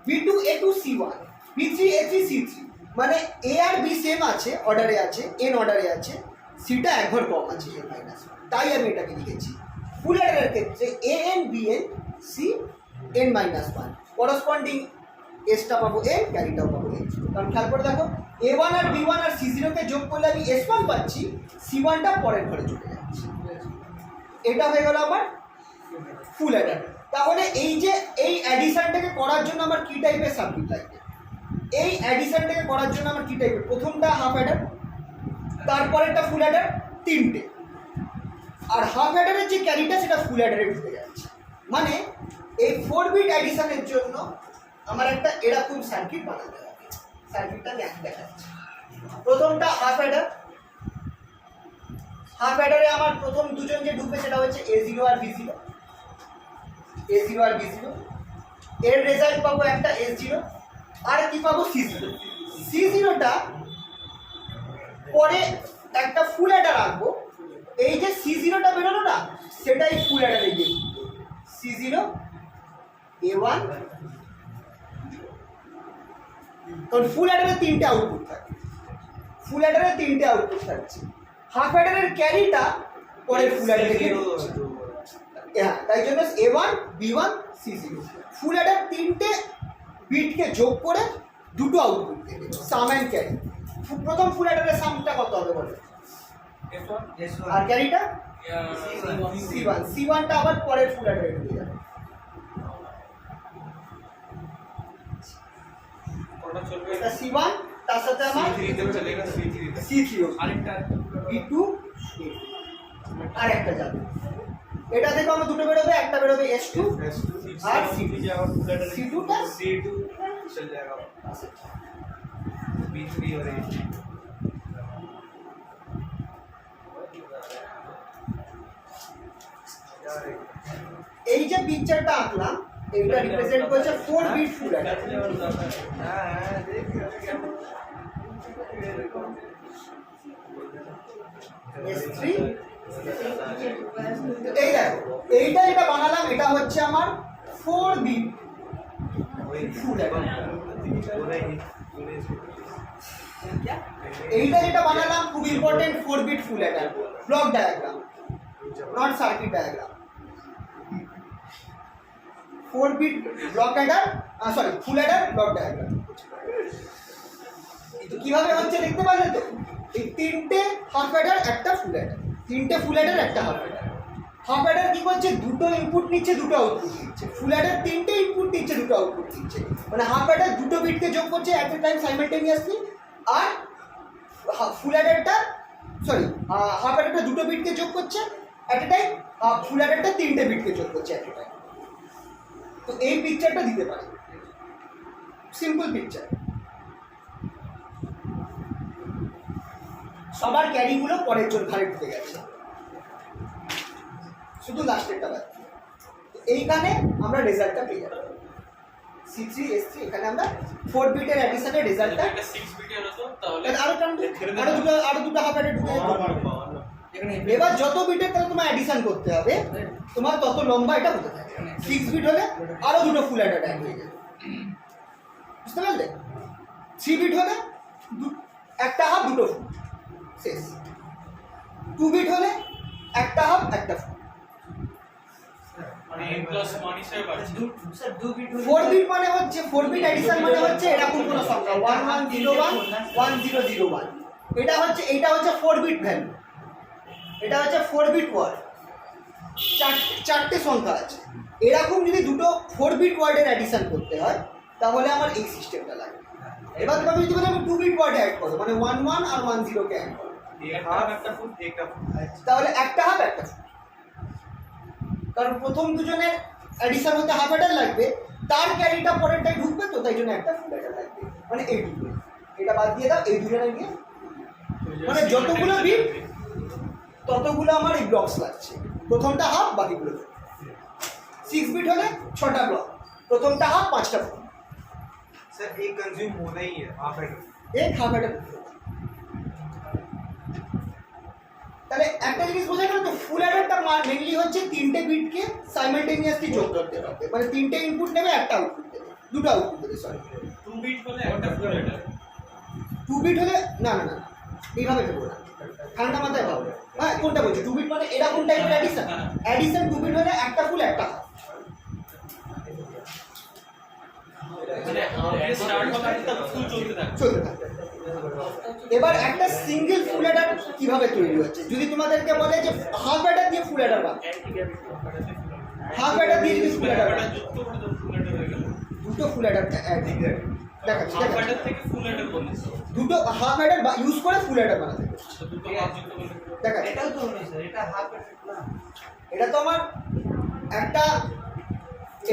B2 A2 C1, B3 A3 C3, মানে A আর B সেম আছে, অর্ডারে আছে, N অর্ডারে আছে, সিটা এক ঘর কম আছে A মাইনাস, তাই আমি এটাকে লিখেছি। ফুল অ্যাডারের ক্ষেত্রে AN BN C N minus 1, corresponding এসটা পাবো এ, ক্যারিটাও পাবো এ। কারণ খেয়াল করে দেখো A1 আর B1 আর C0 কে যোগ করলে আমি S1 পাচ্ছি, C1টা পরের ঘরে চলে যাচ্ছে। এটা হয়ে গেল আমার ফুল অ্যাডার। তাহলে এই যে এই অ্যাডিশনটাকে করার জন্য আমার কি টাইপের সার্কিট লাগবে? এই অ্যাডিশনটাকে করার জন্য আমার কি টাইপের? প্রথমটা হাফ অ্যাডার, তারপরেরটা ফুল অ্যাডার, তিনটে। আর হাফ অ্যাডারের যে ক্যারিটা সেটা ফুল অ্যাডারে ঢুকে যাচ্ছে। মানে এই 4 বিট অ্যাডিশনের জন্য আমার একটা এরকম সার্কিট বানাতে হবে। সার্কিটটা আমি এখন দেখাচ্ছি। প্রথমটা হাফ অ্যাডার। হাফ অ্যাডারে আমার প্রথম দুজন যে ঢুকবে সেটা হচ্ছে A0 আর B0। A0 আর B0 এর রেজাল্ট পাবো একটা S0 আর কি পাবো C0। C0টা পরে একটা ফুল অ্যাডার আঁকবো। এই যে C0টা বেরোলো না, সেটাই ফুল অ্যাডারে গিয়ে C0 A1। কারণ ফুল অ্যাডারে তিনটে আউটপুট থাকে, ফুল অ্যাডারে তিনটে আউটপুট থাকছে। হাফ অ্যাডারের ক্যারিটা পরে ফুল অ্যাডারে গিয়ে হ্যাঁ, তাই জন্য A1 B1 C0 ফুল অ্যাডার তিনটে বিটকে যোগ করে দুটো আউটপুট দেবে, সাম অ্যান্ড ক্যারি। প্রথম ফুল অ্যাডারের সামটা কত হবে বলে? আর ক্যারিটা C1। C1টা আবার পরের ফুল অ্যাডারে ঢুকে যাবে। ওটা চলবে এটা C1, তার সাথে আমার C3 তে চলেगा C3 তে। C3 আরেকটা B2 আর একটা যাবে। এটা থেকে আমার দুটো বেরোবে, একটা বেরোবে S2 আর C2। C2টা C2 चल जाएगा B3 और A। এই যে পিকচারটা আঁকলাম এটা রিপ্রেজেন্ট করছে 4 বিট ফুল অ্যাডার। S3 এই দেখো এইটা যেটা বানালাম এটা হচ্ছে আমার 4 বিট ফুল অ্যাডার। এইটা যেটা বানালাম খুব important 4 bit full adder block diagram, not circuit diagram. 4 bit block adder, sorry full adder block diagram. তো কিভাবে হচ্ছে দেখতে পারলে তো? এই তিনটে হাফ অ্যাডার, একটা ফুল অ্যাডার, তিনটে ফুল অ্যাডার, একটা হাফ অ্যাডার। হাফ অ্যাডার কি করছে? দুটো ইনপুট নিচ্ছে, দুটো আউটপুট দিচ্ছে। ফুল অ্যাডার তিনটে ইনপুট দিচ্ছে, দুটো আউটপুট দিচ্ছে। মানে হাফ অ্যাডার দুটো বিটকে যোগ করছে অ্যাট এ টাইম সাইমালটেনিয়াসলি, আর ফুল অ্যাডারটা সরি হাফ অ্যাডারটা দুটো বিটকে যোগ করছে অ্যাট এ টাইম, ফুল অ্যাডারটা তিনটে বিটকে যোগ করছে অ্যাট এ টাইম। তো এই পিকচারটা দিতে পারে, সিম্পল পিকচার। সবার ক্যারিগুলো পরের জন ঘাড়ে ঢুকে গেছে, শুধু লাস্টেরটা বাদ। এইখানে আমরা রেজাল্টটা পেয়ে যাবো C3 S3। এখানে আমরা 4 বিটের অ্যাডিশনের রেজাল্টটা একটা 6 বিটের হতো তাহলে আরো দুটো হাফ অ্যাডার ঢুকে যেত। এবার যত বিটের তাহলে তোমার অ্যাডিশন করতে হবে, তোমার তত লম্বা এটা হতে থাকে। 6 বিট হলে আরো দুটো ফুল অ্যাডার অ্যাড হয়ে যাবে, বুঝতে পারলে? 3 বিট হলে একটা হাফ দুটো ফুল শেষ। 2 বিট হলে একটা হাফ একটা ফুল। মানে n প্লাস 1 হিসেবে বাড়ছে। স্যার 2 বিট 4 বিট মানে হচ্ছে 4 বিট অ্যাডিশন মানে হচ্ছে এরকম কোনো সংখ্যা 1101 1001। এটা হচ্ছে 4 বিট ভ্যালু, এটা হচ্ছে 4 বিট ওয়ার্ড। চারটে সংখ্যা আছে। এরকম যদি দুটো 4 বিট ওয়ার্ডের অ্যাডিশন করতে হয় তাহলে আমার এই সিস্টেমটা লাগে। এবার তুমি যদি বলো আমি 2 বিট ওয়ার্ড অ্যাড করো, মানে 11 আর 10 কে অ্যাড করো, একটা ফুল একটা ফুল। তাহলে একটা হাফ একটা ফুল। কারণ প্রথম দুজনের অ্যাডিশন হতে হাফ অ্যাডার লাগবে, তার ক্যারিটা পরেরটাই ঢুকবে, তো তাই জন্য একটা ফুল অ্যাডার লাগবে। মানে এই দুটো, এটা বাদ দিয়ে দাও, এই দুজনে গিয়ে মানে যতগুলো বিট ততগুলো আমার এই ব্লকস লাগছে। প্রথমটা হাফ, বাকিগুলো 6 বিট হলে 6টা ব্লক, প্রথমটা হাফ 5টা ফুল। सर एक कंज्यूम होना ही है हाफ एडर। এক হাফ অ্যাডার। তাহলে একটা জিনিস বোঝা গেল তো, ফুল অ্যাডারটা মেইনলি হচ্ছে তিনটে বিটকে সাইমালটেনিয়াসলি যোগ করতে হবে। মানে তিনটে ইনপুট নেবে, একটা আউটপুট দেবে, দুটো আউটপুট দেবে, সরি 2 বিট হলে একটা ফুল অ্যাডার। 2 বিট হলে না না না এইভাবে দেবো না, ঠান্ডা মাথায় ভাবো। হ্যাঁ কোনটা বলছো? 2 বিট মানে এরকম টাইপের অ্যাডিশন। অ্যাডিশন 2 বিট হলে একটা ফুল একটা হাফ। মানে থেকে স্টার্ট হবে তবে ফুল চলতে থাকবে। চলতে থাকবে। এবার একটা সিঙ্গেল ফুল অ্যাডার কিভাবে তৈরি হচ্ছে, যদি তোমাদেরকে বলে যে হাফ অ্যাডার দিয়ে ফুল অ্যাডার বানাও, হাফ অ্যাডার দিয়ে যদি ফুল অ্যাডার বানাও, যুক্ত করে তো ফুল অ্যাডার হয়ে গেল। দুটো ফুল অ্যাডার দেখাচ্ছি হাফ অ্যাডার থেকে ফুল অ্যাডার বলেছে, দুটো হাফ অ্যাডার ইউজ করে ফুল অ্যাডার বানাতে হবে। দুটো হাফ যুক্ত করে দেখাচ্ছি, এটাও তো হলো স্যার, এটা হাফ না। এটা তো আমার একটা,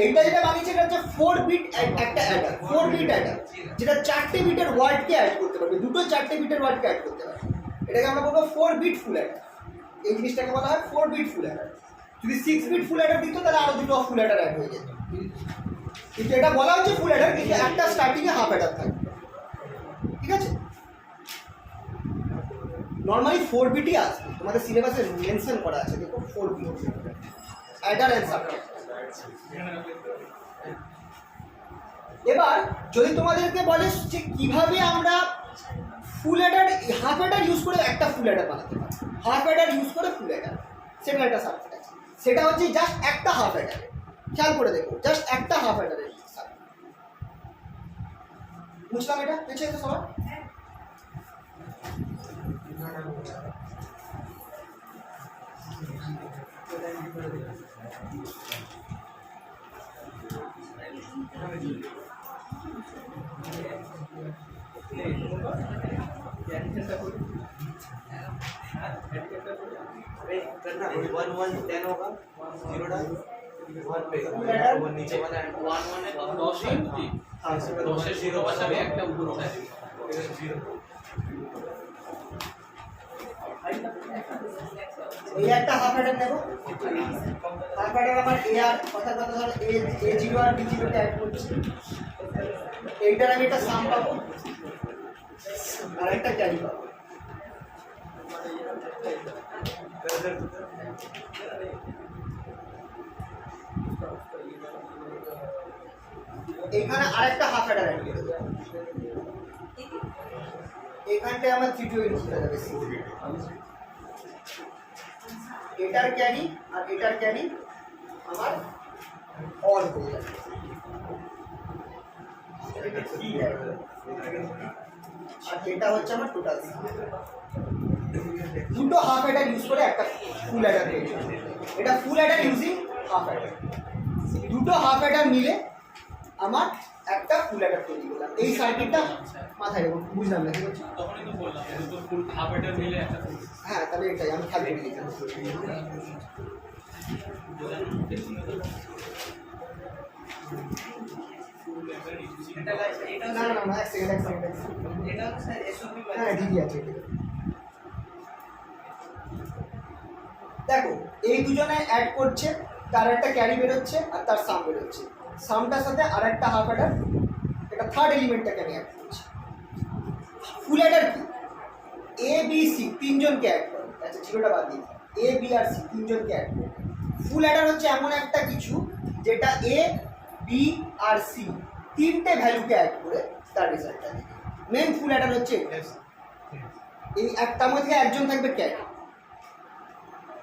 এইটা যেটা বানিয়েছে এটা হচ্ছে 4 বিট একটা অ্যাডার, 4 বিট অ্যাডার, যেটা 4টে বিটের ওয়ার্ডকে অ্যাড করতে পারবে, দুটো 4টে বিটের ওয়ার্ডকে অ্যাড করতে পারবে। এটাকে আমরা বলবো 4 বিট ফুল অ্যাডার। এই জিনিসটাকে বলা হয় 4 বিট ফুল অ্যাডার। যদি 6 বিট ফুল অ্যাডার দিত তাহলে আরো দুটো ফুল অ্যাডার অ্যাড হয়ে যেত, কিন্তু এটা বলা হচ্ছে ফুল অ্যাডার, কিন্তু একটা স্টার্টিং এ হাফ অ্যাডার থাকবে। ঠিক আছে, নর্মালি 4 বিটই আছে, তোমাদের সিলেবাসে মেনশন করা আছে, দেখো 4 বিট অ্যাডার এন্ড সাবট্রাক্ট। এবার যদি তোমাদেরকে বলে যে কিভাবে আমরা ফুল অ্যাডার, হাফ অ্যাডার ইউজ করে একটা ফুল অ্যাডার বানাতে পারি, হাফ অ্যাডার ইউজ করে ফুল অ্যাডার, সেটা একটা সাবজেক্ট আছে। সেটা হচ্ছে জাস্ট একটা হাফ অ্যাডার, খেয়াল করে দেখো, জাস্ট একটা হাফ অ্যাডারের সাবজেক্ট। বুঝলাম এটা? পেয়েছে তো সবাই? ওয়ান ওয়ানে 10 হয় কি? 10-এর 0 বসাবে, একটা উপর উঠাবে। এই একটা হাফ অ্যাডার নেব, হাফ অ্যাডার আমার এ আর কথা কথা ধর এ জিরো আর বি জিরোকে অ্যাড করছি, এইটার আমি একটা সাম পাবো আর একটা ক্যারি পাবো। এখানে আরেকটা হাফ অ্যাডার অ্যাড করে দেবো, এখানটায় আমার তৃতীয় ইনপুট হয়ে যাবে সি। এটার ক্যারি আর এটার ক্যারি আমার অন হয়ে যাবে, আর এটা হচ্ছে আমার টোটাল। দুটো হাফ অ্যাডার ইউজ করে একটা ফুল অ্যাডার তৈরি হবে। এটা ফুল অ্যাডার ইউজিং হাফ অ্যাডার, দুটো হাফ অ্যাডার মিলে আমার একটা ফুল অ্যাডার তৈরি করলাম। এই সার্কিটটা মাথায় রেখো, বুঝলাম না কি বলছি? তখনই তো বললাম দুটো ফুল হাফ অ্যাডার মিলে একটা ফুল। হ্যাঁ, তাহলে এটাই আমি খেয়াল করে দিচ্ছি। এটা এটা না না না, এক সেকেন্ড। এটা স্যার এসওপি হ্যাঁ ঠিকই আছে, ঠিক আছে। দেখো এই দুজনে অ্যাড করছে, তার একটা ক্যারি বেরোচ্ছে আর তার সাম বেরোচ্ছে, সামটার সাথে আর একটা হাফ অ্যাডার, এটা থার্ড এলিমেন্টটাকে আমি অ্যাড করছি। ফুল অ্যাডার কি? এ বি সি তিনজনকে অ্যাড করে, আচ্ছা জিরোটা বাদ দিয়ে এ বি আর সি তিনজনকে অ্যাড করে। ফুল অ্যাডার হচ্ছে এমন একটা কিছু যেটা এ বি আর সি তিনটে ভ্যালুকে অ্যাড করে তার রেজাল্টটা দেবে। মেন ফুল অ্যাডার হচ্ছে এই একটার মধ্যে একজন থাকবে ক্যারি,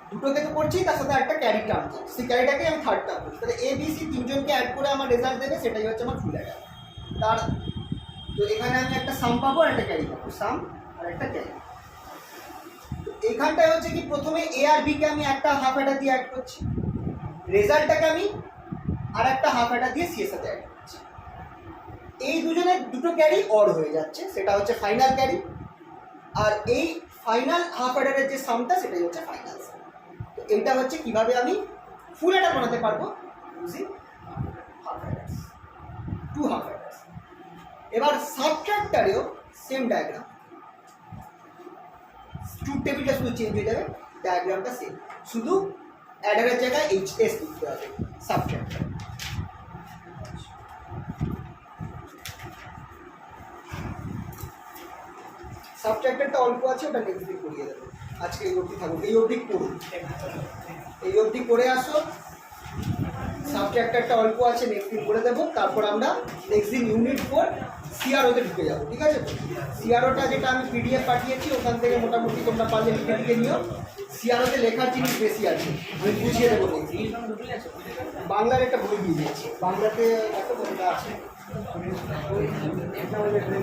দুটোকে তো করছি, তার সাথে একটা ক্যারি টার্ম থাকবে, সেই ক্যারিটাকে আমি থার্ড টার্ম করছি, তাহলে এ বি সি তিনজনকে অ্যাড করে আমার রেজাল্ট দেবে, সেটাই হচ্ছে আমার ফুল অ্যাডার। তার তো এখানে আমি একটা সাম পাবো আর একটা ক্যারি পাবো, সাম আর একটা ক্যারি। এইখানটায় হচ্ছে কি প্রথমে এ আর বি কে আমি একটা হাফ অ্যাডার দিয়ে অ্যাড করছি, রেজাল্টটাকে আমি আর একটা হাফ অ্যাডার দিয়ে সি এর সাথে অ্যাড করছি। এই দুজনের দুটো ক্যারি অর হয়ে যাচ্ছে, সেটা হচ্ছে ফাইনাল ক্যারি, আর এই ফাইনাল হাফ অ্যাডারের যে সামটা সেটাই হচ্ছে ফাইনাল সাম। তো এইটা হচ্ছে কিভাবে আমি ফুল অ্যাডার বানাতে পারবো ইউজিং হাফ অ্যাডার্স, টু হাফ অ্যাডার্স। এবার সাবট্রাক্টরেও সেম ডায়াগ্রাম, ট্রুথ টেবিলটা শুধু চেঞ্জ হয়ে যাবে, ডায়াগ্রামটা সেম, শুধু অ্যাডারের জায়গায় এইচএস লিখতে হবে সাবট্রাক্টর। সাবট্রাক্টরটা অল্প আছে, ওটা নেক্সট দিন করিয়ে দেবো, আজকে এই অবধি থাকুক, এই অবধি করুন, এই অবধি করে আসো। সাবট্রাক্টরটা অল্প আছে, নেক্সট দিন করে দেবো, তারপর আমরা নেক্সট দিন ইউনিট 4 সিআরওতে ঢুকে যাবো, ঠিক আছে? সিআরওটা যেটা আমি পিডিএফ পাঠিয়েছি ওখান থেকে মোটামুটি তোমরা পারলে লিখে নিও। সিআরওতে লেখার জিনিস বেশি আছে, আমি বুঝিয়ে দেবো দেখি। বাংলার একটা বই দিয়ে দিয়েছি, বাংলাতে একটা বইটা আছে।